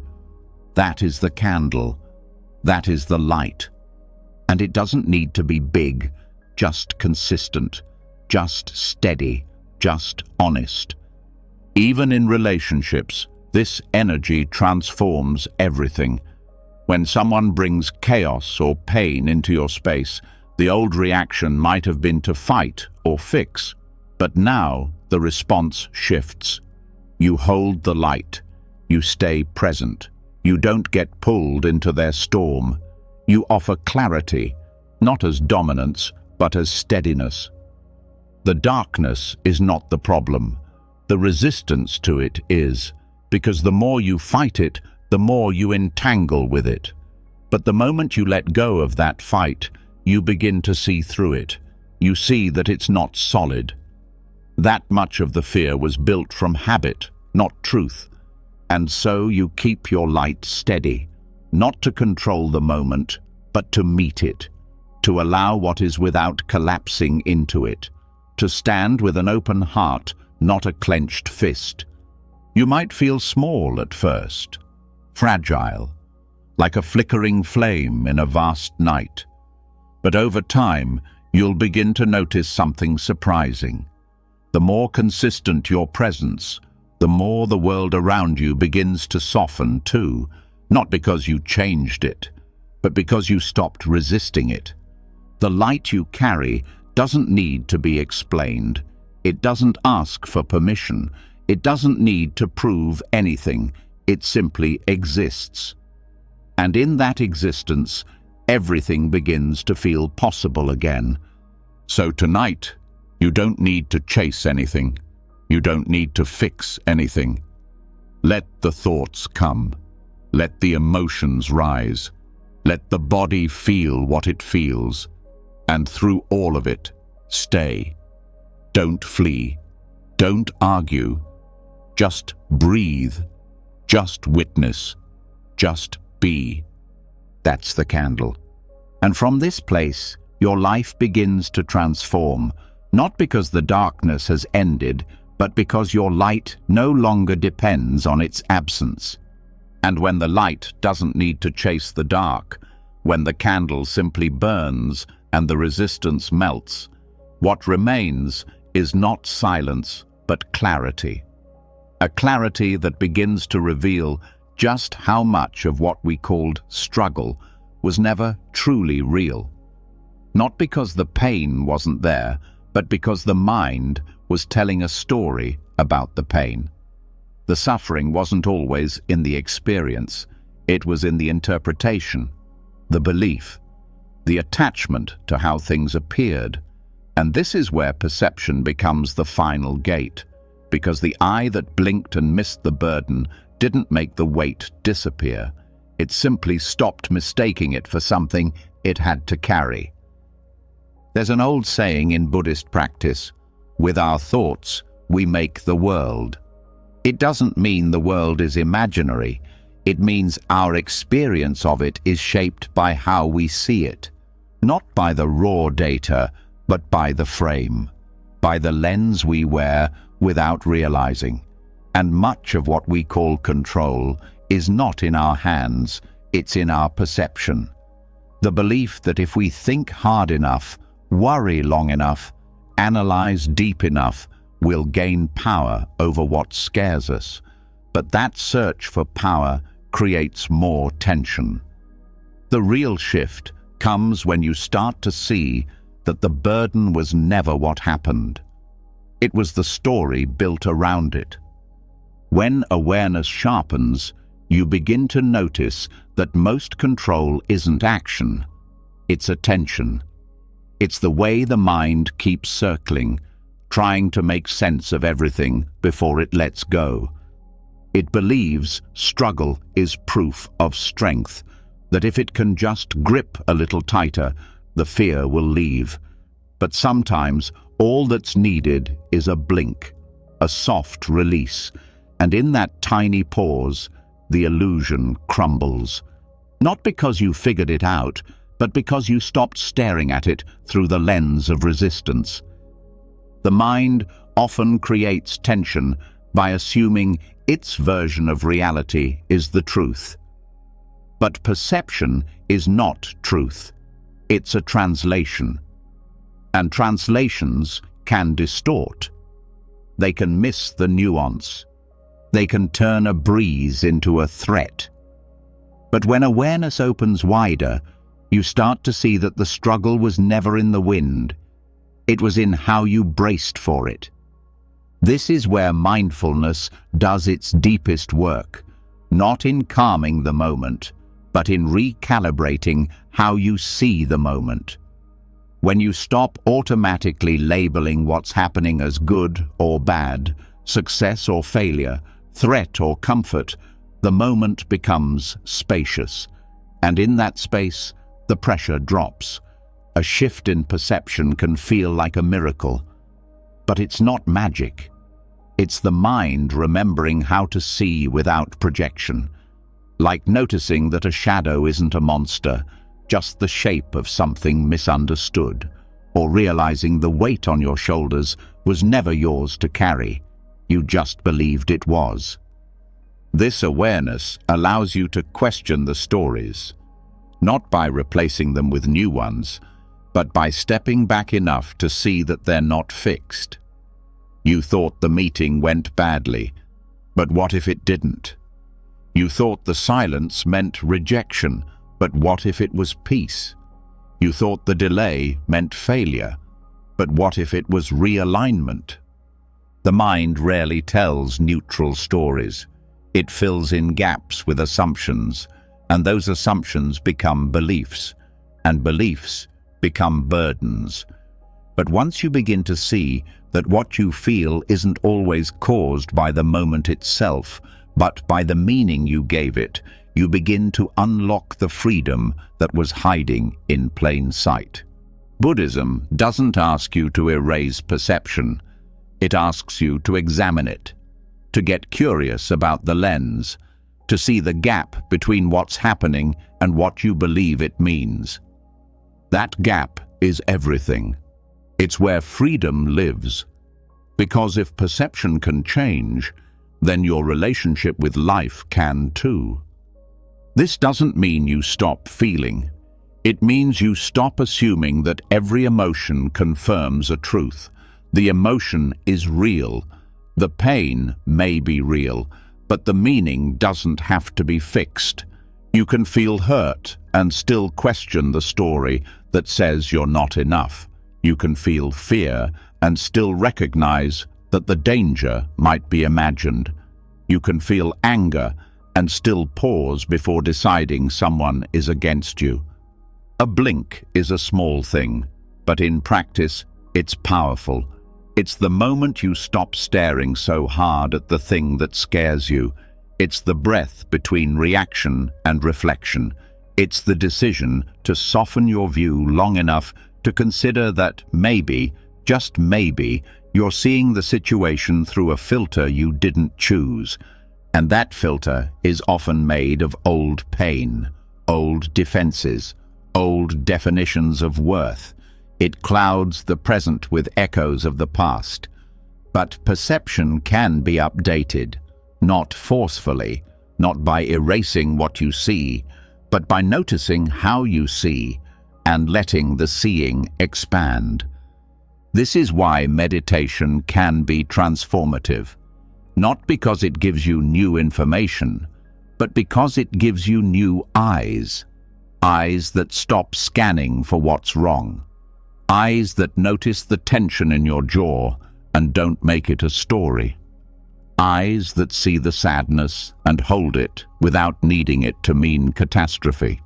That is the candle. That is the light. And it doesn't need to be big, just consistent, just steady, just honest. Even in relationships, this energy transforms everything. When someone brings chaos or pain into your space, the old reaction might have been to fight or fix, but now the response shifts. You hold the light. You stay present. You don't get pulled into their storm. You offer clarity, not as dominance, but as steadiness. The darkness is not the problem. The resistance to it is, because the more you fight it, the more you entangle with it. But the moment you let go of that fight, you begin to see through it. You see that it's not solid. That much of the fear was built from habit, not truth. And so you keep your light steady, not to control the moment, but to meet it, to allow what is without collapsing into it, to stand with an open heart, not a clenched fist. You might feel small at first, fragile, like a flickering flame in a vast night. But over time, you'll begin to notice something surprising. The more consistent your presence, the more the world around you begins to soften too, not because you changed it, but because you stopped resisting it. The light you carry doesn't need to be explained. It doesn't ask for permission. It doesn't need to prove anything. It simply exists. And in that existence, everything begins to feel possible again. So tonight, you don't need to chase anything. You don't need to fix anything. Let the thoughts come. Let the emotions rise. Let the body feel what it feels. And through all of it, stay. Don't flee. Don't argue. Just breathe. Just witness. Just be. That's the candle. And from this place, your life begins to transform, not because the darkness has ended, but because your light no longer depends on its absence. And when the light doesn't need to chase the dark, when the candle simply burns and the resistance melts, what remains is not silence, but clarity. A clarity that begins to reveal just how much of what we called struggle was never truly real. Not because the pain wasn't there, but because the mind was telling a story about the pain. The suffering wasn't always in the experience, it was in the interpretation, the belief, the attachment to how things appeared. And this is where perception becomes the final gate, because the eye that blinked and missed the burden didn't make the weight disappear. It simply stopped mistaking it for something it had to carry. There's an old saying in Buddhist practice, with our thoughts, we make the world. It doesn't mean the world is imaginary. It means our experience of it is shaped by how we see it, not by the raw data, but by the frame, by the lens we wear without realizing. And much of what we call control is not in our hands, it's in our perception. The belief that if we think hard enough, worry long enough, analyze deep enough, we'll gain power over what scares us. But that search for power creates more tension. The real shift comes when you start to see that the burden was never what happened. It was the story built around it. When awareness sharpens, you begin to notice that most control isn't action, it's attention. It's the way the mind keeps circling, trying to make sense of everything before it lets go. It believes struggle is proof of strength, that if it can just grip a little tighter, the fear will leave. But sometimes all that's needed is a blink, a soft release, and in that tiny pause, the illusion crumbles. Not because you figured it out, but because you stopped staring at it through the lens of resistance. The mind often creates tension by assuming its version of reality is the truth. But perception is not truth. It's a translation. And translations can distort. They can miss the nuance. They can turn a breeze into a threat. But when awareness opens wider, you start to see that the struggle was never in the wind. It was in how you braced for it. This is where mindfulness does its deepest work, not in calming the moment, but in recalibrating how you see the moment. When you stop automatically labeling what's happening as good or bad, success or failure, threat or comfort, the moment becomes spacious. And in that space, the pressure drops. A shift in perception can feel like a miracle. But it's not magic. It's the mind remembering how to see without projection. Like noticing that a shadow isn't a monster, just the shape of something misunderstood, or realizing the weight on your shoulders was never yours to carry. You just believed it was. This awareness allows you to question the stories, not by replacing them with new ones, but by stepping back enough to see that they're not fixed. You thought the meeting went badly, but what if it didn't? You thought the silence meant rejection, but what if it was peace? You thought the delay meant failure, but what if it was realignment? The mind rarely tells neutral stories. It fills in gaps with assumptions, and those assumptions become beliefs, and beliefs become burdens. But once you begin to see that what you feel isn't always caused by the moment itself, but by the meaning you gave it, you begin to unlock the freedom that was hiding in plain sight. Buddhism doesn't ask you to erase perception. It asks you to examine it, to get curious about the lens, to see the gap between what's happening and what you believe it means. That gap is everything. It's where freedom lives. Because if perception can change, then your relationship with life can too. This doesn't mean you stop feeling. It means you stop assuming that every emotion confirms a truth. The emotion is real. The pain may be real, but the meaning doesn't have to be fixed. You can feel hurt and still question the story that says you're not enough. You can feel fear and still recognize that the danger might be imagined. You can feel anger and still pause before deciding someone is against you. A blink is a small thing, but in practice, it's powerful. It's the moment you stop staring so hard at the thing that scares you. It's the breath between reaction and reflection. It's the decision to soften your view long enough to consider that maybe, just maybe, you're seeing the situation through a filter you didn't choose. And that filter is often made of old pain, old defenses, old definitions of worth. It clouds the present with echoes of the past. But perception can be updated, not forcefully, not by erasing what you see, but by noticing how you see and letting the seeing expand. This is why meditation can be transformative. Not because it gives you new information, but because it gives you new eyes. Eyes that stop scanning for what's wrong. Eyes that notice the tension in your jaw and don't make it a story. Eyes that see the sadness and hold it without needing it to mean catastrophe.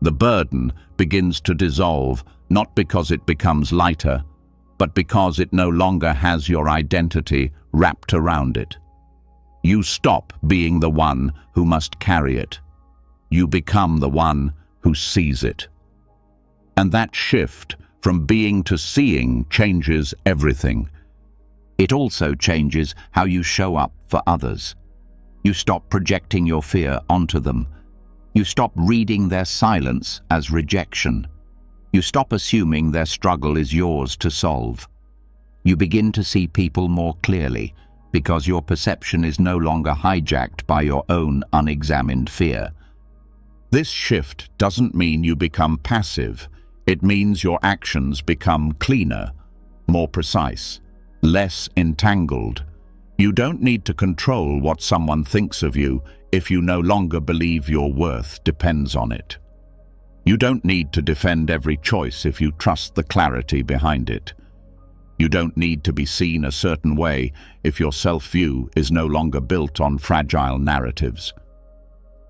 The burden begins to dissolve not because it becomes lighter, but because it no longer has your identity wrapped around it. You stop being the one who must carry it. You become the one who sees it. And that shift from being to seeing changes everything. It also changes how you show up for others. You stop projecting your fear onto them. You stop reading their silence as rejection. You stop assuming their struggle is yours to solve. You begin to see people more clearly because your perception is no longer hijacked by your own unexamined fear. This shift doesn't mean you become passive. It means your actions become cleaner, more precise, less entangled. You don't need to control what someone thinks of you if you no longer believe your worth depends on it. You don't need to defend every choice if you trust the clarity behind it. You don't need to be seen a certain way if your self-view is no longer built on fragile narratives.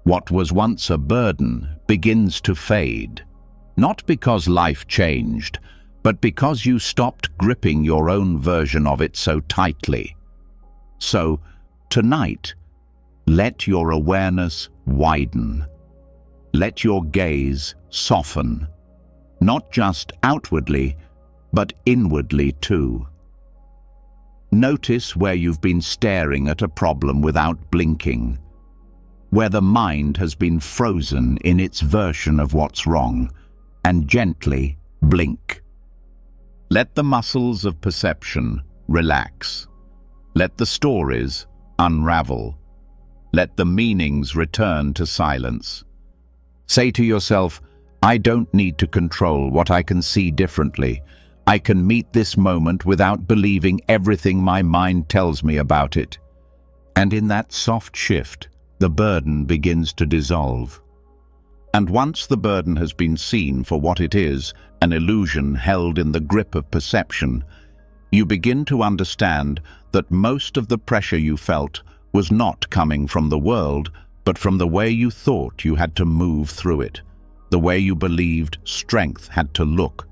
What was once a burden begins to fade, not because life changed, but because you stopped gripping your own version of it so tightly. So, tonight, let your awareness widen. Let your gaze soften, not just outwardly, but inwardly too. Notice where you've been staring at a problem without blinking, where the mind has been frozen in its version of what's wrong, and gently blink. Let the muscles of perception relax. Let the stories unravel. Let the meanings return to silence. Say to yourself, I don't need to control what I can see differently. I can meet this moment without believing everything my mind tells me about it. And in that soft shift, the burden begins to dissolve. And once the burden has been seen for what it is, an illusion held in the grip of perception, you begin to understand that most of the pressure you felt was not coming from the world, but from the way you thought you had to move through it, the way you believed strength had to look,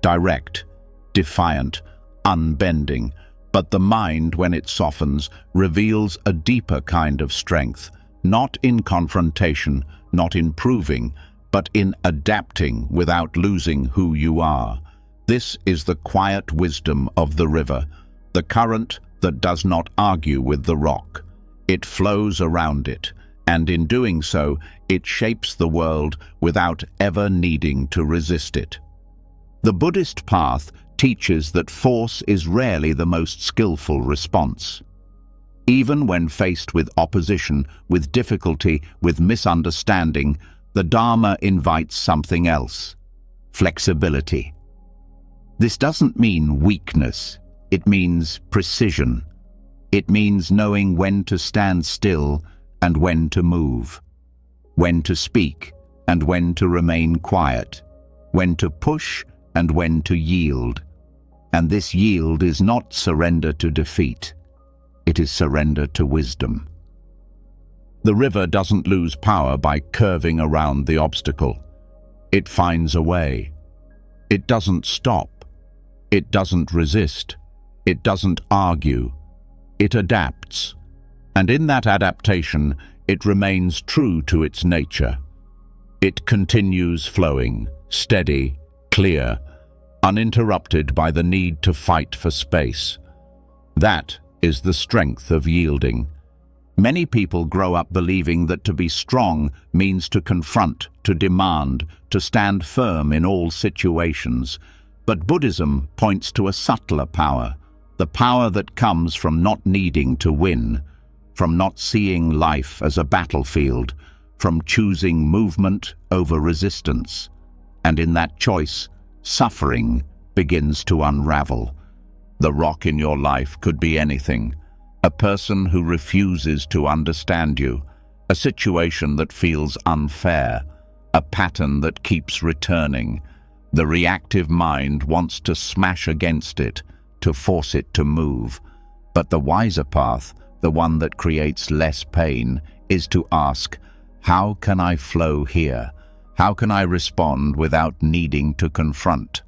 direct, defiant, unbending. But the mind, when it softens, reveals a deeper kind of strength, not in confrontation, not in proving, but in adapting without losing who you are. This is the quiet wisdom of the river, the current that does not argue with the rock. It flows around it, and in doing so, it shapes the world without ever needing to resist it. The Buddhist path teaches that force is rarely the most skillful response. Even when faced with opposition, with difficulty, with misunderstanding, the Dharma invites something else: flexibility. This doesn't mean weakness, it means precision. It means knowing when to stand still and when to move, when to speak and when to remain quiet, when to push and when to yield. And this yield is not surrender to defeat, it is surrender to wisdom. The river doesn't lose power by curving around the obstacle. It finds a way. It doesn't stop. It doesn't resist. It doesn't argue. It adapts. And in that adaptation, it remains true to its nature. It continues flowing, steady, clear, uninterrupted by the need to fight for space. That is the strength of yielding. Many people grow up believing that to be strong means to confront, to demand, to stand firm in all situations. But Buddhism points to a subtler power, the power that comes from not needing to win, from not seeing life as a battlefield, from choosing movement over resistance. And in that choice, suffering begins to unravel. The rock in your life could be anything: a person who refuses to understand you, a situation that feels unfair, a pattern that keeps returning. The reactive mind wants to smash against it, to force it to move. But the wiser path, the one that creates less pain, is to ask, how can I flow here? How can I respond without needing to confront?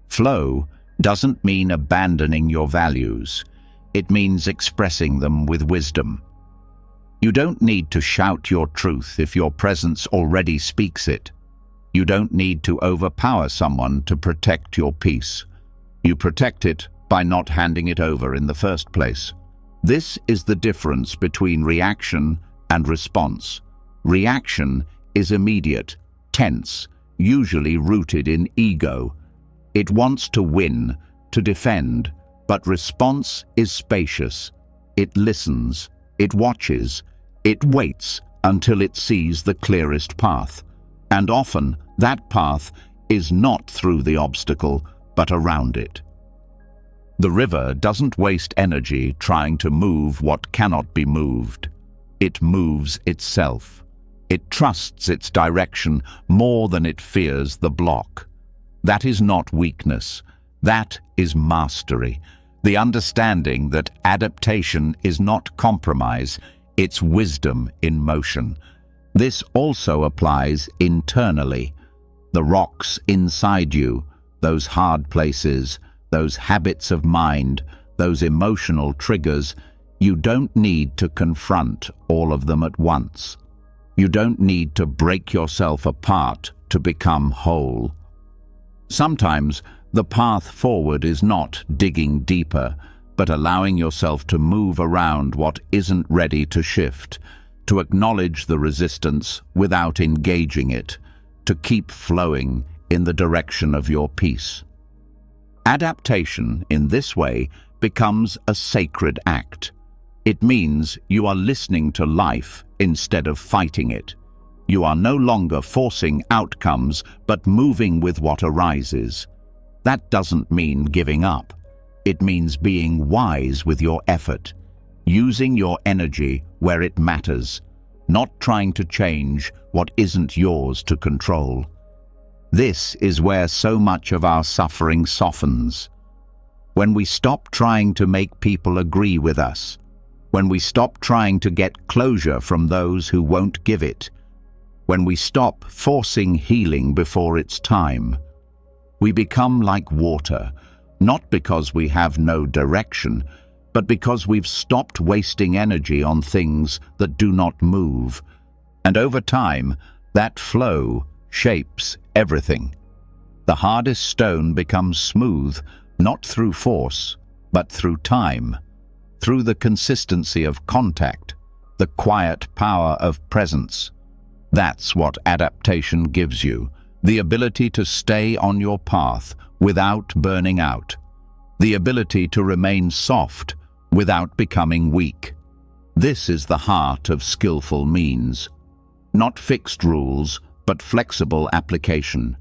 Flow doesn't mean abandoning your values. It means expressing them with wisdom. You don't need to shout your truth if your presence already speaks it. You don't need to overpower someone to protect your peace. You protect it by not handing it over in the first place. This is the difference between reaction and response. Reaction is immediate, tense, usually rooted in ego. It wants to win, to defend, but response is spacious. It listens, it watches, it waits until it sees the clearest path. And often that path is not through the obstacle, but around it. The river doesn't waste energy trying to move what cannot be moved. It moves itself. It trusts its direction more than it fears the block. That is not weakness. That is mastery. The understanding that adaptation is not compromise, it's wisdom in motion. This also applies internally. The rocks inside you, those hard places, those habits of mind, those emotional triggers, you don't need to confront all of them at once. You don't need to break yourself apart to become whole. Sometimes the path forward is not digging deeper, but allowing yourself to move around what isn't ready to shift, to acknowledge the resistance without engaging it, to keep flowing in the direction of your peace. Adaptation, in this way, becomes a sacred act. It means you are listening to life instead of fighting it. You are no longer forcing outcomes, but moving with what arises. That doesn't mean giving up. It means being wise with your effort, using your energy where it matters, not trying to change what isn't yours to control. This is where so much of our suffering softens. When we stop trying to make people agree with us, when we stop trying to get closure from those who won't give it, when we stop forcing healing before it's time, we become like water, not because we have no direction, but because we've stopped wasting energy on things that do not move. And over time, that flow shapes everything. The hardest stone becomes smooth, not through force, but through time, through the consistency of contact, the quiet power of presence. That's what adaptation gives you, the ability to stay on your path without burning out, the ability to remain soft without becoming weak. This is the heart of skillful means. Not fixed rules, but flexible application.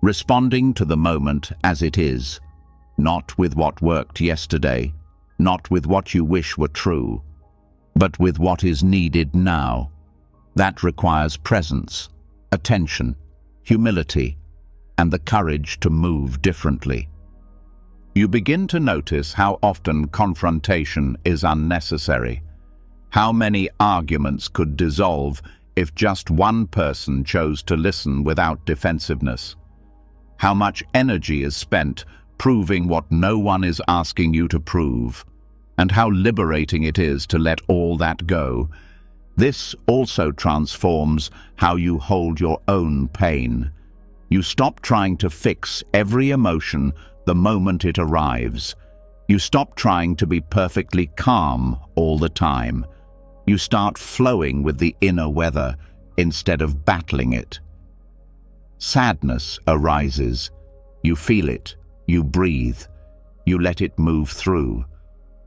Responding to the moment as it is, not with what worked yesterday, not with what you wish were true, but with what is needed now. That requires presence, attention, humility, and the courage to move differently. You begin to notice how often confrontation is unnecessary, how many arguments could dissolve if just one person chose to listen without defensiveness, how much energy is spent proving what no one is asking you to prove, and how liberating it is to let all that go. This also transforms how you hold your own pain. You stop trying to fix every emotion the moment it arrives. You stop trying to be perfectly calm all the time. You start flowing with the inner weather instead of battling it. Sadness arises. You feel it. You breathe. You let it move through.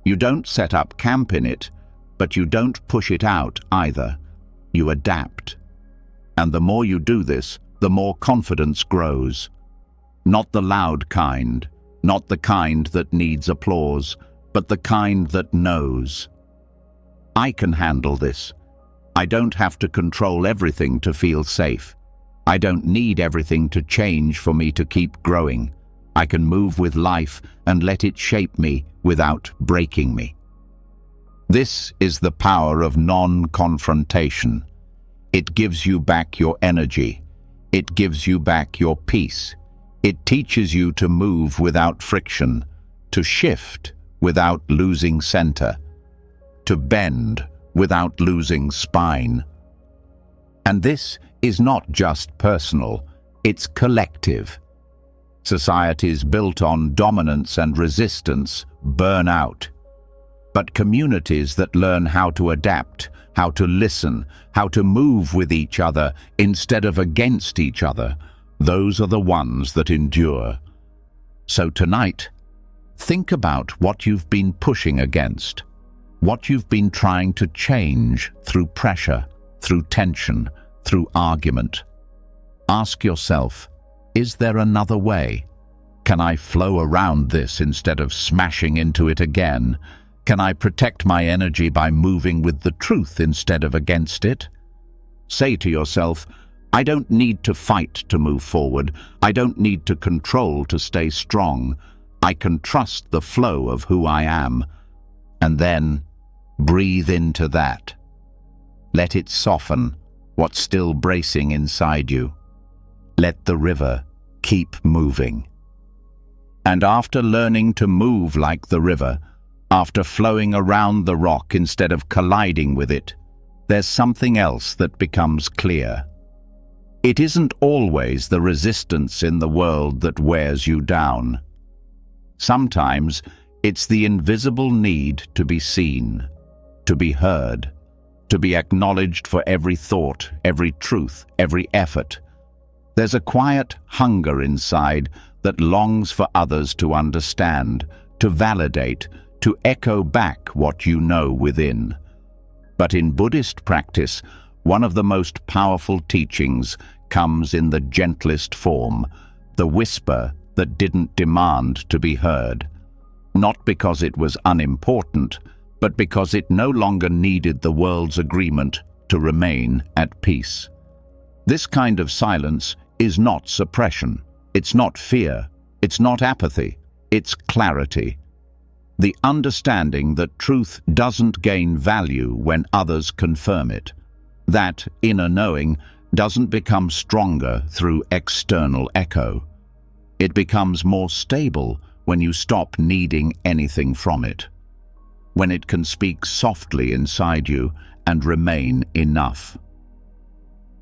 You don't set up camp in it, but you don't push it out either. You adapt. And the more you do this, the more confidence grows. Not the loud kind, not the kind that needs applause, but the kind that knows. I can handle this. I don't have to control everything to feel safe. I don't need everything to change for me to keep growing. I can move with life and let it shape me without breaking me. This is the power of non-confrontation. It gives you back your energy. It gives you back your peace. It teaches you to move without friction, to shift without losing center, to bend without losing spine. And this is not just personal, it's collective. Societies built on dominance and resistance burn out. But communities that learn how to adapt, how to listen, how to move with each other instead of against each other, those are the ones that endure. So tonight, think about what you've been pushing against, what you've been trying to change through pressure, through tension, through argument. Ask yourself, is there another way? Can I flow around this instead of smashing into it again? Can I protect my energy by moving with the truth instead of against it? Say to yourself, I don't need to fight to move forward. I don't need to control to stay strong. I can trust the flow of who I am. And then breathe into that. Let it soften what's still bracing inside you. Let the river keep moving. And after learning to move like the river, after flowing around the rock instead of colliding with it, there's something else that becomes clear. It isn't always the resistance in the world that wears you down. Sometimes it's the invisible need to be seen, to be heard, to be acknowledged for every thought, every truth, every effort. There's a quiet hunger inside that longs for others to understand, to validate, to echo back what you know within. But in Buddhist practice, one of the most powerful teachings comes in the gentlest form, the whisper that didn't demand to be heard. Not because it was unimportant, but because it no longer needed the world's agreement to remain at peace. This kind of silence is not suppression. It's not fear. It's not apathy. It's clarity. The understanding that truth doesn't gain value when others confirm it. That inner knowing doesn't become stronger through external echo. It becomes more stable when you stop needing anything from it. When it can speak softly inside you and remain enough.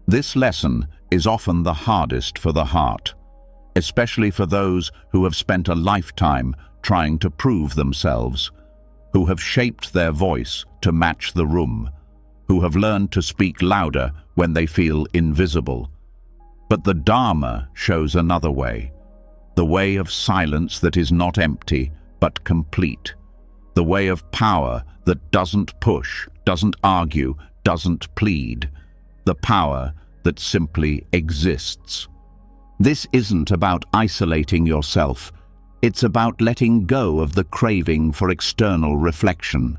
This lesson is often the hardest for the heart, especially for those who have spent a lifetime trying to prove themselves, who have shaped their voice to match the room, who have learned to speak louder when they feel invisible. But the Dharma shows another way, the way of silence that is not empty but complete, the way of power that doesn't push, doesn't argue, doesn't plead, the power that simply exists. This isn't about isolating yourself. It's about letting go of the craving for external reflection.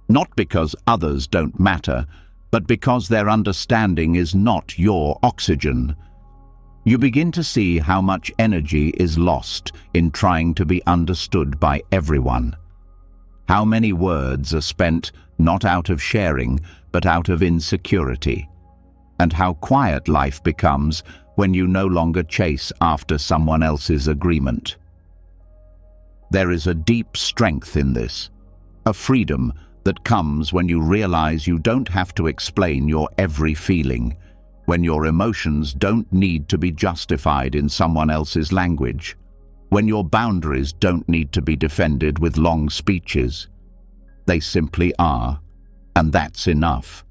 Not because others don't matter, but because their understanding is not your oxygen. You begin to see how much energy is lost in trying to be understood by everyone. How many words are spent not out of sharing, but out of insecurity. And how quiet life becomes when you no longer chase after someone else's agreement. There is a deep strength in this, a freedom that comes when you realize you don't have to explain your every feeling, when your emotions don't need to be justified in someone else's language, when your boundaries don't need to be defended with long speeches. They simply are, and that's enough.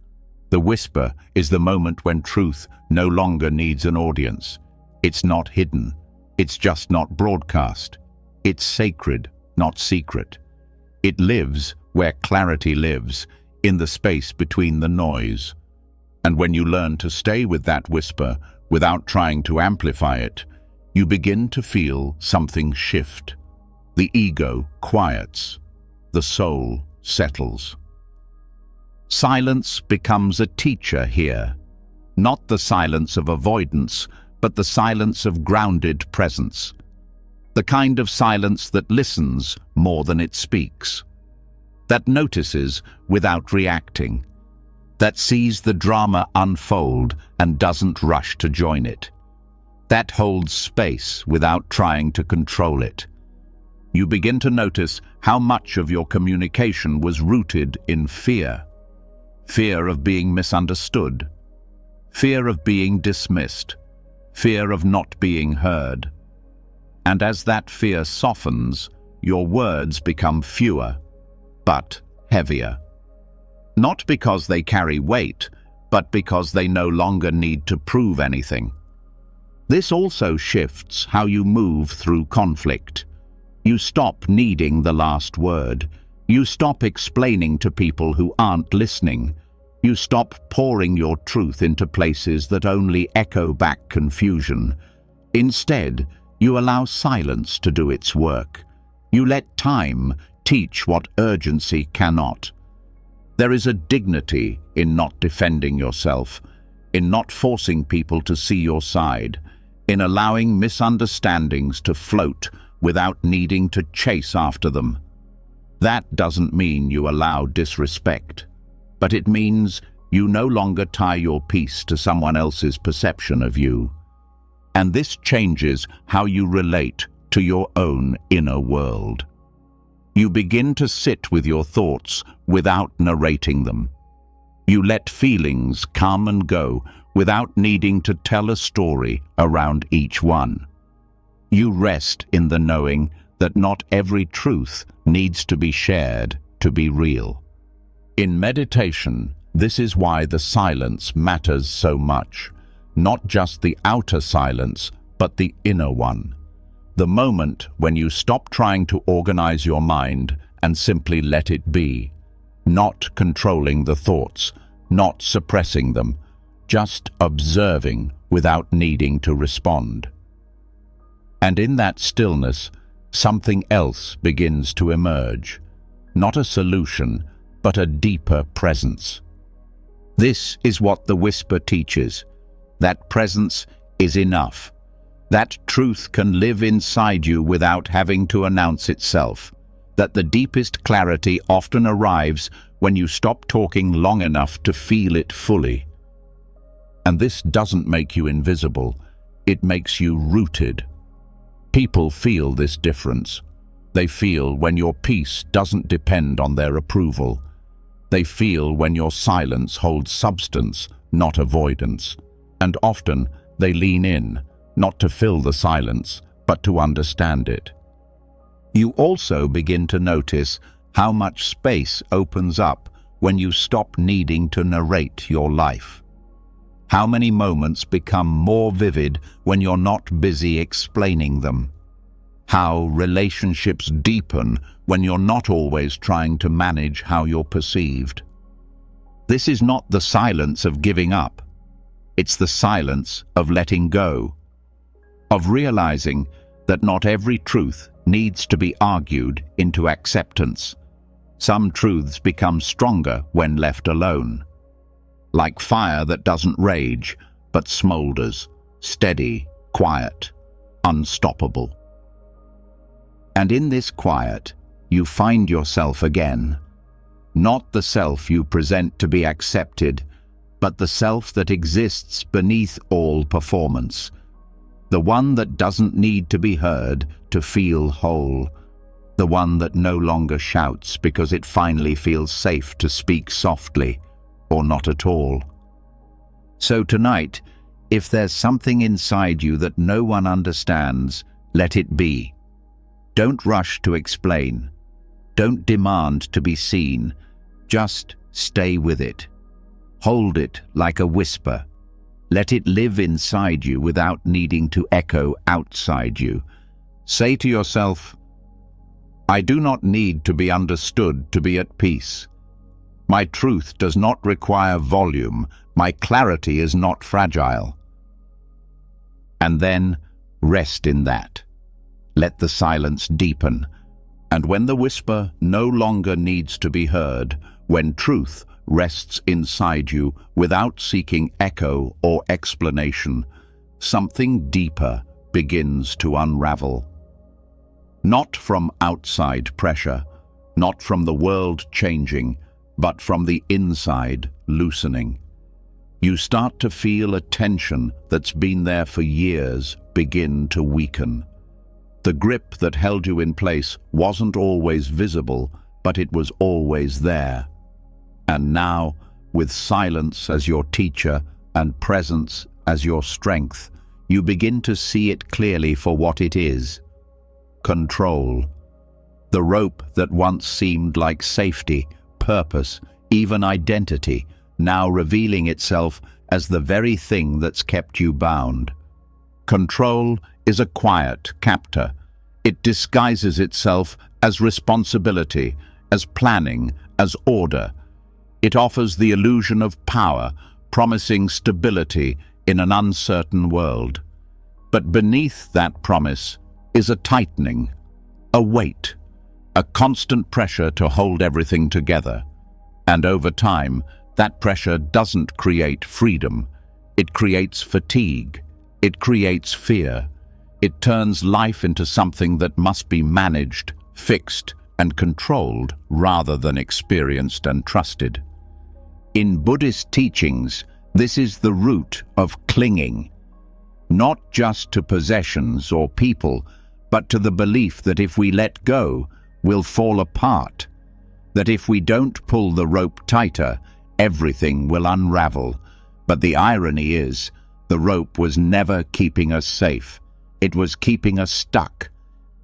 The whisper is the moment when truth no longer needs an audience. It's not hidden. It's just not broadcast. It's sacred, not secret. It lives where clarity lives, in the space between the noise. And when you learn to stay with that whisper without trying to amplify it, you begin to feel something shift. The ego quiets. The soul settles. Silence becomes a teacher here. Not the silence of avoidance, but the silence of grounded presence. The kind of silence that listens more than it speaks. That notices without reacting. That sees the drama unfold and doesn't rush to join it. That holds space without trying to control it. You begin to notice how much of your communication was rooted in fear. Fear of being misunderstood. Fear of being dismissed. Fear of not being heard. And as that fear softens, your words become fewer, but heavier. Not because they carry weight, but because they no longer need to prove anything. This also shifts how you move through conflict. You stop needing the last word. You stop explaining to people who aren't listening. You stop pouring your truth into places that only echo back confusion. Instead, you allow silence to do its work. You let time teach what urgency cannot. There is a dignity in not defending yourself, in not forcing people to see your side, in allowing misunderstandings to float without needing to chase after them. That doesn't mean you allow disrespect, but it means you no longer tie your peace to someone else's perception of you. And this changes how you relate to your own inner world. You begin to sit with your thoughts without narrating them. You let feelings come and go without needing to tell a story around each one. You rest in the knowing that not every truth needs to be shared to be real. In meditation, this is why the silence matters so much. Not just the outer silence, but the inner one. The moment when you stop trying to organize your mind and simply let it be. Not controlling the thoughts, not suppressing them, just observing without needing to respond. And in that stillness, something else begins to emerge. Not a solution, but a deeper presence. This is what the whisper teaches. That presence is enough. That truth can live inside you without having to announce itself. That the deepest clarity often arrives when you stop talking long enough to feel it fully. And this doesn't make you invisible. It makes you rooted. People feel this difference. They feel when your peace doesn't depend on their approval. They feel when your silence holds substance, not avoidance. And often they lean in, not to fill the silence, but to understand it. You also begin to notice how much space opens up when you stop needing to narrate your life. How many moments become more vivid when you're not busy explaining them. How relationships deepen when you're not always trying to manage how you're perceived. This is not the silence of giving up. It's the silence of letting go, of realizing that not every truth needs to be argued into acceptance. Some truths become stronger when left alone, like fire that doesn't rage but smolders, steady, quiet, unstoppable. And in this quiet, you find yourself again, not the self you present to be accepted, but the self that exists beneath all performance, the one that doesn't need to be heard to feel whole, the one that no longer shouts because it finally feels safe to speak softly or not at all. So tonight, if there's something inside you that no one understands, let it be. Don't rush to explain. Don't demand to be seen. Just stay with it. Hold it like a whisper. Let it live inside you without needing to echo outside you. Say to yourself, I do not need to be understood to be at peace. My truth does not require volume. My clarity is not fragile. And then rest in that. Let the silence deepen. And when the whisper no longer needs to be heard, when truth rests inside you without seeking echo or explanation, something deeper begins to unravel. Not from outside pressure, not from the world changing, but from the inside loosening. You start to feel a tension that's been there for years begin to weaken. The grip that held you in place wasn't always visible, but it was always there. And now, with silence as your teacher and presence as your strength, you begin to see it clearly for what it is. Control. The rope that once seemed like safety, purpose, even identity, now revealing itself as the very thing that's kept you bound. Control is a quiet captor. It disguises itself as responsibility, as planning, as order. It offers the illusion of power, promising stability in an uncertain world. But beneath that promise is a tightening, a weight, a constant pressure to hold everything together. And over time, that pressure doesn't create freedom. It creates fatigue. It creates fear. It turns life into something that must be managed, fixed, and controlled rather than experienced and trusted. In Buddhist teachings, this is the root of clinging, not just to possessions or people, but to the belief that if we let go, we'll fall apart, that if we don't pull the rope tighter, everything will unravel. But the irony is, the rope was never keeping us safe. It was keeping us stuck.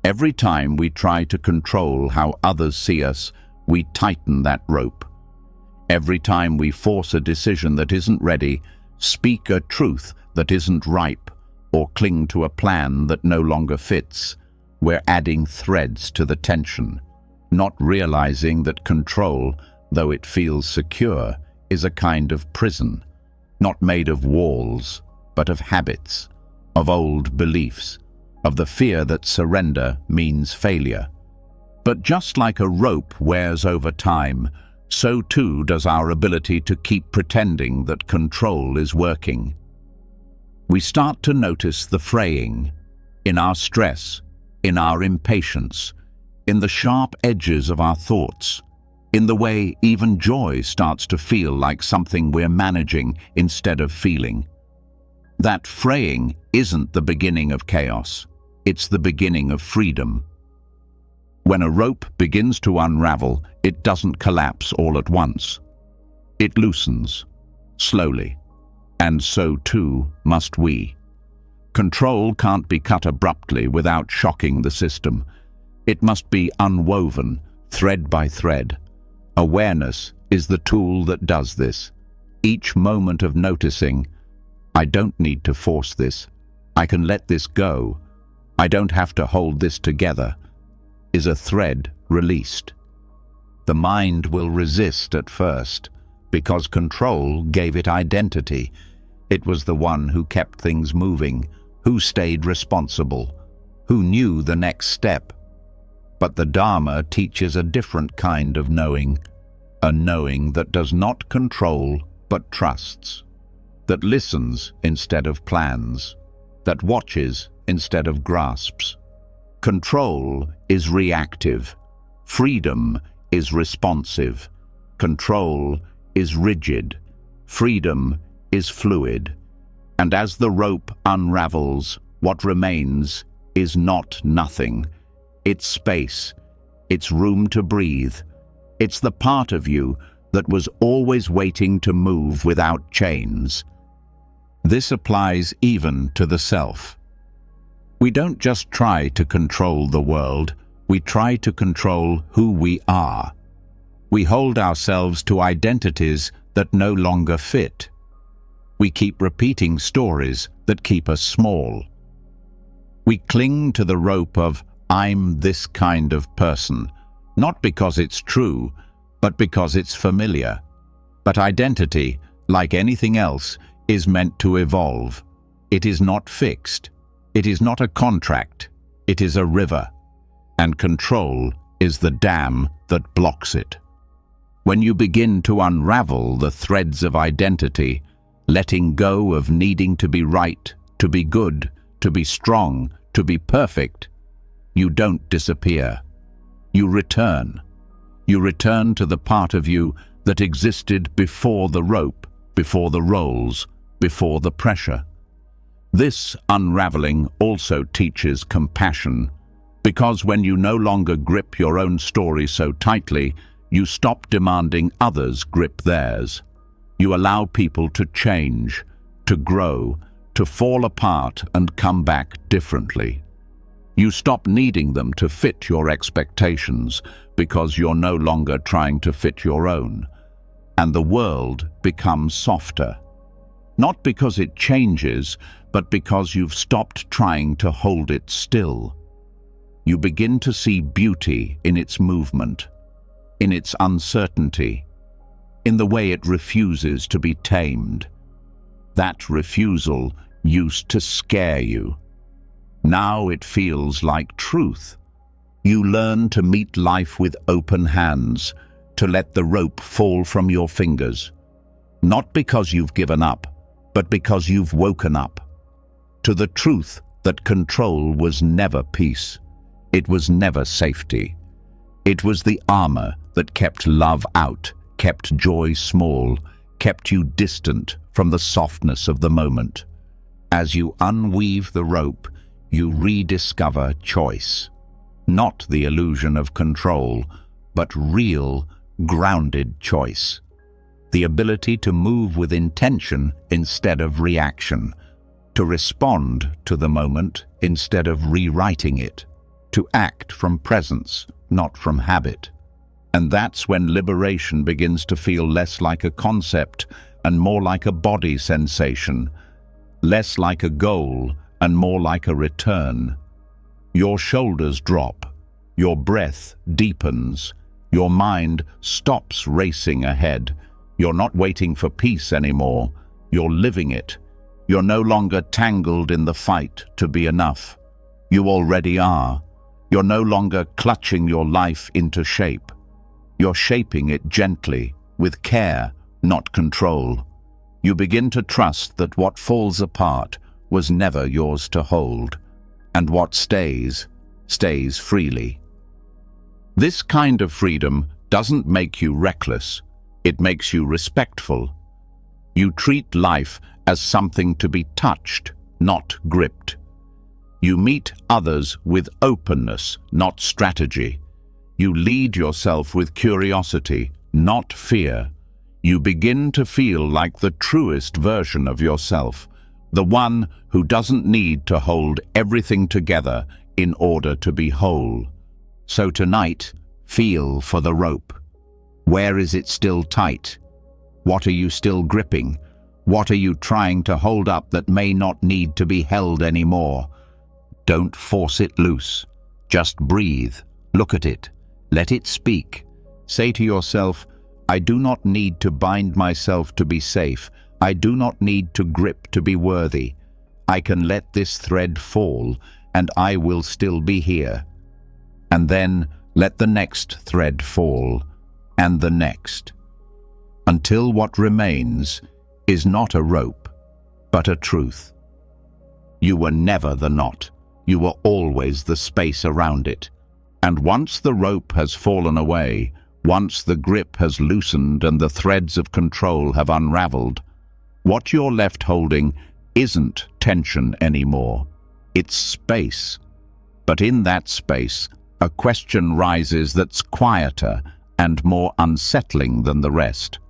Every time we try to control how others see us, we tighten that rope. Every time we force a decision that isn't ready, speak a truth that isn't ripe, or cling to a plan that no longer fits, we're adding threads to the tension, not realizing that control, though it feels secure, is a kind of prison, not made of walls, but of habits, of old beliefs, of the fear that surrender means failure. But just like a rope wears over time, so too does our ability to keep pretending that control is working. We start to notice the fraying in our stress, in our impatience, in the sharp edges of our thoughts, in the way even joy starts to feel like something we're managing instead of feeling. That fraying isn't the beginning of chaos, it's the beginning of freedom. When a rope begins to unravel, it doesn't collapse all at once. It loosens, slowly, and so too must we. Control can't be cut abruptly without shocking the system. It must be unwoven, thread by thread. Awareness is the tool that does this. Each moment of noticing, I don't need to force this. I can let this go. I don't have to hold this together, is a thread released. The mind will resist at first, because control gave it identity. It was the one who kept things moving, who stayed responsible, who knew the next step. But the Dharma teaches a different kind of knowing, a knowing that does not control but trusts, that listens instead of plans, that watches instead of grasps. Control is reactive. Freedom is responsive. Control is rigid. Freedom is fluid. And as the rope unravels, what remains is not nothing. It's space. It's room to breathe. It's the part of you that was always waiting to move without chains. This applies even to the self. We don't just try to control the world, we try to control who we are. We hold ourselves to identities that no longer fit. We keep repeating stories that keep us small. We cling to the rope of "I'm this kind of person," not because it's true, but because it's familiar. But identity, like anything else, is meant to evolve. It is not fixed. It is not a contract. It is a river. And control is the dam that blocks it. When you begin to unravel the threads of identity, letting go of needing to be right, to be good, to be strong, to be perfect, you don't disappear. You return. You return to the part of you that existed before the rope, before the roles, before the pressure. This unraveling also teaches compassion, because when you no longer grip your own story so tightly, you stop demanding others grip theirs. You allow people to change, to grow, to fall apart and come back differently. You stop needing them to fit your expectations because you're no longer trying to fit your own. And the world becomes softer. Not because it changes, but because you've stopped trying to hold it still. You begin to see beauty in its movement, in its uncertainty, in the way it refuses to be tamed. That refusal used to scare you. Now it feels like truth. You learn to meet life with open hands, to let the rope fall from your fingers. Not because you've given up, but because you've woken up. To the truth that control was never peace. It was never safety. It was the armor that kept love out, kept joy small, kept you distant from the softness of the moment. As you unweave the rope, you rediscover choice. Not the illusion of control, but real, grounded choice. The ability to move with intention instead of reaction, to respond to the moment instead of rewriting it, to act from presence, not from habit. And that's when liberation begins to feel less like a concept and more like a body sensation, less like a goal and more like a return. Your shoulders drop, your breath deepens, your mind stops racing ahead. You're not waiting for peace anymore, you're living it. You're no longer tangled in the fight to be enough. You already are. You're no longer clutching your life into shape. You're shaping it gently, with care, not control. You begin to trust that what falls apart was never yours to hold, and what stays, stays freely. This kind of freedom doesn't make you reckless, it makes you respectful. You treat life as something to be touched, not gripped. You meet others with openness, not strategy. You lead yourself with curiosity, not fear. You begin to feel like the truest version of yourself, the one who doesn't need to hold everything together in order to be whole. So tonight, feel for the rope. Where is it still tight? What are you still gripping? What are you trying to hold up that may not need to be held anymore? Don't force it loose. Just breathe. Look at it. Let it speak. Say to yourself, I do not need to bind myself to be safe. I do not need to grip to be worthy. I can let this thread fall, and I will still be here. And then let the next thread fall, and the next, until what remains is not a rope, but a truth. You were never the knot. You were always the space around it. And once the rope has fallen away, once the grip has loosened and the threads of control have unraveled, what you're left holding isn't tension anymore. It's space. But in that space, a question rises that's quieter and more unsettling than the rest.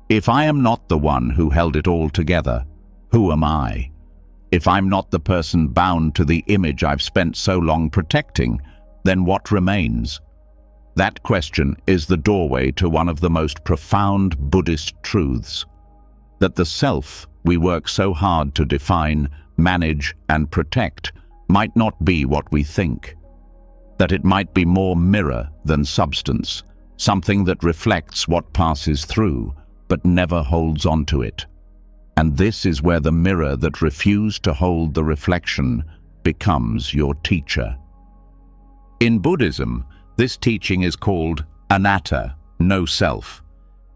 If I am not the one who held it all together, who am I? If I'm not the person bound to the image I've spent so long protecting, then what remains? That question is the doorway to one of the most profound Buddhist truths, that the self we work so hard to define, manage, and protect might not be what we think, that it might be more mirror than substance, something that reflects what passes through, but never holds on to it. And this is where the mirror that refused to hold the reflection becomes your teacher. In Buddhism, this teaching is called anatta, no self.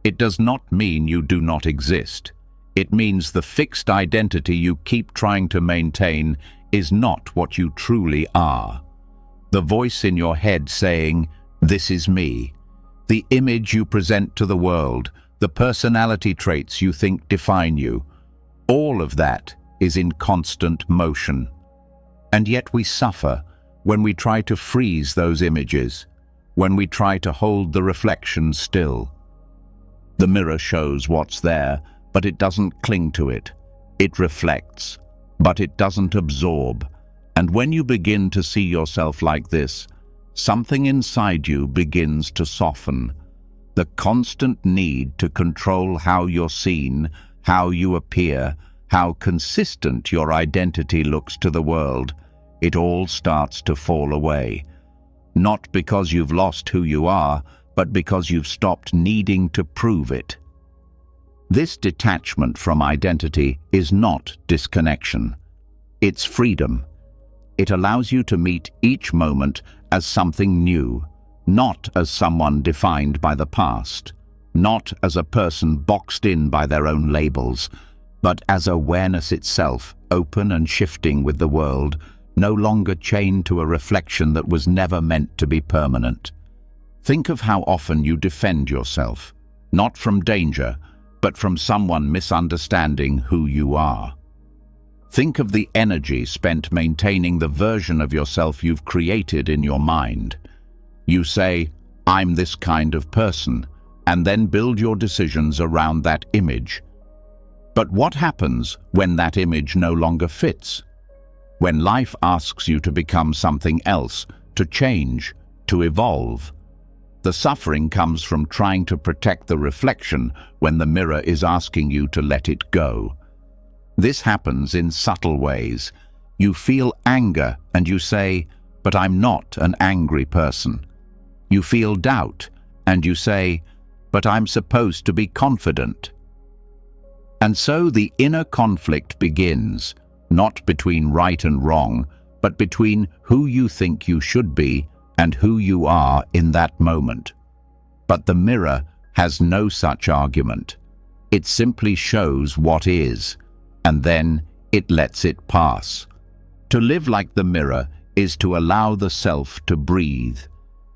It does not mean you do not exist. It means the fixed identity you keep trying to maintain is not what you truly are. The voice in your head saying, "This is me," the image you present to the world, the personality traits you think define you, all of that is in constant motion. And yet we suffer when we try to freeze those images, when we try to hold the reflection still. The mirror shows what's there, but it doesn't cling to it. It reflects, but it doesn't absorb. And when you begin to see yourself like this, something inside you begins to soften. The constant need to control how you're seen, how you appear, how consistent your identity looks to the world, it all starts to fall away. Not because you've lost who you are, but because you've stopped needing to prove it. This detachment from identity is not disconnection. It's freedom. It allows you to meet each moment as something new, not as someone defined by the past, not as a person boxed in by their own labels, but as awareness itself, open and shifting with the world, no longer chained to a reflection that was never meant to be permanent. Think of how often you defend yourself, not from danger, but from someone misunderstanding who you are. Think of the energy spent maintaining the version of yourself you've created in your mind. You say, "I'm this kind of person," and then build your decisions around that image. But what happens when that image no longer fits? When life asks you to become something else, to change, to evolve? The suffering comes from trying to protect the reflection when the mirror is asking you to let it go. This happens in subtle ways. You feel anger and you say, "But I'm not an angry person." You feel doubt and you say, "But I'm supposed to be confident." And so the inner conflict begins, not between right and wrong, but between who you think you should be and who you are in that moment. But the mirror has no such argument. It simply shows what is, and then it lets it pass. To live like the mirror is to allow the self to breathe,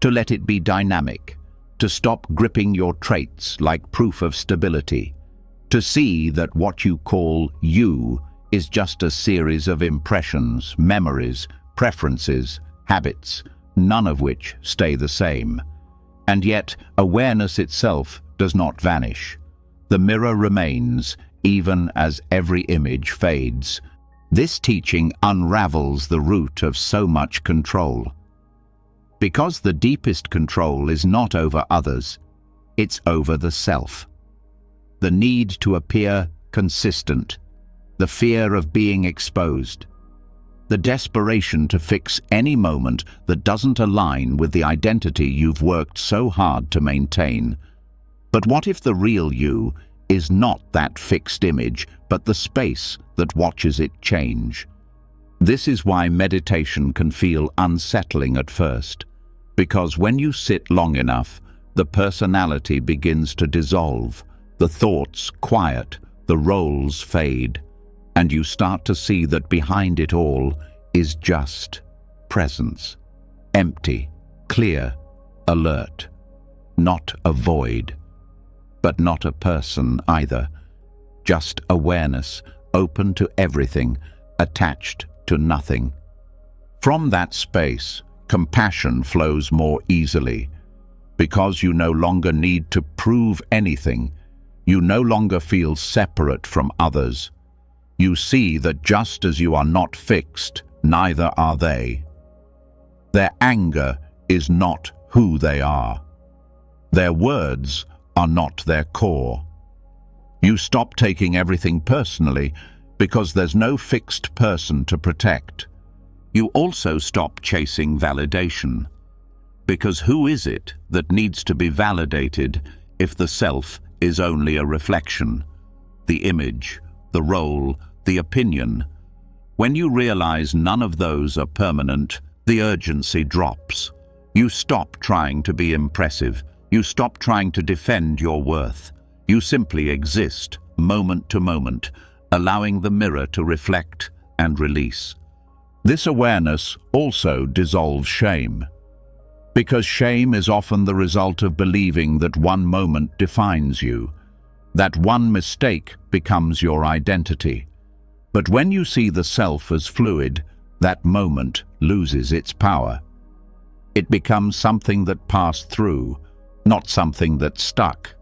to let it be dynamic, to stop gripping your traits like proof of stability, to see that what you call you is just a series of impressions, memories, preferences, habits, none of which stay the same. And yet, awareness itself does not vanish. The mirror remains, even as every image fades. This teaching unravels the root of so much control. Because the deepest control is not over others, it's over the self. The need to appear consistent, the fear of being exposed, the desperation to fix any moment that doesn't align with the identity you've worked so hard to maintain. But what if the real you is not that fixed image, but the space that watches it change. This is why meditation can feel unsettling at first, because when you sit long enough, the personality begins to dissolve, the thoughts quiet, the roles fade, and you start to see that behind it all is just presence, empty, clear, alert, not a void, but not a person either, just awareness, open to everything, attached to nothing. From that space, compassion flows more easily, because you no longer need to prove anything. You no longer feel separate from others. You see that just as you are not fixed, neither are they. Their anger is not who they are. Their words are not their core. You stop taking everything personally because there's no fixed person to protect. You also stop chasing validation, because who is it that needs to be validated if the self is only a reflection? The image, the role, the opinion. When you realize none of those are permanent, the urgency drops. You stop trying to be impressive. You stop trying to defend your worth. You simply exist, moment to moment, allowing the mirror to reflect and release. This awareness also dissolves shame, because shame is often the result of believing that one moment defines you, that one mistake becomes your identity. But when you see the self as fluid, that moment loses its power. It becomes something that passed through, not something that stuck.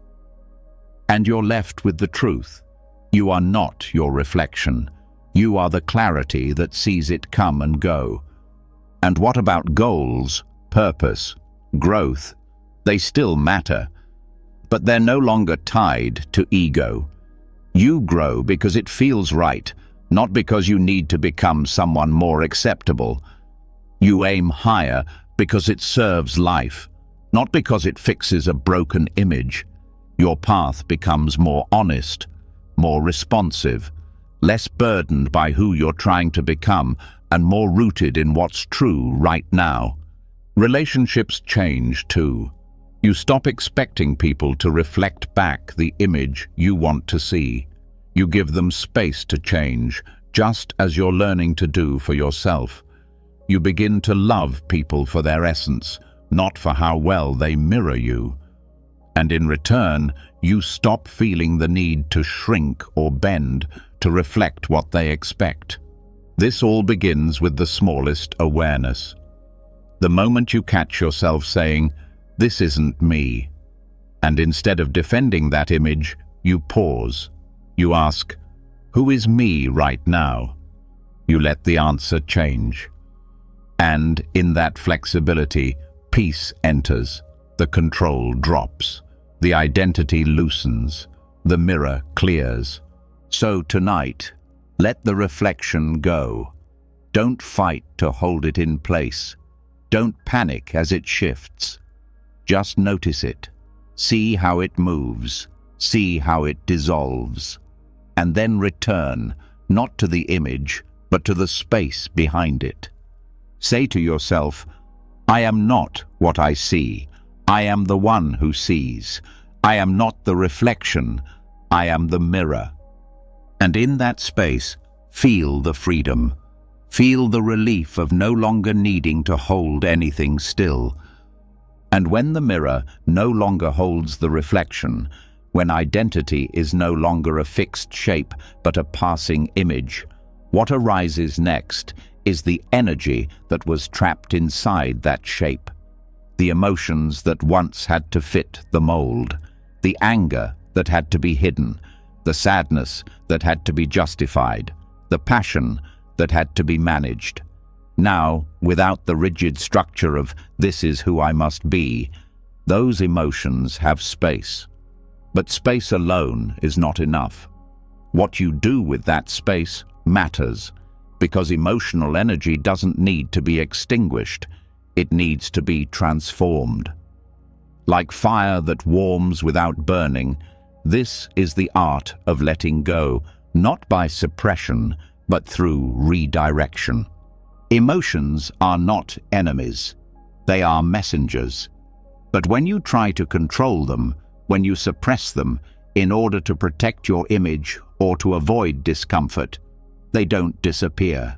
And you're left with the truth. You are not your reflection. You are the clarity that sees it come and go. And what about goals, purpose, growth? They still matter, but they're no longer tied to ego. You grow because it feels right, not because you need to become someone more acceptable. You aim higher because it serves life, not because it fixes a broken image. Your path becomes more honest, more responsive, less burdened by who you're trying to become, and more rooted in what's true right now. Relationships change too. You stop expecting people to reflect back the image you want to see. You give them space to change, just as you're learning to do for yourself. You begin to love people for their essence, not for how well they mirror you. And in return, you stop feeling the need to shrink or bend to reflect what they expect. This all begins with the smallest awareness. The moment you catch yourself saying, "This isn't me," and instead of defending that image, you pause. You ask, "Who is me right now?" You let the answer change. And in that flexibility, peace enters. The control drops. The identity loosens. The mirror clears. So tonight, let the reflection go. Don't fight to hold it in place. Don't panic as it shifts. Just notice it. See how it moves. See how it dissolves. And then return, not to the image, but to the space behind it. Say to yourself, "I am not what I see. I am the one who sees. I am not the reflection. I am the mirror." And in that space, feel the freedom. Feel the relief of no longer needing to hold anything still. And when the mirror no longer holds the reflection, when identity is no longer a fixed shape but a passing image, what arises next is the energy that was trapped inside that shape. The emotions that once had to fit the mold, the anger that had to be hidden, the sadness that had to be justified, the passion that had to be managed. Now, without the rigid structure of "this is who I must be," those emotions have space. But space alone is not enough. What you do with that space matters, because emotional energy doesn't need to be extinguished. It needs to be transformed. Like fire that warms without burning, This is the art of letting go, not by suppression, but through redirection. Emotions are not enemies. They are messengers. But when you try to control them, when you suppress them in order to protect your image or to avoid discomfort, they don't disappear.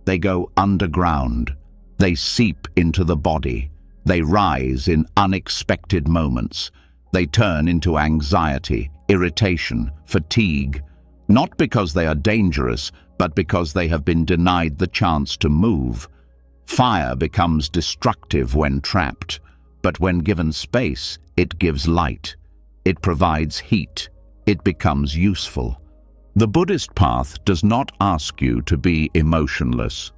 They go underground. They seep into the body. They rise in unexpected moments. They turn into anxiety, irritation, fatigue, not because they are dangerous, but because they have been denied the chance to move. Fire becomes destructive when trapped, but when given space, it gives light. It provides heat. It becomes useful. The Buddhist path does not ask you to be emotionless.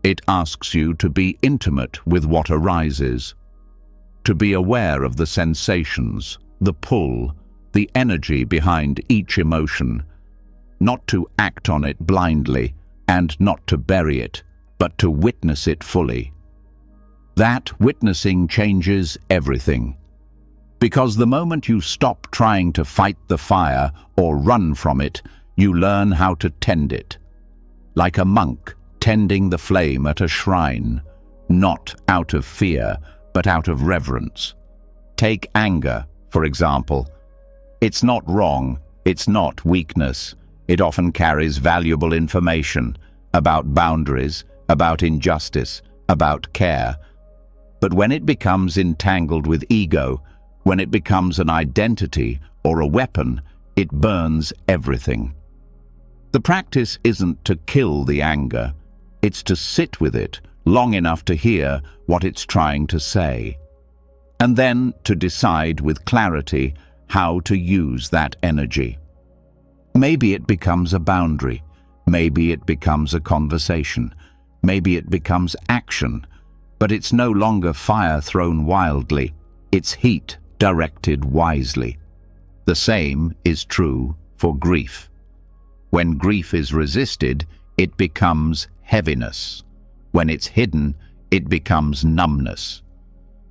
It asks you to be intimate with what arises, to be aware of the sensations, the pull, the energy behind each emotion, not to act on it blindly and not to bury it, but to witness it fully. That witnessing changes everything. Because the moment you stop trying to fight the fire or run from it, you learn how to tend it. Like a monk tending the flame at a shrine, not out of fear, but out of reverence. Take anger, for example. It's not wrong, it's not weakness. It often carries valuable information about boundaries, about injustice, about care. But when it becomes entangled with ego, when it becomes an identity or a weapon, it burns everything. The practice isn't to kill the anger, it's to sit with it long enough to hear what it's trying to say, and then to decide with clarity how to use that energy. Maybe it becomes a boundary, maybe it becomes a conversation, maybe it becomes action, but it's no longer fire thrown wildly, it's heat directed wisely. The same is true for grief. When grief is resisted, it becomes heaviness. When it's hidden, it becomes numbness.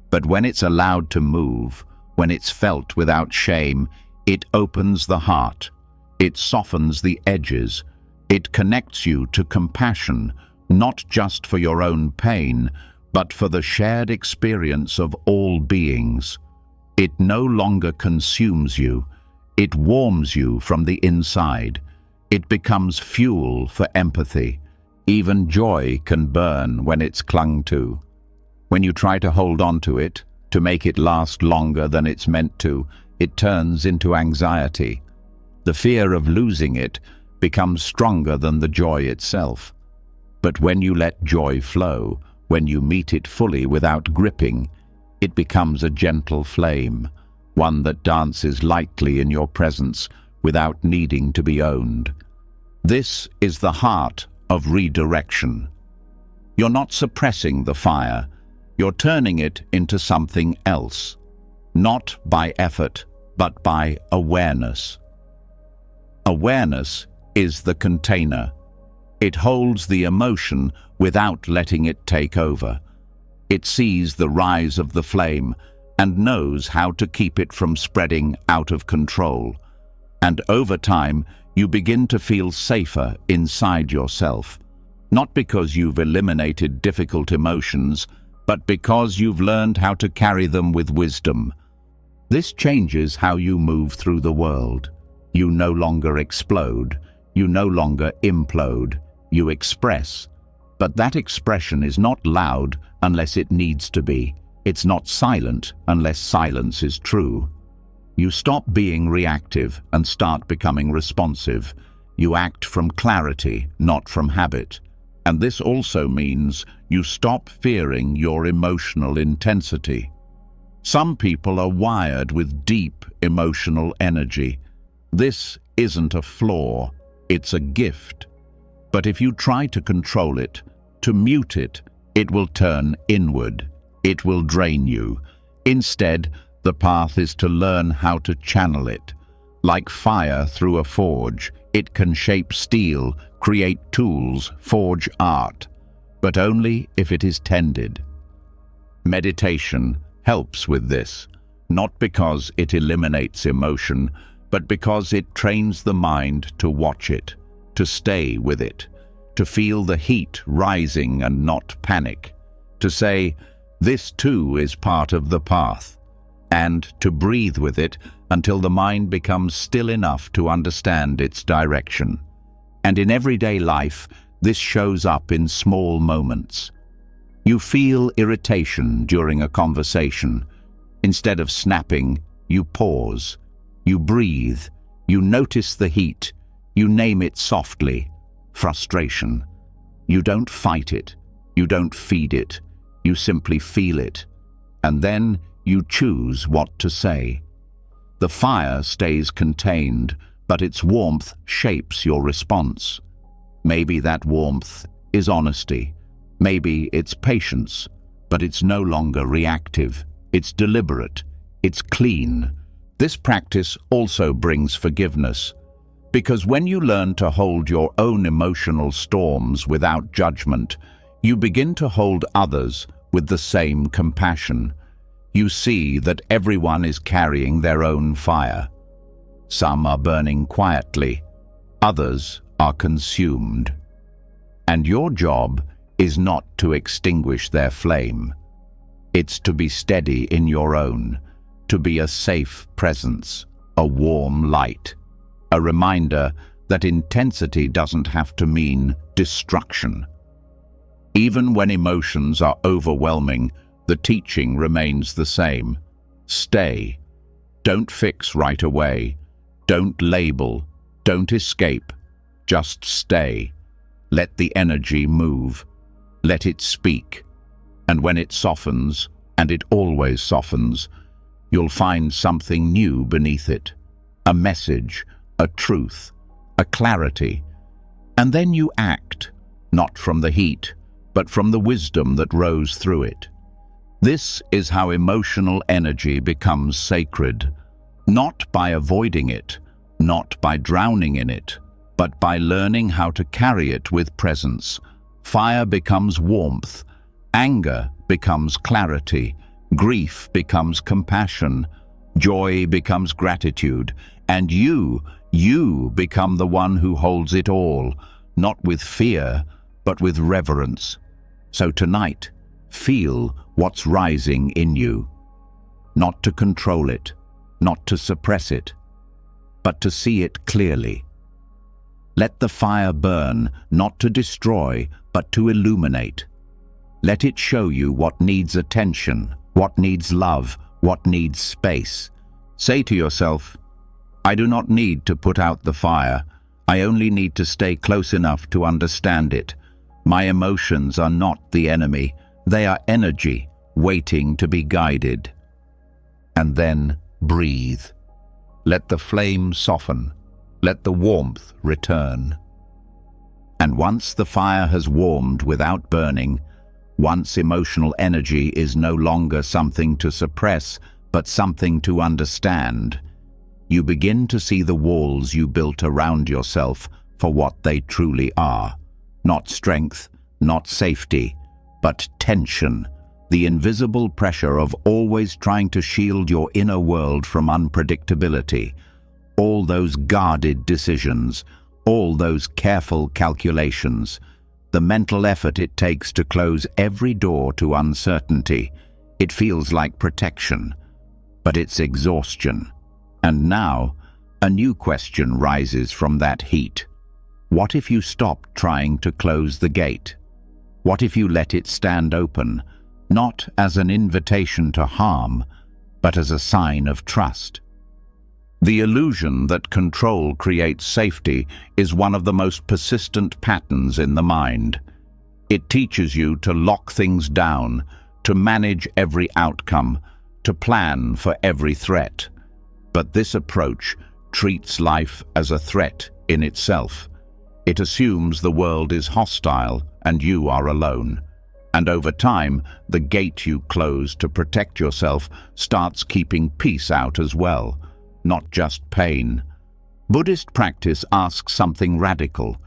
But when it's allowed to move, when it's felt without shame, it opens the heart. It softens the edges. It connects you to compassion, not just for your own pain, but for the shared experience of all beings. It no longer consumes you. It warms you from the inside. It becomes fuel for empathy. Even joy can burn when it's clung to. When you try to hold on to it, to make it last longer than it's meant to, it turns into anxiety. The fear of losing it becomes stronger than the joy itself. But when you let joy flow, when you meet it fully without gripping, it becomes a gentle flame, one that dances lightly in your presence without needing to be owned. This is the heart of redirection. You're not suppressing the fire, you're turning it into something else, not by effort, but by awareness. Awareness is the container. It holds the emotion without letting it take over. It sees the rise of the flame and knows how to keep it from spreading out of control. And over time, you begin to feel safer inside yourself, not because you've eliminated difficult emotions, but because you've learned how to carry them with wisdom. This changes how you move through the world. You no longer explode, you no longer implode, you express. But that expression is not loud unless it needs to be. It's not silent unless silence is true. You stop being reactive and start becoming responsive. You act from clarity, not from habit. And this also means you stop fearing your emotional intensity. Some people are wired with deep emotional energy. This isn't a flaw, it's a gift. But if you try to control it, to mute it, it will turn inward. It will drain you. Instead, the path is to learn how to channel it. Like fire through a forge, it can shape steel, create tools, forge art, but only if it is tended. Meditation helps with this, not because it eliminates emotion, but because it trains the mind to watch it, to stay with it, to feel the heat rising and not panic, to say, "This too is part of the path," and to breathe with it until the mind becomes still enough to understand its direction. And in everyday life, this shows up in small moments. You feel irritation during a conversation. Instead of snapping, you pause. You breathe. You notice the heat. You name it softly. Frustration. You don't fight it. You don't feed it. You simply feel it. And then you choose what to say. The fire stays contained, but its warmth shapes your response. Maybe that warmth is honesty. Maybe it's patience, but it's no longer reactive. It's deliberate. It's clean. This practice also brings forgiveness, because when you learn to hold your own emotional storms without judgment, you begin to hold others with the same compassion. You see that everyone is carrying their own fire. Some are burning quietly, others are consumed. And your job is not to extinguish their flame. It's to be steady in your own, to be a safe presence, a warm light, a reminder that intensity doesn't have to mean destruction. Even when emotions are overwhelming, the teaching remains the same. Stay. Don't fix right away. Don't label. Don't escape. Just stay. Let the energy move. Let it speak. And when it softens, and it always softens, you'll find something new beneath it. A message, a truth, a clarity. And then you act, not from the heat, but from the wisdom that rose through it. This is how emotional energy becomes sacred, not by avoiding it, not by drowning in it, but by learning how to carry it with presence. Fire becomes warmth, anger becomes clarity, grief becomes compassion, joy becomes gratitude, and you become the one who holds it all, not with fear, but with reverence. So tonight, feel what's rising in you. Not to control it, not to suppress it, but to see it clearly. Let the fire burn, not to destroy, but to illuminate. Let it show you what needs attention, what needs love, what needs space. Say to yourself, "I do not need to put out the fire. I only need to stay close enough to understand it. My emotions are not the enemy. They are energy, waiting to be guided." And then breathe. Let the flame soften. Let the warmth return. And once the fire has warmed without burning, once emotional energy is no longer something to suppress, but something to understand, you begin to see the walls you built around yourself for what they truly are. Not strength, not safety, but tension, the invisible pressure of always trying to shield your inner world from unpredictability. All those guarded decisions, all those careful calculations, the mental effort it takes to close every door to uncertainty. It feels like protection, but it's exhaustion. And now, a new question rises from that heat. What if you stopped trying to close the gate? What if you let it stand open, not as an invitation to harm, but as a sign of trust? The illusion that control creates safety is one of the most persistent patterns in the mind. It teaches you to lock things down, to manage every outcome, to plan for every threat. But this approach treats life as a threat in itself. It assumes the world is hostile and you are alone. And over time, the gate you close to protect yourself starts keeping peace out as well, not just pain. Buddhist practice asks something radical.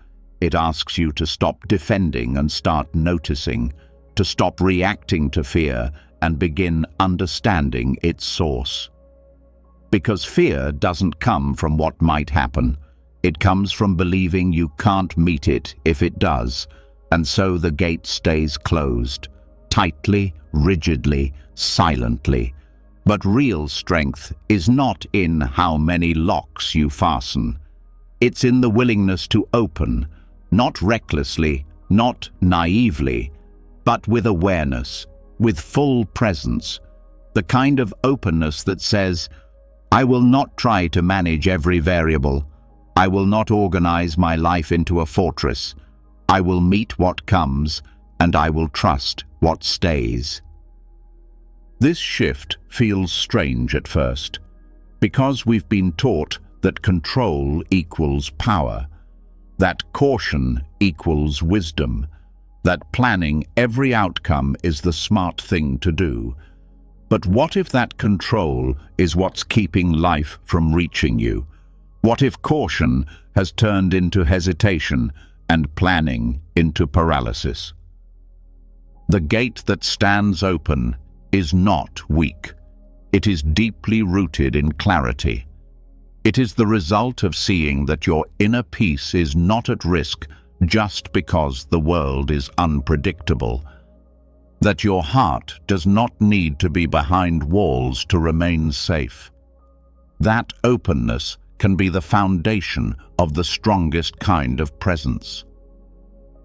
It asks you to stop defending and start noticing, to stop reacting to fear and begin understanding its source. Because fear doesn't come from what might happen. It comes from believing you can't meet it if it does, and so the gate stays closed, tightly, rigidly, silently. But real strength is not in how many locks you fasten. It's in the willingness to open, not recklessly, not naively, but with awareness, with full presence, the kind of openness that says, I will not try to manage every variable. I will not organize my life into a fortress. I will meet what comes, and I will trust what stays. This shift feels strange at first, because we've been taught that control equals power, that caution equals wisdom, that planning every outcome is the smart thing to do. But what if that control is what's keeping life from reaching you? What if caution has turned into hesitation and planning into paralysis? The gate that stands open is not weak. It is deeply rooted in clarity. It is the result of seeing that your inner peace is not at risk just because the world is unpredictable, that your heart does not need to be behind walls to remain safe. That openness can be the foundation of the strongest kind of presence.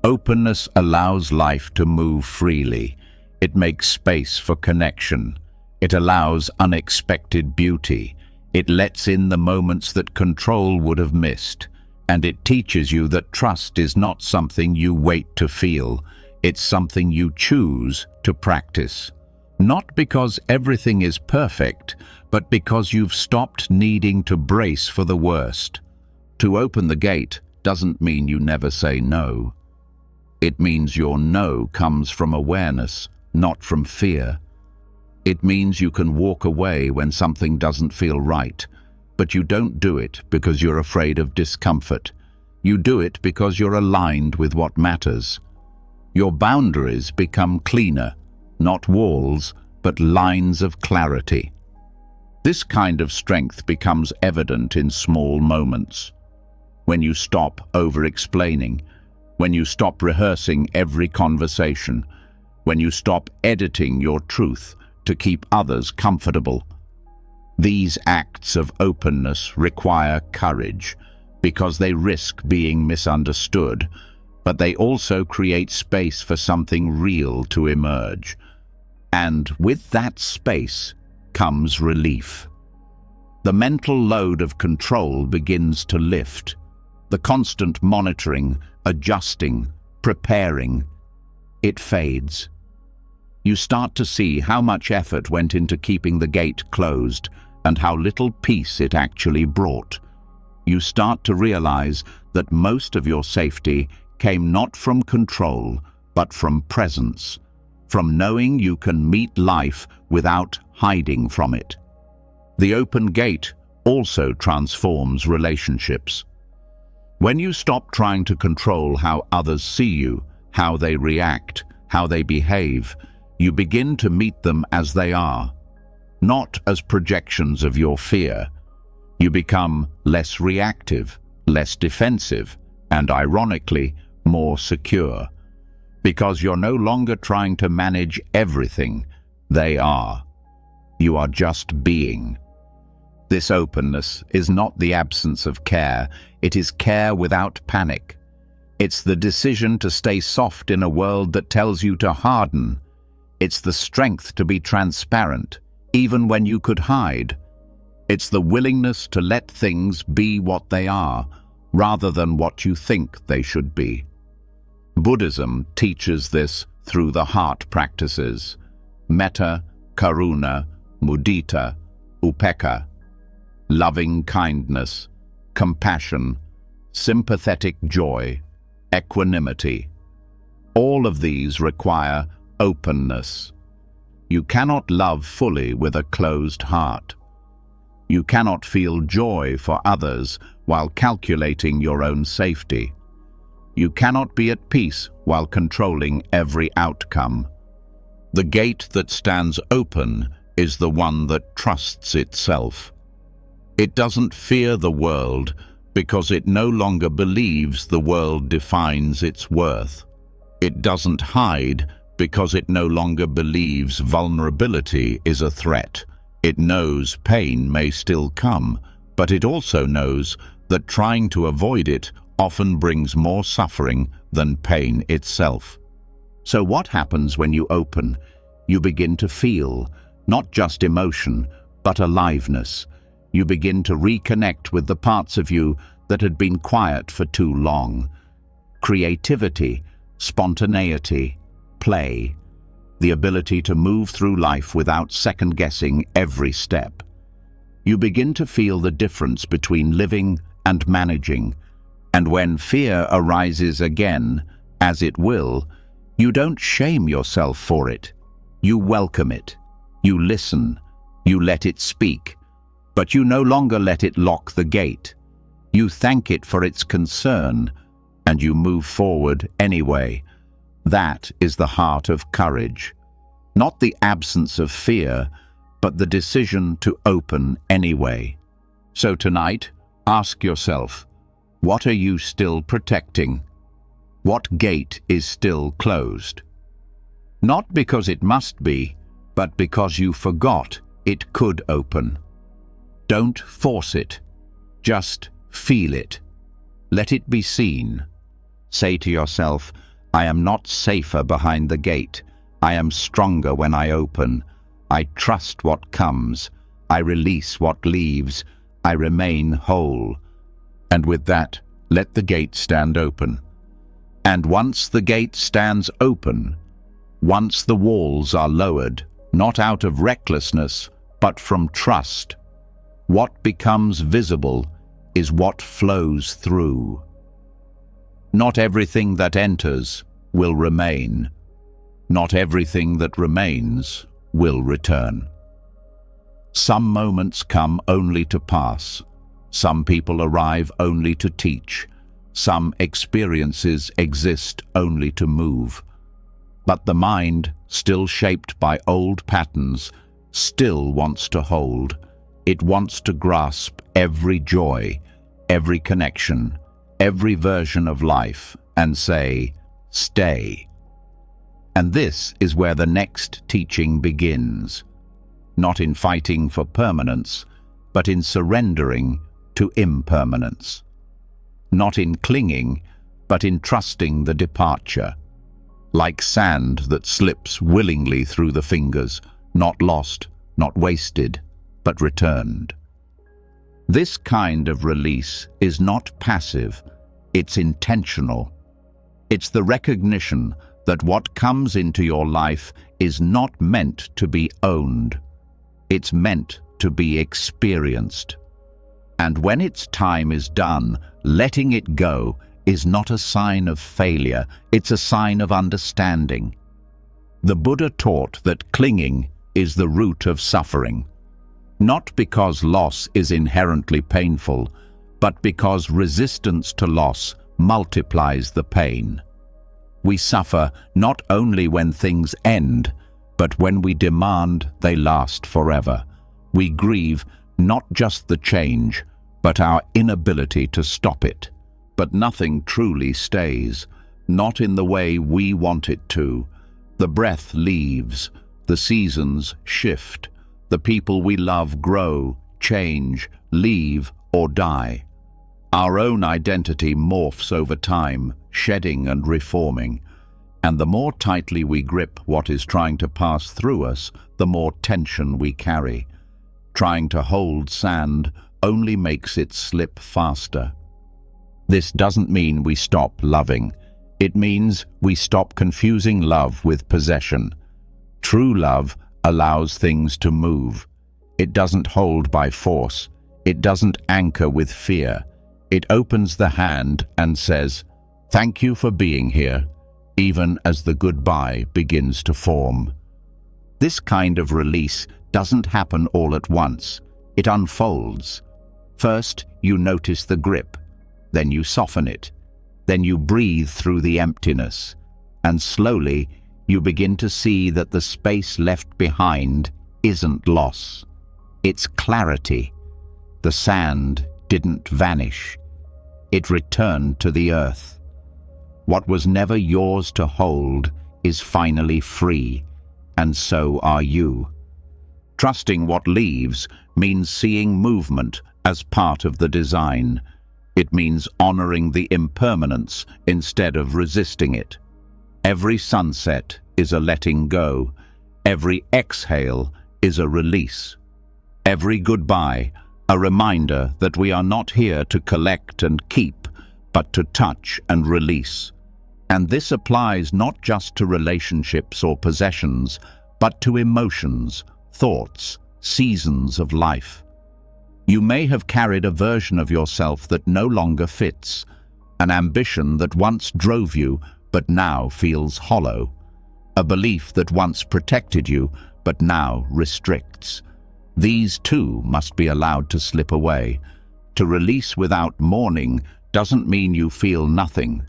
Openness allows life to move freely. It makes space for connection. It allows unexpected beauty. It lets in the moments that control would have missed. And it teaches you that trust is not something you wait to feel. It's something you choose to practice. Not because everything is perfect, but because you've stopped needing to brace for the worst. To open the gate doesn't mean you never say no. It means your no comes from awareness, not from fear. It means you can walk away when something doesn't feel right, but you don't do it because you're afraid of discomfort. You do it because you're aligned with what matters. Your boundaries become cleaner, not walls, but lines of clarity. This kind of strength becomes evident in small moments. When you stop over-explaining, when you stop rehearsing every conversation, when you stop editing your truth to keep others comfortable. These acts of openness require courage because they risk being misunderstood, but they also create space for something real to emerge. And with that space comes relief. The mental load of control begins to lift. The constant monitoring, adjusting, preparing, it fades. You start to see how much effort went into keeping the gate closed and how little peace it actually brought. You start to realize that most of your safety came not from control, but from presence, from knowing you can meet life without hiding from it. The open gate also transforms relationships. When you stop trying to control how others see you, how they react, how they behave, you begin to meet them as they are, not as projections of your fear. You become less reactive, less defensive, and ironically, more secure. Because you're no longer trying to manage everything, they are. You are just being. This openness is not the absence of care, it is care without panic. It's the decision to stay soft in a world that tells you to harden. It's the strength to be transparent, even when you could hide. It's the willingness to let things be what they are, rather than what you think they should be. Buddhism teaches this through the heart practices: metta, karuna, mudita, upekkha, loving kindness, compassion, sympathetic joy, equanimity. All of these require openness. You cannot love fully with a closed heart. You cannot feel joy for others while calculating your own safety. You cannot be at peace while controlling every outcome. The gate that stands open is the one that trusts itself. It doesn't fear the world because it no longer believes the world defines its worth. It doesn't hide because it no longer believes vulnerability is a threat. It knows pain may still come, but it also knows that trying to avoid it often brings more suffering than pain itself. So what happens when you open? You begin to feel, not just emotion, but aliveness. You begin to reconnect with the parts of you that had been quiet for too long. Creativity, spontaneity, play, the ability to move through life without second-guessing every step. You begin to feel the difference between living and managing, and when fear arises again, as it will, you don't shame yourself for it. You welcome it. You listen. You let it speak. But you no longer let it lock the gate. You thank it for its concern, and you move forward anyway. That is the heart of courage. Not the absence of fear, but the decision to open anyway. So tonight, ask yourself, what are you still protecting? What gate is still closed? Not because it must be, but because you forgot it could open. Don't force it. Just feel it. Let it be seen. Say to yourself, I am not safer behind the gate. I am stronger when I open. I trust what comes. I release what leaves. I remain whole. And with that, let the gate stand open. And once the gate stands open, once the walls are lowered, not out of recklessness, but from trust, what becomes visible is what flows through. Not everything that enters will remain. Not everything that remains will return. Some moments come only to pass. Some people arrive only to teach. Some experiences exist only to move. But the mind, still shaped by old patterns, still wants to hold. It wants to grasp every joy, every connection, every version of life, and say, stay. And this is where the next teaching begins. Not in fighting for permanence, but in surrendering to impermanence. Not in clinging, but in trusting the departure. Like sand that slips willingly through the fingers, not lost, not wasted, but returned. This kind of release is not passive, it's intentional. It's the recognition that what comes into your life is not meant to be owned. It's meant to be experienced. And when its time is done, letting it go is not a sign of failure, it's a sign of understanding. The Buddha taught that clinging is the root of suffering, not because loss is inherently painful, but because resistance to loss multiplies the pain. We suffer not only when things end, but when we demand they last forever. We grieve not just the change, but our inability to stop it. But nothing truly stays, not in the way we want it to. The breath leaves, the seasons shift, the people we love grow, change, leave, or die. Our own identity morphs over time, shedding and reforming. And the more tightly we grip what is trying to pass through us, the more tension we carry. Trying to hold sand only makes it slip faster. This doesn't mean we stop loving. It means we stop confusing love with possession. True love allows things to move. It doesn't hold by force. It doesn't anchor with fear. It opens the hand and says, "Thank you for being here," even as the goodbye begins to form. This kind of release doesn't happen all at once. It unfolds. First, you notice the grip. Then you soften it. Then you breathe through the emptiness. And slowly, you begin to see that the space left behind isn't loss. It's clarity. The sand didn't vanish. It returned to the earth. What was never yours to hold is finally free, and so are you. Trusting what leaves means seeing movement as part of the design. It means honoring the impermanence instead of resisting it. Every sunset is a letting go. Every exhale is a release. Every goodbye, a reminder that we are not here to collect and keep, but to touch and release. And this applies not just to relationships or possessions, but to emotions, thoughts, seasons of life. You may have carried a version of yourself that no longer fits, an ambition that once drove you but now feels hollow, a belief that once protected you but now restricts. These too must be allowed to slip away. To release without mourning doesn't mean you feel nothing.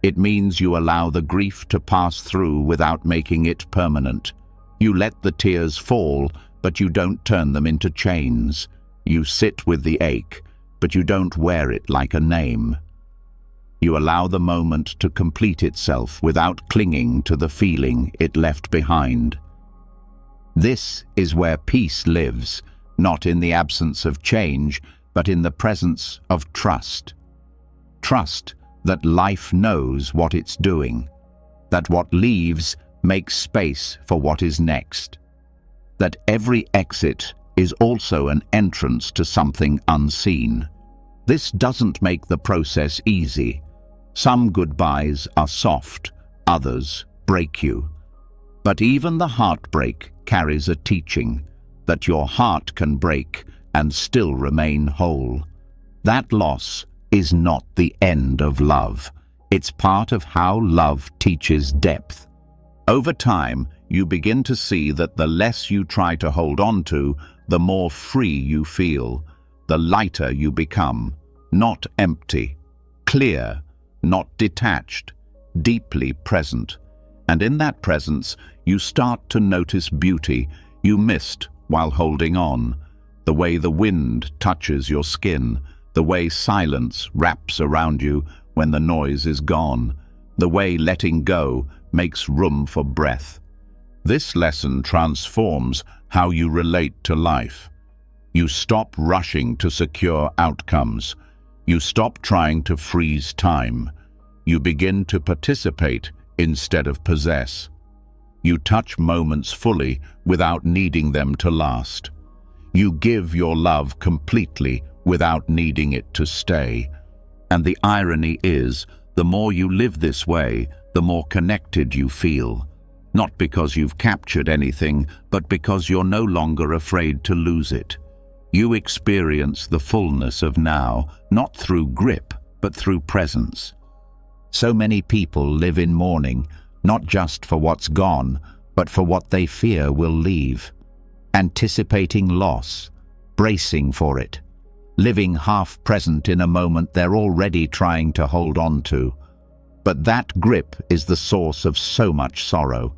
It means you allow the grief to pass through without making it permanent. You let the tears fall, but you don't turn them into chains. You sit with the ache, but you don't wear it like a name. You allow the moment to complete itself without clinging to the feeling it left behind. This is where peace lives, not in the absence of change, but in the presence of trust. Trust that life knows what it's doing, that what leaves makes space for what is next, that every exit is also an entrance to something unseen. This doesn't make the process easy. Some goodbyes are soft, others break you. But even the heartbreak carries a teaching, that your heart can break and still remain whole. That loss is not the end of love. It's part of how love teaches depth. Over time, you begin to see that the less you try to hold on to, the more free you feel, the lighter you become, not empty, clear, not detached, deeply present. And in that presence, you start to notice beauty you missed while holding on, the way the wind touches your skin, the way silence wraps around you when the noise is gone, the way letting go makes room for breath. This lesson transforms how you relate to life. You stop rushing to secure outcomes. You stop trying to freeze time. You begin to participate instead of possess. You touch moments fully without needing them to last. You give your love completely without needing it to stay. And the irony is, the more you live this way, the more connected you feel. Not because you've captured anything, but because you're no longer afraid to lose it. You experience the fullness of now, not through grip, but through presence. So many people live in mourning, not just for what's gone, but for what they fear will leave. Anticipating loss, bracing for it, living half present in a moment they're already trying to hold on to. But that grip is the source of so much sorrow.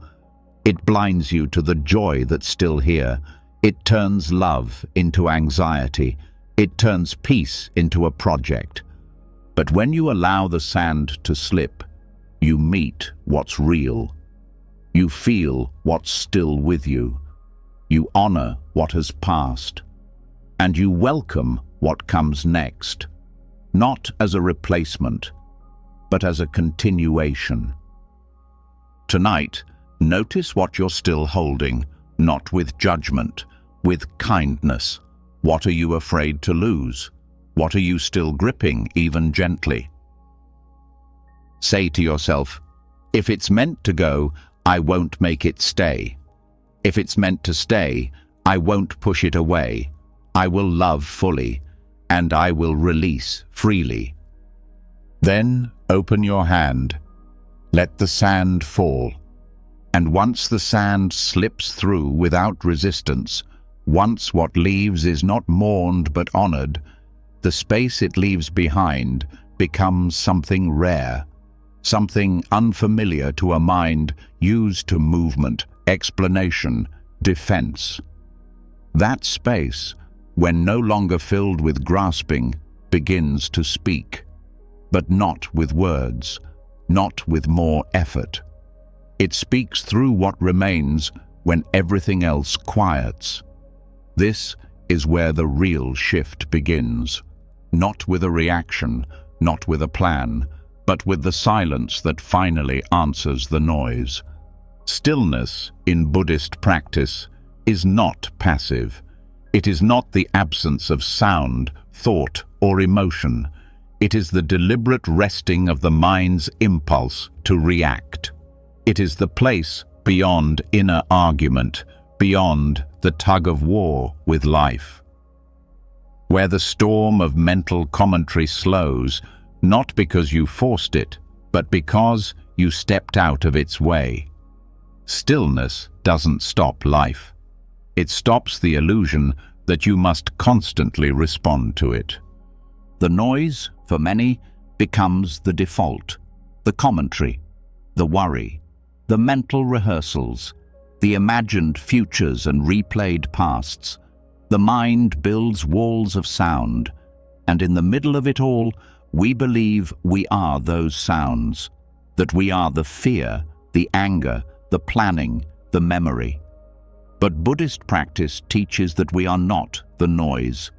It blinds you to the joy that's still here. It turns love into anxiety. It turns peace into a project. But when you allow the sand to slip, you meet what's real. You feel what's still with you. You honor what has passed. And you welcome what comes next, not as a replacement, but as a continuation. Tonight, notice what you're still holding, not with judgment, with kindness. What are you afraid to lose? What are you still gripping, even gently? Say to yourself, if it's meant to go, I won't make it stay. If it's meant to stay, I won't push it away. I will love fully, and I will release freely. Then open your hand. Let the sand fall. And once the sand slips through without resistance, once what leaves is not mourned but honored, the space it leaves behind becomes something rare, something unfamiliar to a mind used to movement, explanation, defense. That space, when no longer filled with grasping, begins to speak, but not with words, not with more effort. It speaks through what remains when everything else quiets. This is where the real shift begins, not with a reaction, not with a plan, but with the silence that finally answers the noise. Stillness in Buddhist practice is not passive. It is not the absence of sound, thought, or emotion. It is the deliberate resting of the mind's impulse to react. It is the place beyond inner argument, beyond the tug-of-war with life, where the storm of mental commentary slows, not because you forced it, but because you stepped out of its way. Stillness doesn't stop life. It stops the illusion that you must constantly respond to it. The noise, for many, becomes the default, the commentary, the worry, the mental rehearsals, the imagined futures and replayed pasts. The mind builds walls of sound, and in the middle of it all, we believe we are those sounds, that we are the fear, the anger, the planning, the memory. But Buddhist practice teaches that we are not the noise.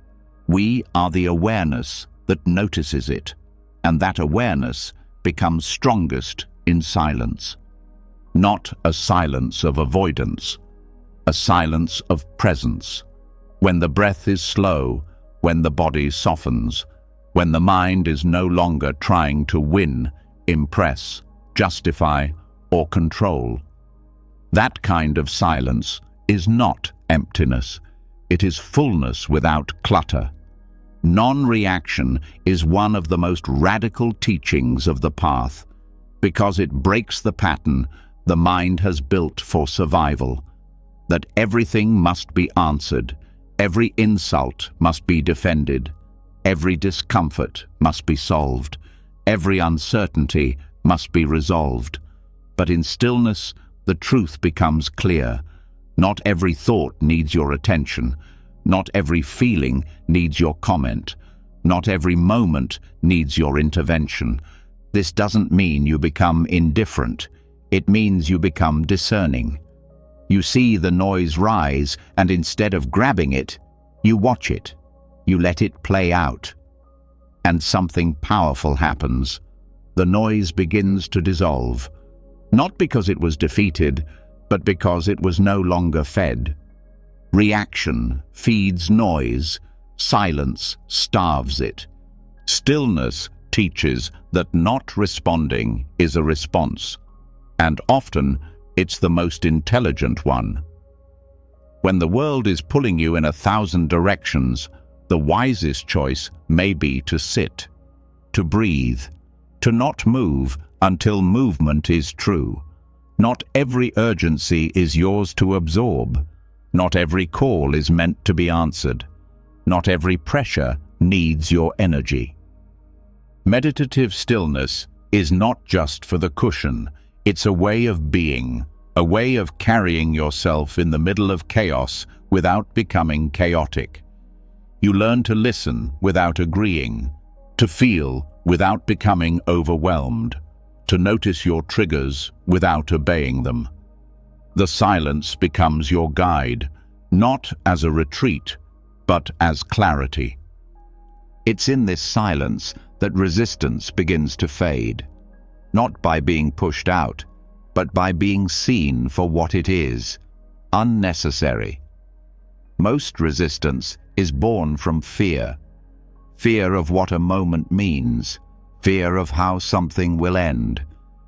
We are the awareness that notices it, and that awareness becomes strongest in silence. Not a silence of avoidance, a silence of presence. When the breath is slow, when the body softens, when the mind is no longer trying to win, impress, justify, or control. That kind of silence is not emptiness. It is fullness without clutter. Non-reaction is one of the most radical teachings of the path, because it breaks the pattern the mind has built for survival, that everything must be answered, every insult must be defended, every discomfort must be solved, every uncertainty must be resolved. But in stillness, the truth becomes clear. Not every thought needs your attention. Not every feeling needs your comment. Not every moment needs your intervention. This doesn't mean you become indifferent. It means you become discerning. You see the noise rise, and instead of grabbing it, you watch it. You let it play out. And something powerful happens. The noise begins to dissolve. Not because it was defeated, but because it was no longer fed. Reaction feeds noise. Silence starves it. Stillness teaches that not responding is a response, and often it's the most intelligent one. When the world is pulling you in 1,000 directions, the wisest choice may be to sit, to breathe, to not move until movement is true. Not every urgency is yours to absorb. Not every call is meant to be answered. Not every pressure needs your energy. Meditative stillness is not just for the cushion. It's a way of being, a way of carrying yourself in the middle of chaos without becoming chaotic. You learn to listen without agreeing, to feel without becoming overwhelmed, to notice your triggers without obeying them. The silence becomes your guide, not as a retreat, but as clarity. It's in this silence that resistance begins to fade, not by being pushed out, but by being seen for what it is, unnecessary. Most resistance is born from fear. Fear of what a moment means, fear of how something will end.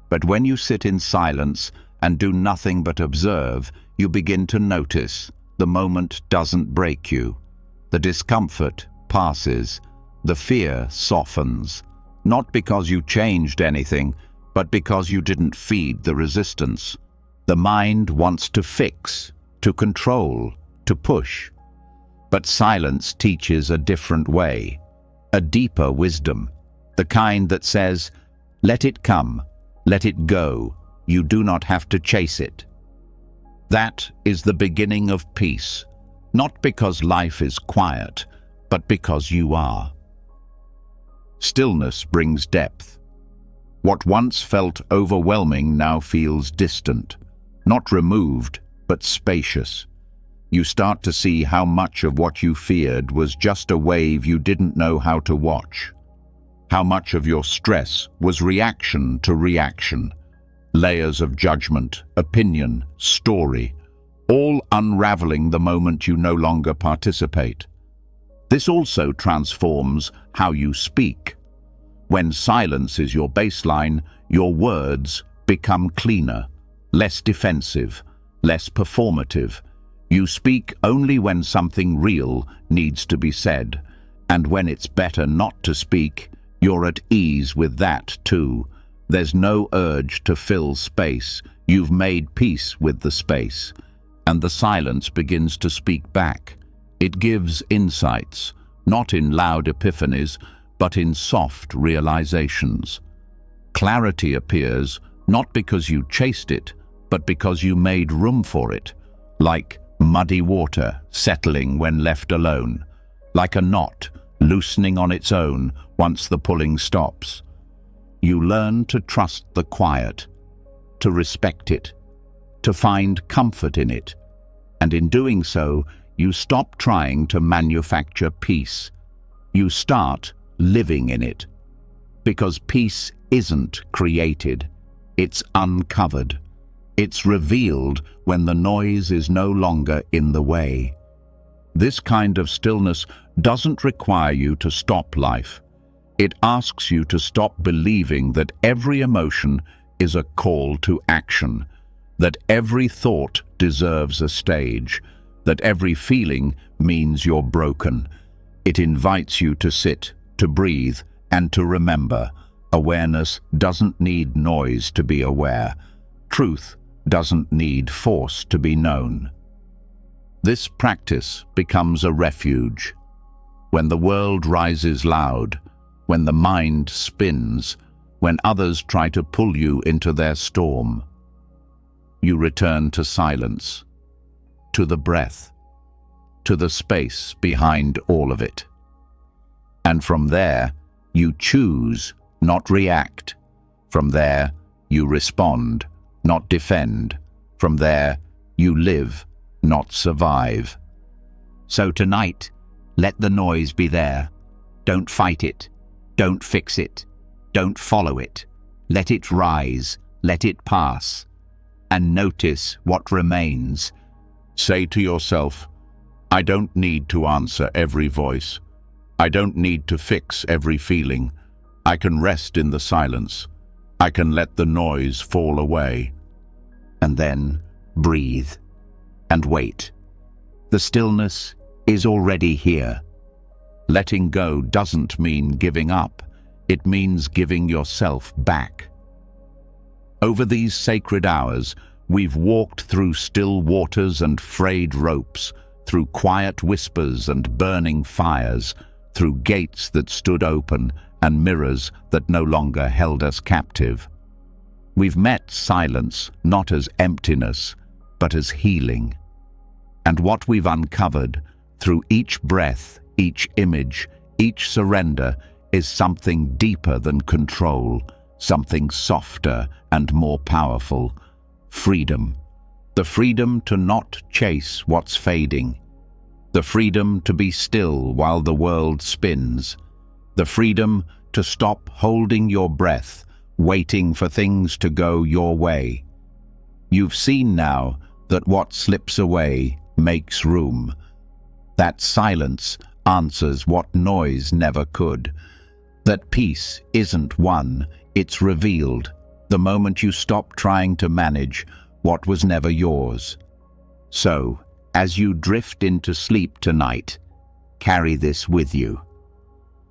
But when you sit in silence and do nothing but observe, you begin to notice. The moment doesn't break you. The discomfort passes. The fear softens. Not because you changed anything, but because you didn't feed the resistance. The mind wants to fix, to control, to push. But silence teaches a different way, a deeper wisdom, the kind that says, let it come, let it go, you do not have to chase it. That is the beginning of peace, Not because life is quiet, but because you are. Stillness brings depth. What once felt overwhelming now feels distant, not removed, but spacious. You start to see how much of what you feared was just a wave you didn't know how to watch. How much of your stress was reaction to reaction, layers of judgment, opinion, story, all unraveling the moment you no longer participate. This also transforms how you speak. When silence is your baseline, your words become cleaner, less defensive, less performative. You speak only when something real needs to be said, and when it's better not to speak, you're at ease with that too. There's no urge to fill space. You've made peace with the space, and the silence begins to speak back. It gives insights, not in loud epiphanies, but in soft realizations. Clarity appears not because you chased it, but because you made room for it, like muddy water settling when left alone, like a knot loosening on its own once the pulling stops. You learn to trust the quiet, to respect it, to find comfort in it, and in doing so, you stop trying to manufacture peace. You start living in it, because peace isn't created, it's uncovered. It's revealed when the noise is no longer in the way. This kind of stillness doesn't require you to stop life. It asks you to stop believing that every emotion is a call to action, that every thought deserves a stage, that every feeling means you're broken. It invites you to sit, to breathe, and to remember. Awareness doesn't need noise to be aware. Truth doesn't need force to be known. This practice becomes a refuge. When the world rises loud, when the mind spins, when others try to pull you into their storm, you return to silence, to the breath, to the space behind all of it. And from there, you choose, not react. From there, you respond, not defend. From there, you live, not survive. So tonight, let the noise be there. Don't fight it. Don't fix it. Don't follow it. Let it rise. Let it pass. And notice what remains. Say to yourself, I don't need to answer every voice. I don't need to fix every feeling. I can rest in the silence. I can let the noise fall away. And then breathe and wait. The stillness is already here. Letting go doesn't mean giving up. It means giving yourself back. Over these sacred hours, we've walked through still waters and frayed ropes, through quiet whispers and burning fires, through gates that stood open and mirrors that no longer held us captive. We've met silence not as emptiness, but as healing. And what we've uncovered through each breath, each image, each surrender is something deeper than control, something softer and more powerful. Freedom. The freedom to not chase what's fading. The freedom to be still while the world spins. The freedom to stop holding your breath, waiting for things to go your way. You've seen now that what slips away makes room. That silence answers what noise never could. That peace isn't won, it's revealed the moment you stop trying to manage what was never yours. So, as you drift into sleep tonight, carry this with you.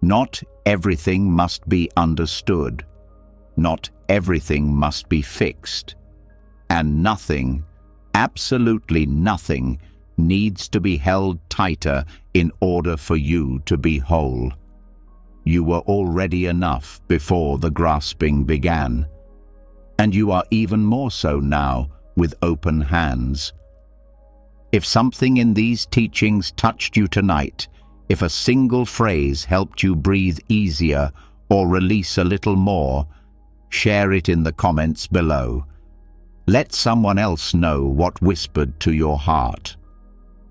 Not everything must be understood. Not everything must be fixed. And nothing, absolutely nothing, needs to be held tighter in order for you to be whole. You were already enough before the grasping began, and you are even more so now with open hands. If something in these teachings touched you tonight, if a single phrase helped you breathe easier or release a little more, share it in the comments below. Let someone else know what whispered to your heart.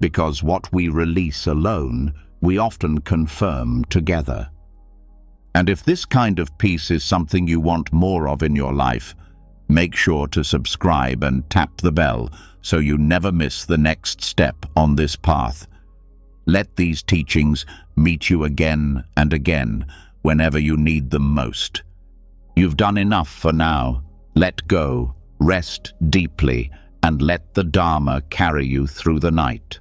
Because what we release alone, we often confirm together. And if this kind of peace is something you want more of in your life, make sure to subscribe and tap the bell so you never miss the next step on this path. Let these teachings meet you again and again whenever you need them most. You've done enough for now. Let go, rest deeply, and let the Dharma carry you through the night.